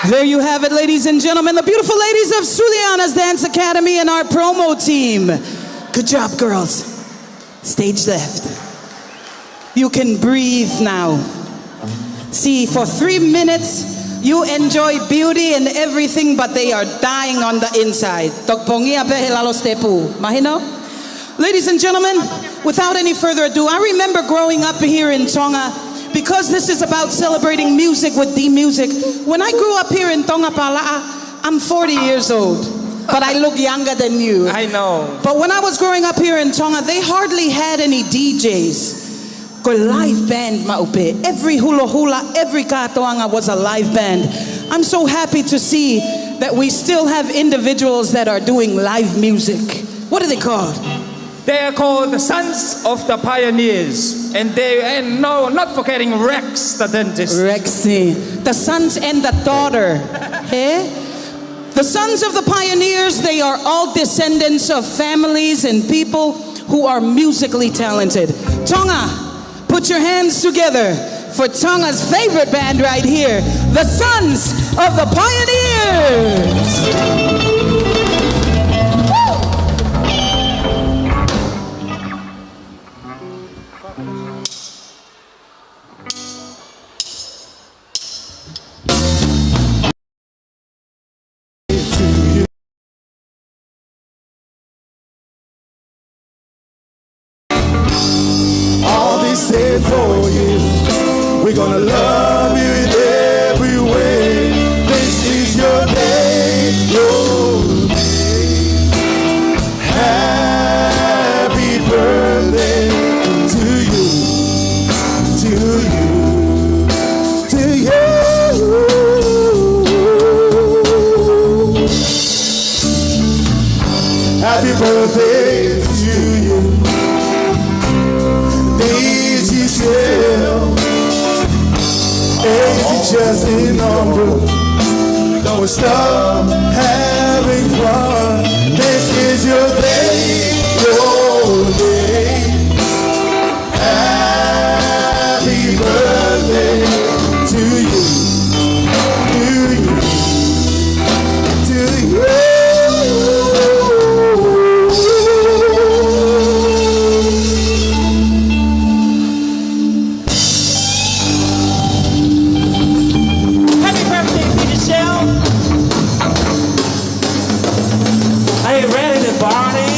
There you have it, ladies and gentlemen, the beautiful ladies of Suliana's Dance Academy and our promo team. Good job, girls. Stage left. You can breathe now. See, for 3 minutes, you enjoy beauty and everything, but they are dying on the inside. Ladies and gentlemen, without any further ado, I remember growing up here in Tonga, because this is about celebrating music with D-Music. When I grew up here in Tonga Pala'a, I'm 40 years old, but I look younger than you. I know. But when I was growing up here in Tonga, they hardly had any DJs. ko live band maupe. Every hula hula, every katoanga was a live band. I'm so happy to see that we still have individuals that are doing live music. What are they called? They are called the Sons of the Pioneers. And not forgetting Rex, the dentist. Rexy. The sons and the daughter. Hey? The Sons of the Pioneers, they are all descendants of families and people who are musically talented. Tonga, put your hands together for Tonga's favorite band right here, the Sons of the Pioneers. Say for you, we're gonna love you in every way. This is your day, your day. Happy birthday to you, to you, to you. Happy birthday to you. Digicel, age is just a number. Don't stop having fun. This is your day, your day. Happy birthday to you, to you, to you. Are you ready to party?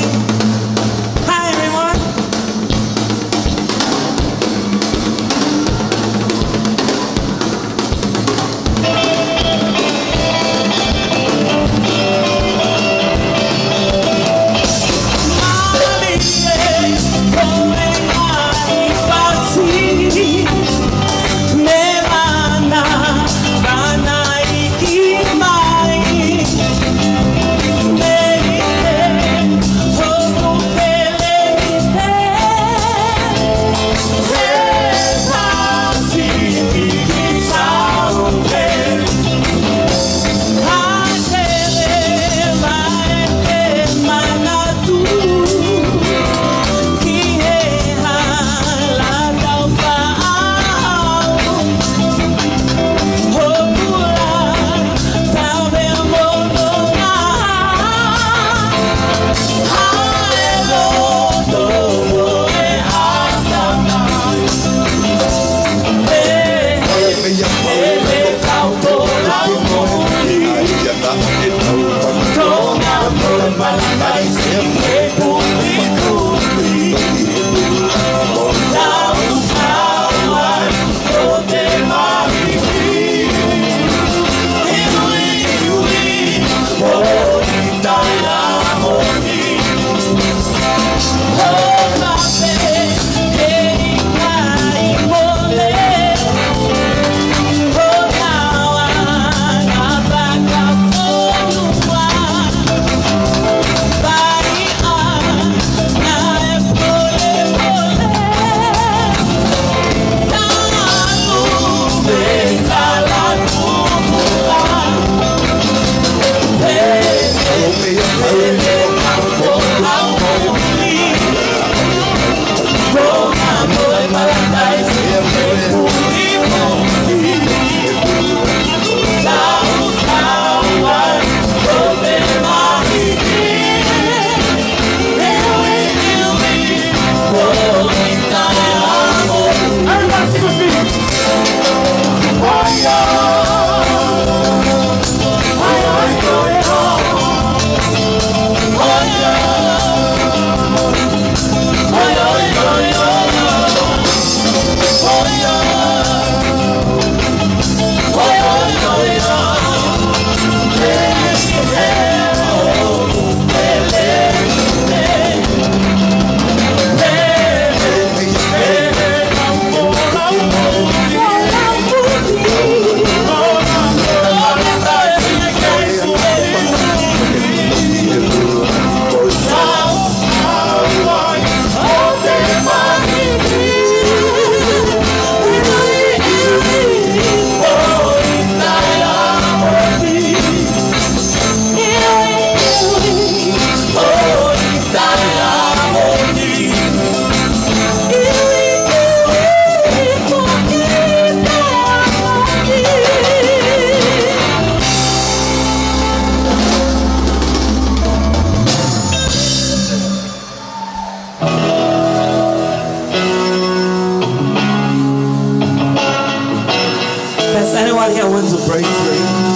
Has anyone here wants to break free?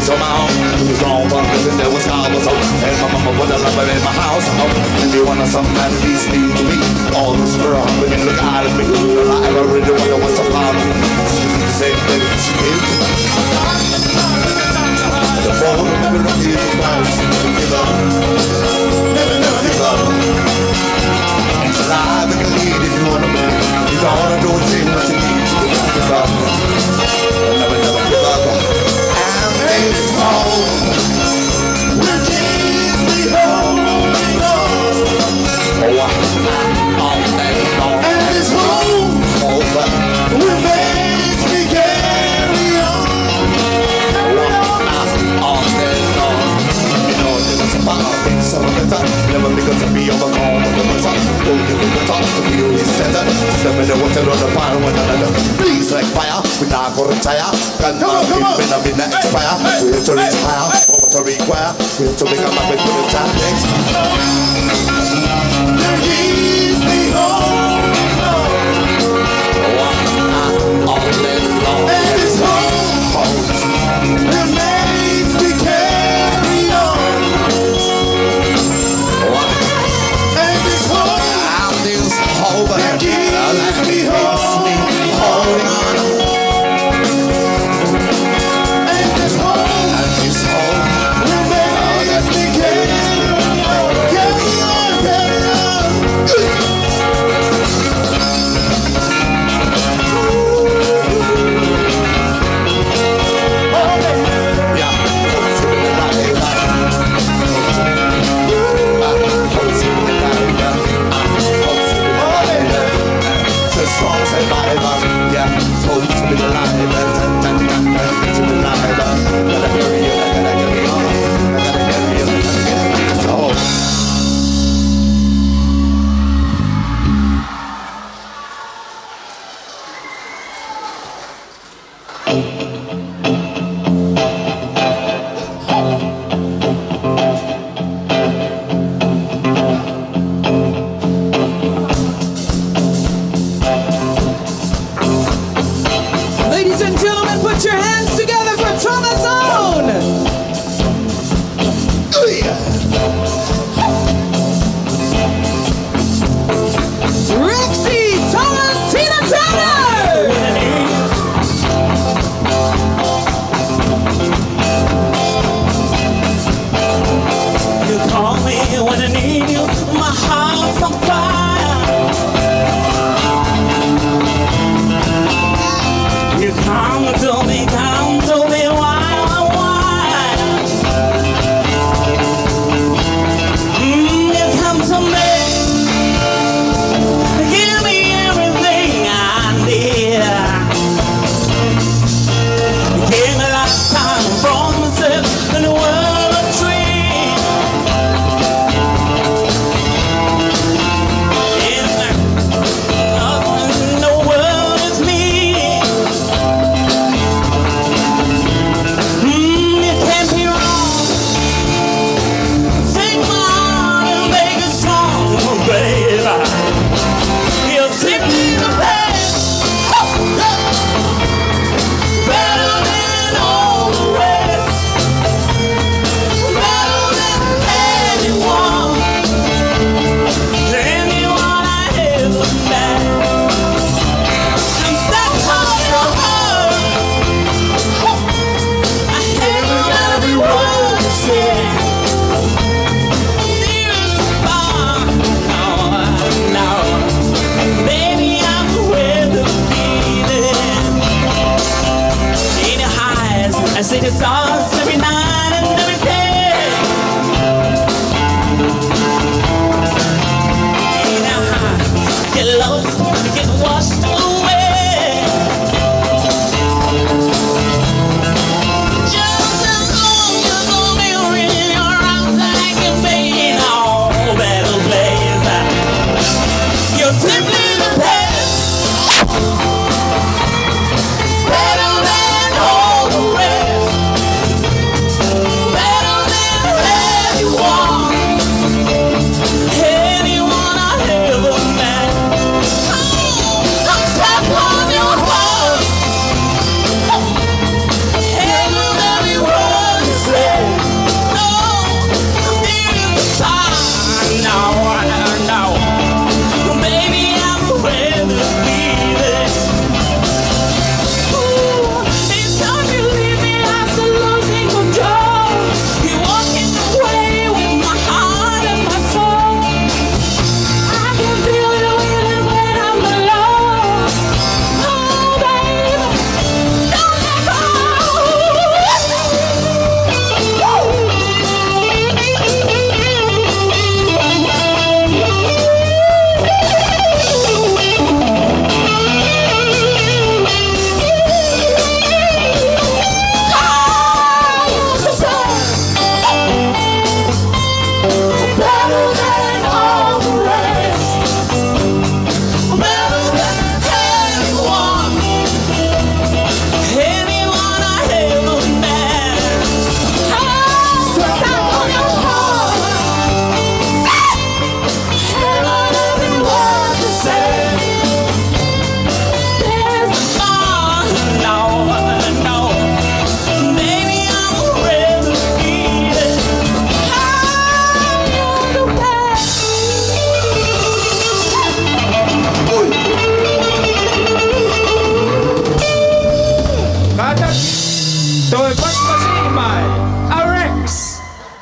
so my home. It was wrong, but there was how was hope. And my mama put a lumber in my house. And they wanna sometimes these things to me. All this girl, women look out at me. All I ever really wonder what's upon me. The same thing she did. The phone, never look in the house. Give up. Never give up. And she's alive and can lead if you wanna be. You don't wanna do it, what you need to give up. Never give up. And this home will keep me holding on. All day long. And this home will make me carry on. All day long. You know there was a fire thing some of the time. Never because of me overcome with the top. Oh, you with the top to feel his center. Step in the water on the fire one another. Please like fire, we not gonna retire. Come on. When I'm in the expire, we have to reach higher. What to require, we have to make a map with the time next. There is me home. All day long. And this home will make me carry on. And this home that keeps me holding on. And this home will make me carry on. Carry on, carry on. Ladies and gentlemen, put your hands together for Tonga's own Rexy Thomas Tina Turner. You call me when I need you. My heart's on fire. You come to me why? You come to me, give me everything I need. Give me a lifetime of promises and a world of dreams. The world is me. You can't be wrong. Take my heart and make it strong, baby. You're simply the best, better than all the rest, better than anyone I ever met. I'm stuck on your heart. I hear every word you say. Near far, no, baby, I'm where to be there. In your eyes, I see the stars every night and every day. In your heart, I get lost, I get washed away. Just as long as the mirror in your arms, I can be in all better place. You're simply the best, better than all the rest, better than anyone I ever met.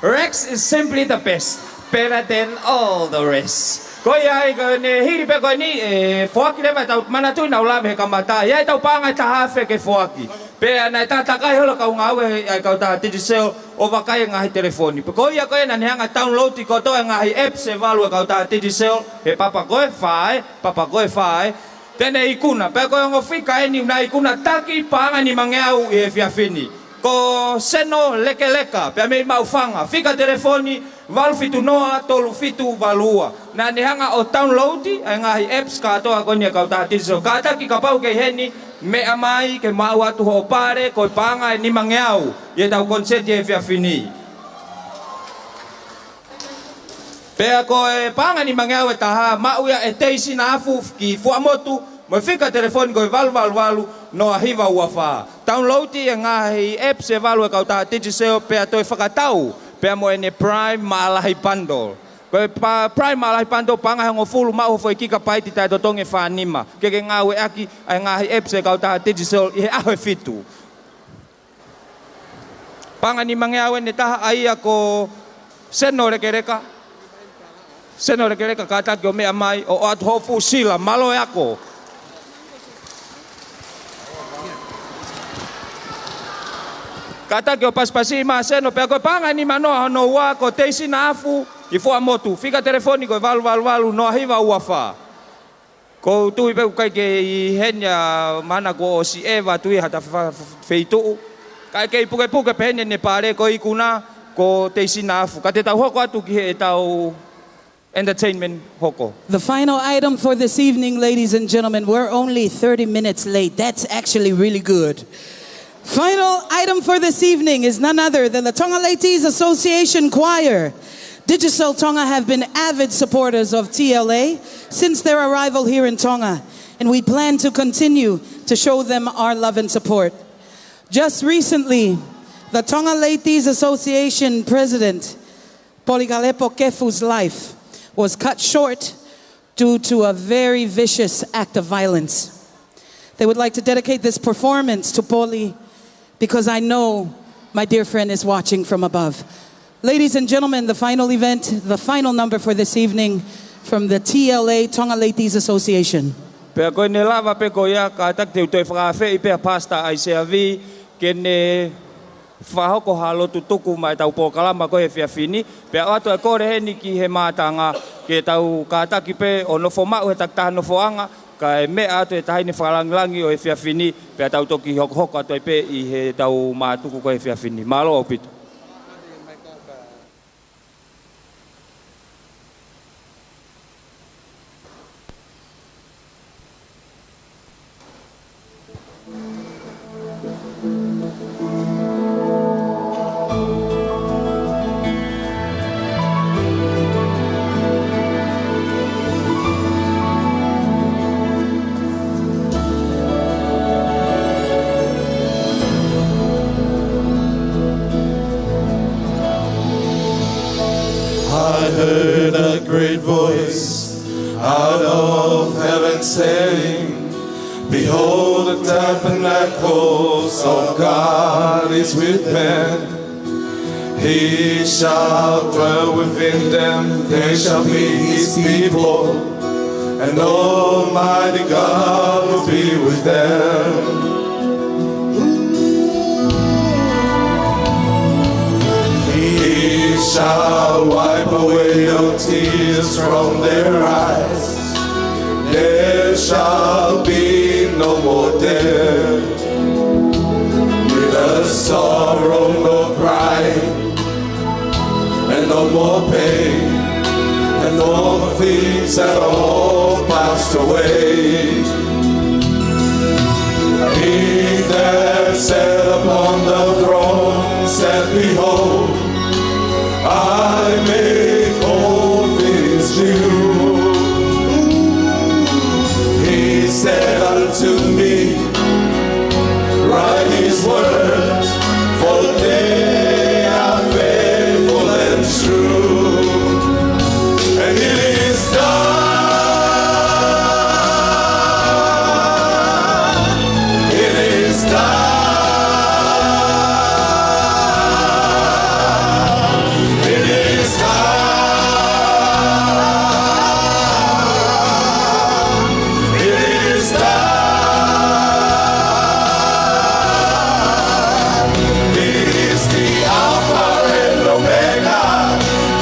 Rex is simply the best, better than all the rest. Koia ai ne hiri pe ko ni foaki le tau mana tu na ula me kamata. Ia tau panga ta hafe ke foaki. Pe ana ta kai hola ka unga we ai ka ta Digicel o vakai ngahi telefoni. Pe koia ko na hanga download ko to ngahi app se valu ka ta Digicel he papa ko Fale. Tene ikuna pe ko ngo fika eni na ikuna taki panga ni mangeau e fiafini. Ko seno leka pe me maufanga fika telefoni val fitu noa tolu fitu valua na ni hanga o download ai ngahi apps ka to ko ni ka ta Digicel ka ta ki ka pau ke heni me amai ke mau atu ho pare ko panga ni mangeau ye tau concert ye fiafini pe ko panga ni mangeau ta mau ya eteisi na afu ki fu motu mo fika telefoni ko valu no ahiva uafa download ye ngahi apps e valu ka ta Digicel pe to fakatau pe mo ene prime malahi bundle ko prime malahi bundle panga ngo full ma ho foi kika pai ti ta tonge fa nima ke ngawe aki ai ngahi apps e ka ta Digicel e a fitu panga ni mangawe ne ta ai ako seno rekereka kata ko me amai o at hofu sila malo yako kata ke pas-pasi maseno pe ko panga ni mano no wa ko teisi na afu i fo motu fika telefoni ko valu no hiva uafa ko tu pe kai ke henya mana ko si eva tu hata feitu kai ke puke pene ne pare ko ikuna ko teisi na afu kate ta hoko atu ki tau entertainment hoko. The final item for this evening, ladies and gentlemen, we're only 30 minutes late. That's actually really good. Final item for this evening is none other than the Tonga Ladies Association Choir. Digicel Tonga have been avid supporters of TLA since their arrival here in Tonga, and we plan to continue to show them our love and support. Just recently, the Tonga Ladies Association president, Poligalepo Kefu's life was cut short due to a very vicious act of violence. They would like to dedicate this performance to Poli because I know my dear friend is watching from above. Ladies and gentlemen, the final event, the final number for this evening from the TLA, Tonga Ladies Association. Pe ko ne lava pe ko ya ka tak te to fra fe pe pasta ai se avi ke ne fa hoko halo tutuku mai tau po kalama ko e fiafini pe ato e ko re ni ki he matanga ke tau ka tak pe ono fo ma o tak ta no foanga ka me ato e tai ni falangi o e fiafini pe tau toki hoko ato pe I he tau matuku ko e fiafini malo opito. I heard a great voice out of heaven saying, behold, the tabernacles of God is with men. He shall dwell within them, they shall be his people, and Almighty God will be with them. He shall wipe away your tears from their eyes. There shall be no more death, neither sorrow nor crying, and no more pain, and all the things that are all passed away. He that sat upon the throne said, behold, I make all things new. He said unto me, write his words, for they are faithful and true. And it is done. It is done.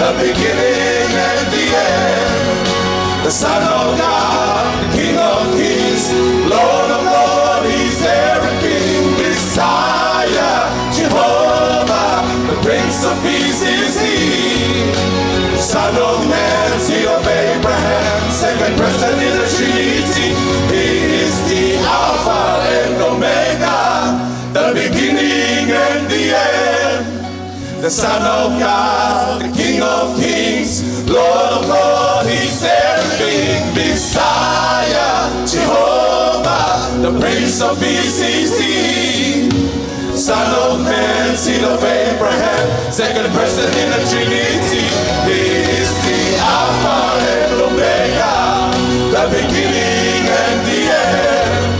the beginning and the end. The Son of God, the King of Kings, Lord of Lords, He's everything. Messiah, Jehovah, the Prince of Peace is He. Son of Man, seed of Abraham, second person in the Trinity. He is the Alpha and Omega, the beginning and the end. The Son of God, the King of Kings, Lord of Lords, He's everything. Messiah, Jehovah, the Prince of Peace is He. Son of Man, seed of Abraham, second person in the Trinity. He is the Alpha and Omega, the beginning and the end.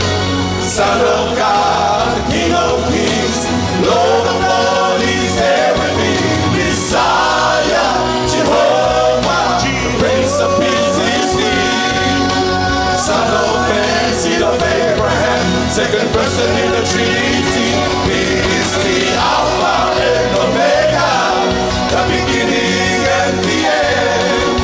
Son of God, the King of Kings, Lord of Lords, He's everything. Messiah, Jehovah, the Prince of Peace is He. Son of Man, seed of Abraham, second person in the Trinity. He is the Alpha and Omega, the beginning and the end.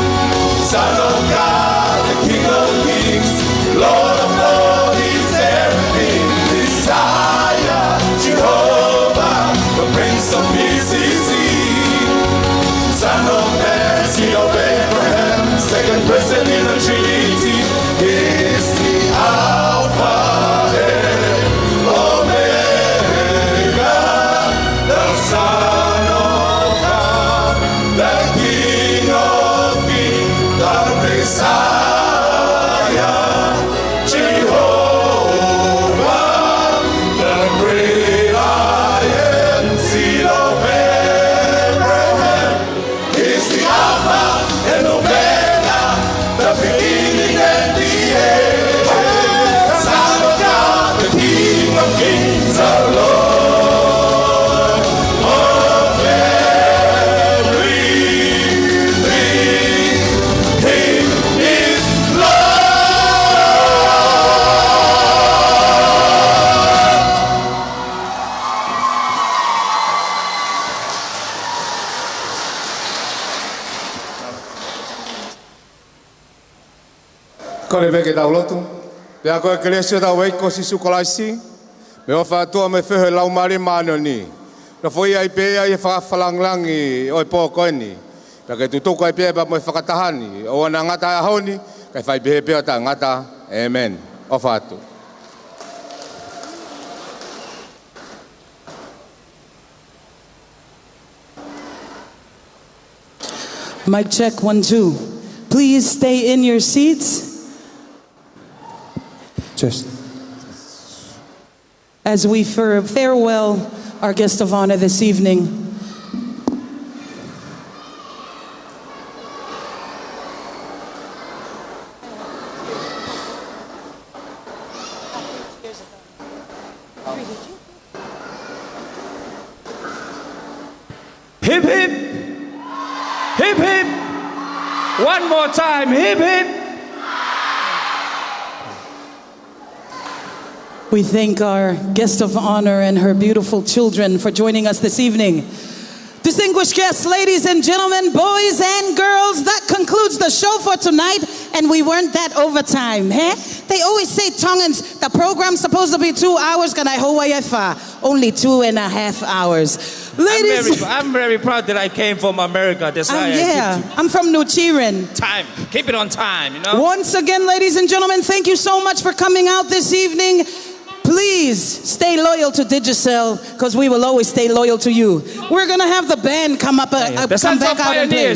Son of God, the King of Kings, Lord of Lords, He's everything. Messiah, Jehovah, the Prince of Peace is He. Son of Man, seed of Abraham, second person in the Trinity. He is the Alpha and Omega, the Son of God, the King of Kings, the Messiah, Jehovah, the great I am, seed of Abraham. He's the Alpha and Omega, the beginning and the end. Son of God, the King of Kings, the Lord of everything. He is Kore veke tau lotu. Pea koe kelesio tau weiko si sukolaisi. Me o whātua me whehe lau mare māno ni. Na fwoi ai pēa i whakawhalanglangi o i pō koe ni. Pea kei tutuko ai pēa pa mo i whakatahani. O wana ngata a hauni, kai whai pehe pēa ta ngata. Amen. O whātu. Mic check, 1, 2. Please stay in your seats. Just. As we farewell our guest of honor this evening. Hip hip, hip hip. One more time, hip hip. We thank our guest of honor and her beautiful children for joining us this evening. Distinguished guests, ladies and gentlemen, boys and girls, that concludes the show for tonight, and we weren't that overtime, eh? They always say, Tongans, the program's supposed to be 2 hours, can I only 2.5 hours. Ladies, I'm very proud that I came from America. That's why I'm from New Chiren. Time, keep it on time, you know. Once again, ladies and gentlemen, thank you so much for coming out this evening. Please stay loyal to Digicel, because we will always stay loyal to you. We're gonna have the band come up, come back out and play.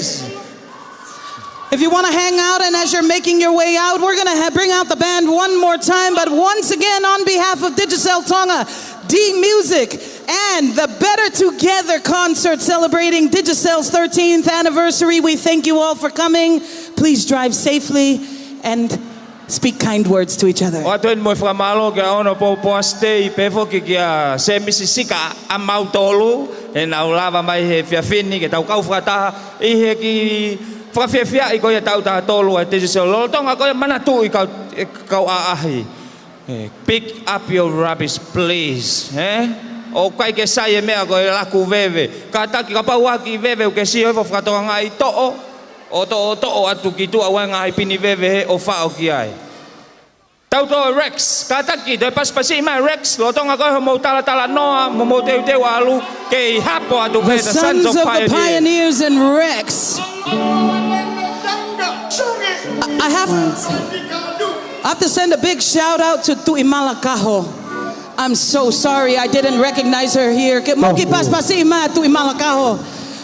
If you want to hang out, and as you're making your way out, we're gonna bring out the band one more time. But once again, on behalf of Digicel Tonga, D Music, and the Better Together concert celebrating Digicel's 13th anniversary, we thank you all for coming. Please drive safely and speak kind words to each other. O atoen mo whamalo ke ono po poste I pefo ke kia se misisika a mautolu e na ulava mai he fiafini ke tau kau whakataha I he ki whakawhiawhia I koia tau taha tolu e Digicel lolo tonga koia manatu I kau aahi. Pick up your rubbish please. o kai ke sai e mea ko e laku veve. Ka taki ka pau aki veve o ke si hoi whakatoa ngā i to'o. O to'o atu ki tua wai ngā pini veve he o whao ki ai. Tau to Rex, ka taki te paspasi mai Rex, lo tonga koe mo tala noa, mo teu alu, ke i hapo atu The pe the Sons of the Pioneers. Pioneers and Rex. I have to send a big shout out to Tu'imalakaho. I'm so sorry I didn't recognize her here.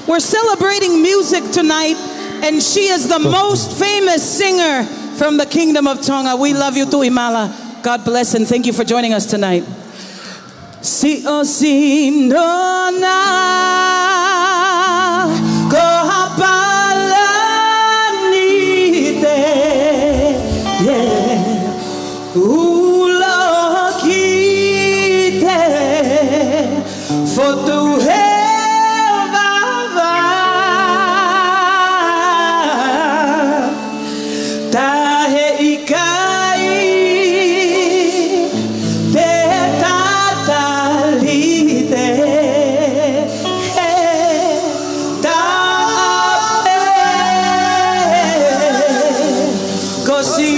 We're celebrating music tonight, and she is the most famous singer from the Kingdom of Tonga. We love you, Tu'imala. God bless and thank you for joining us tonight. Si o si no na ko hapala ni te ulo ki te fotu he vava ta he ikai te tatalite ta kosi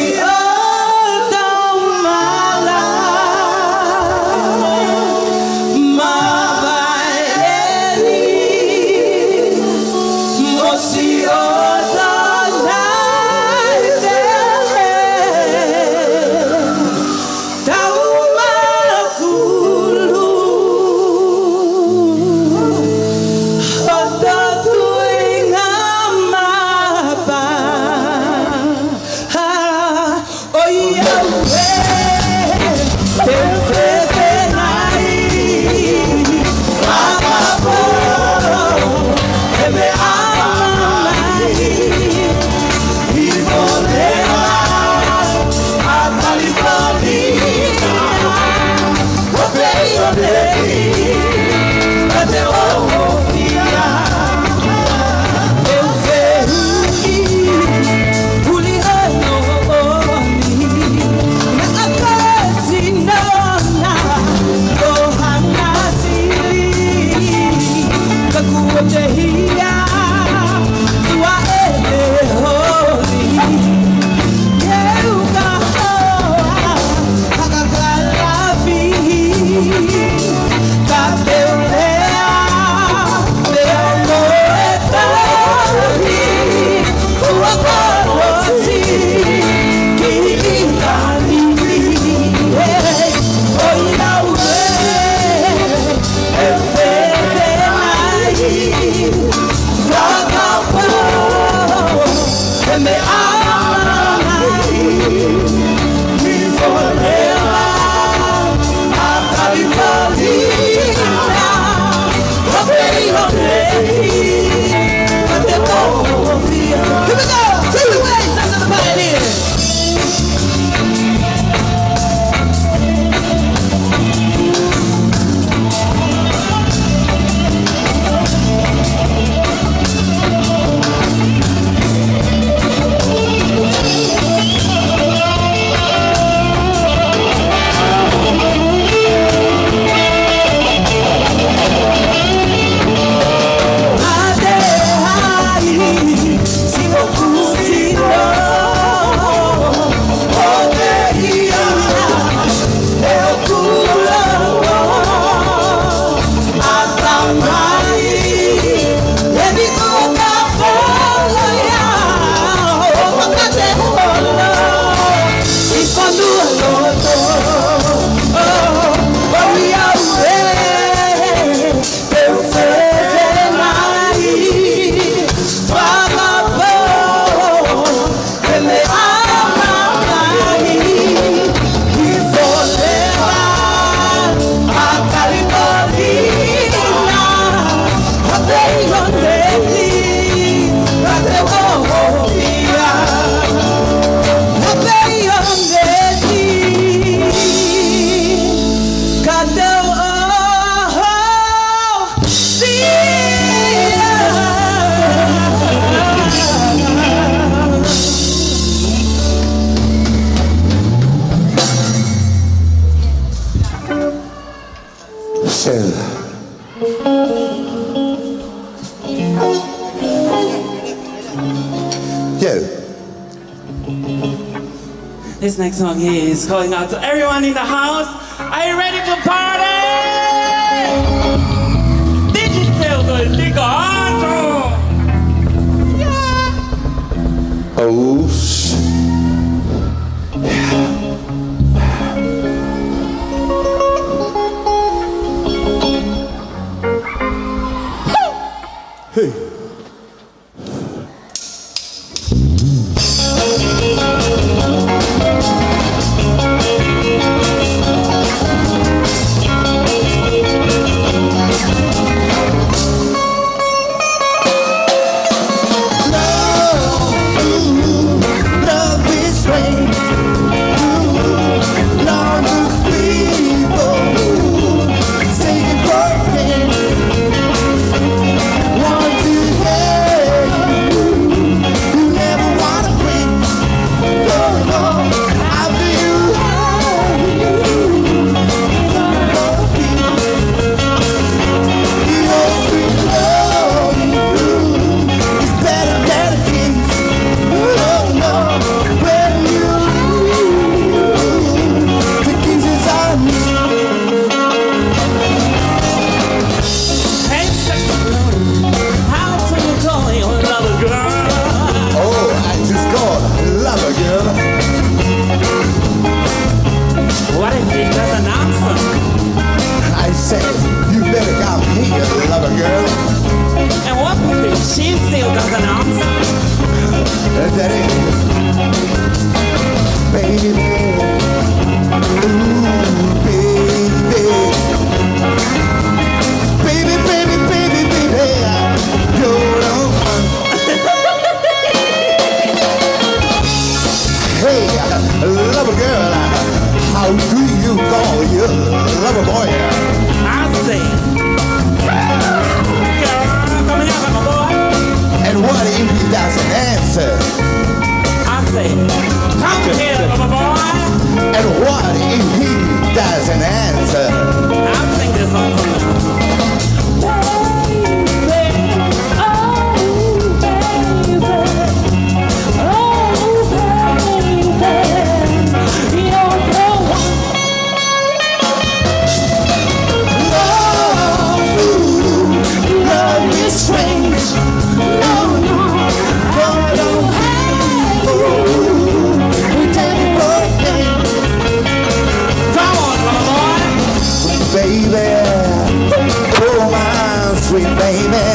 Shell. do. This next song here is calling out to everyone in the house. Are you ready to party? Digicel going to yeah. Oh, Hey. Love is strange. Long to people taking for granted. Want to hate you never wanna quit. Going on after you your sweet love is better than a kiss. Oh no, when you the kisses on me. Hey, sexy girl, how do you call your lover girl? oh, I just called lover girl. What if he doesn't answer? I said, you better come here, lover girl. And what if she still doesn't answer? That is, baby, ooh, baby, baby, you're the one. Hey, lover girl, how do you call your lover boy? I say, girl, come here, my boy. And what if he doesn't answer? I say, come here, my boy. And what if he doesn't answer? I'll sing this song for you. Love is strange. No, no, no, we take it for granted. Come on, my boy. Baby, oh my sweet baby.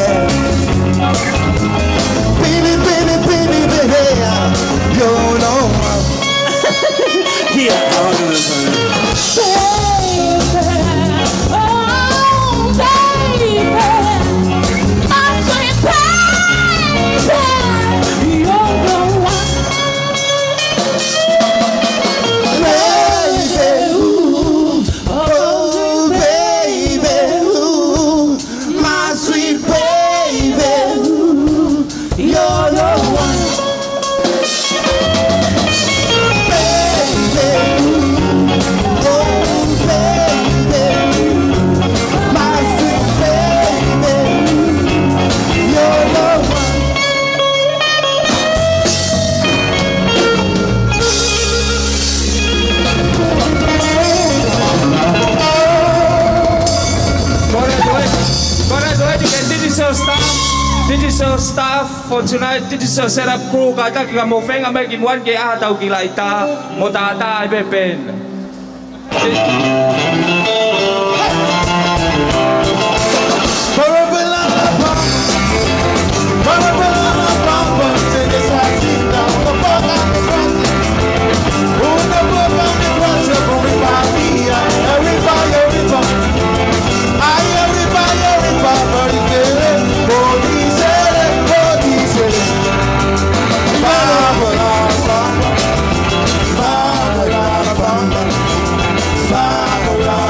Baby, baby, baby, baby, you're the one. Here, I'll do this one. Digicel staff for tonight, Digicel setup crew, kata kika mo fenga making one ke ataw kila ita, mo tata ay bepen.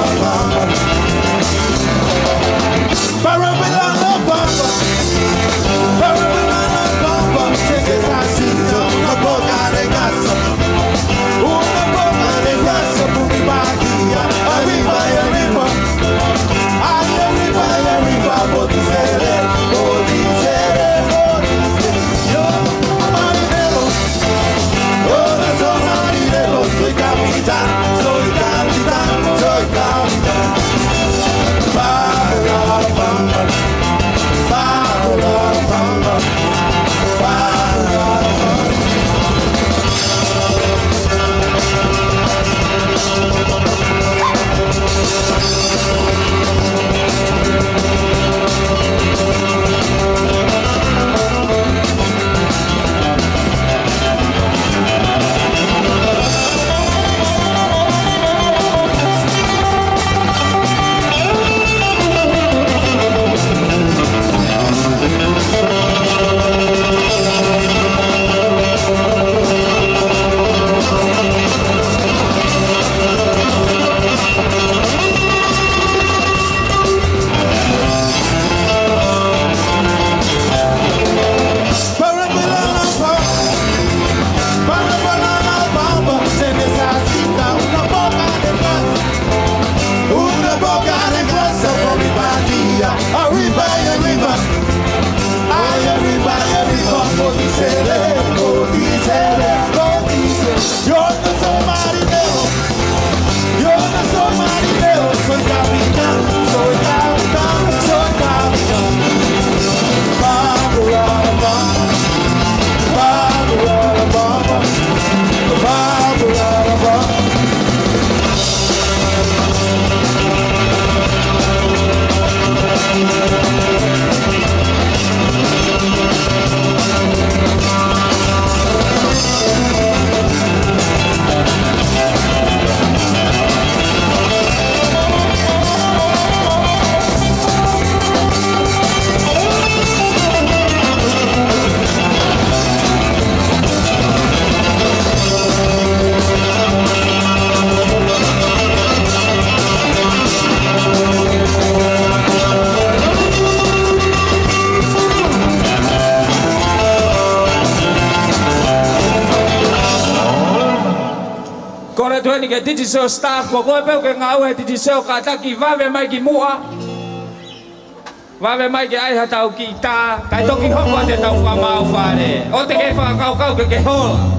Bye. koe ni ke Digicel staff ko koe peu ke ngau he Digicel ka taki wawe mai ki mua. Wawe mai ke ai hatau ki ta, kai toki hoko te tau whamau Fale. O te ke whakakau ke hola.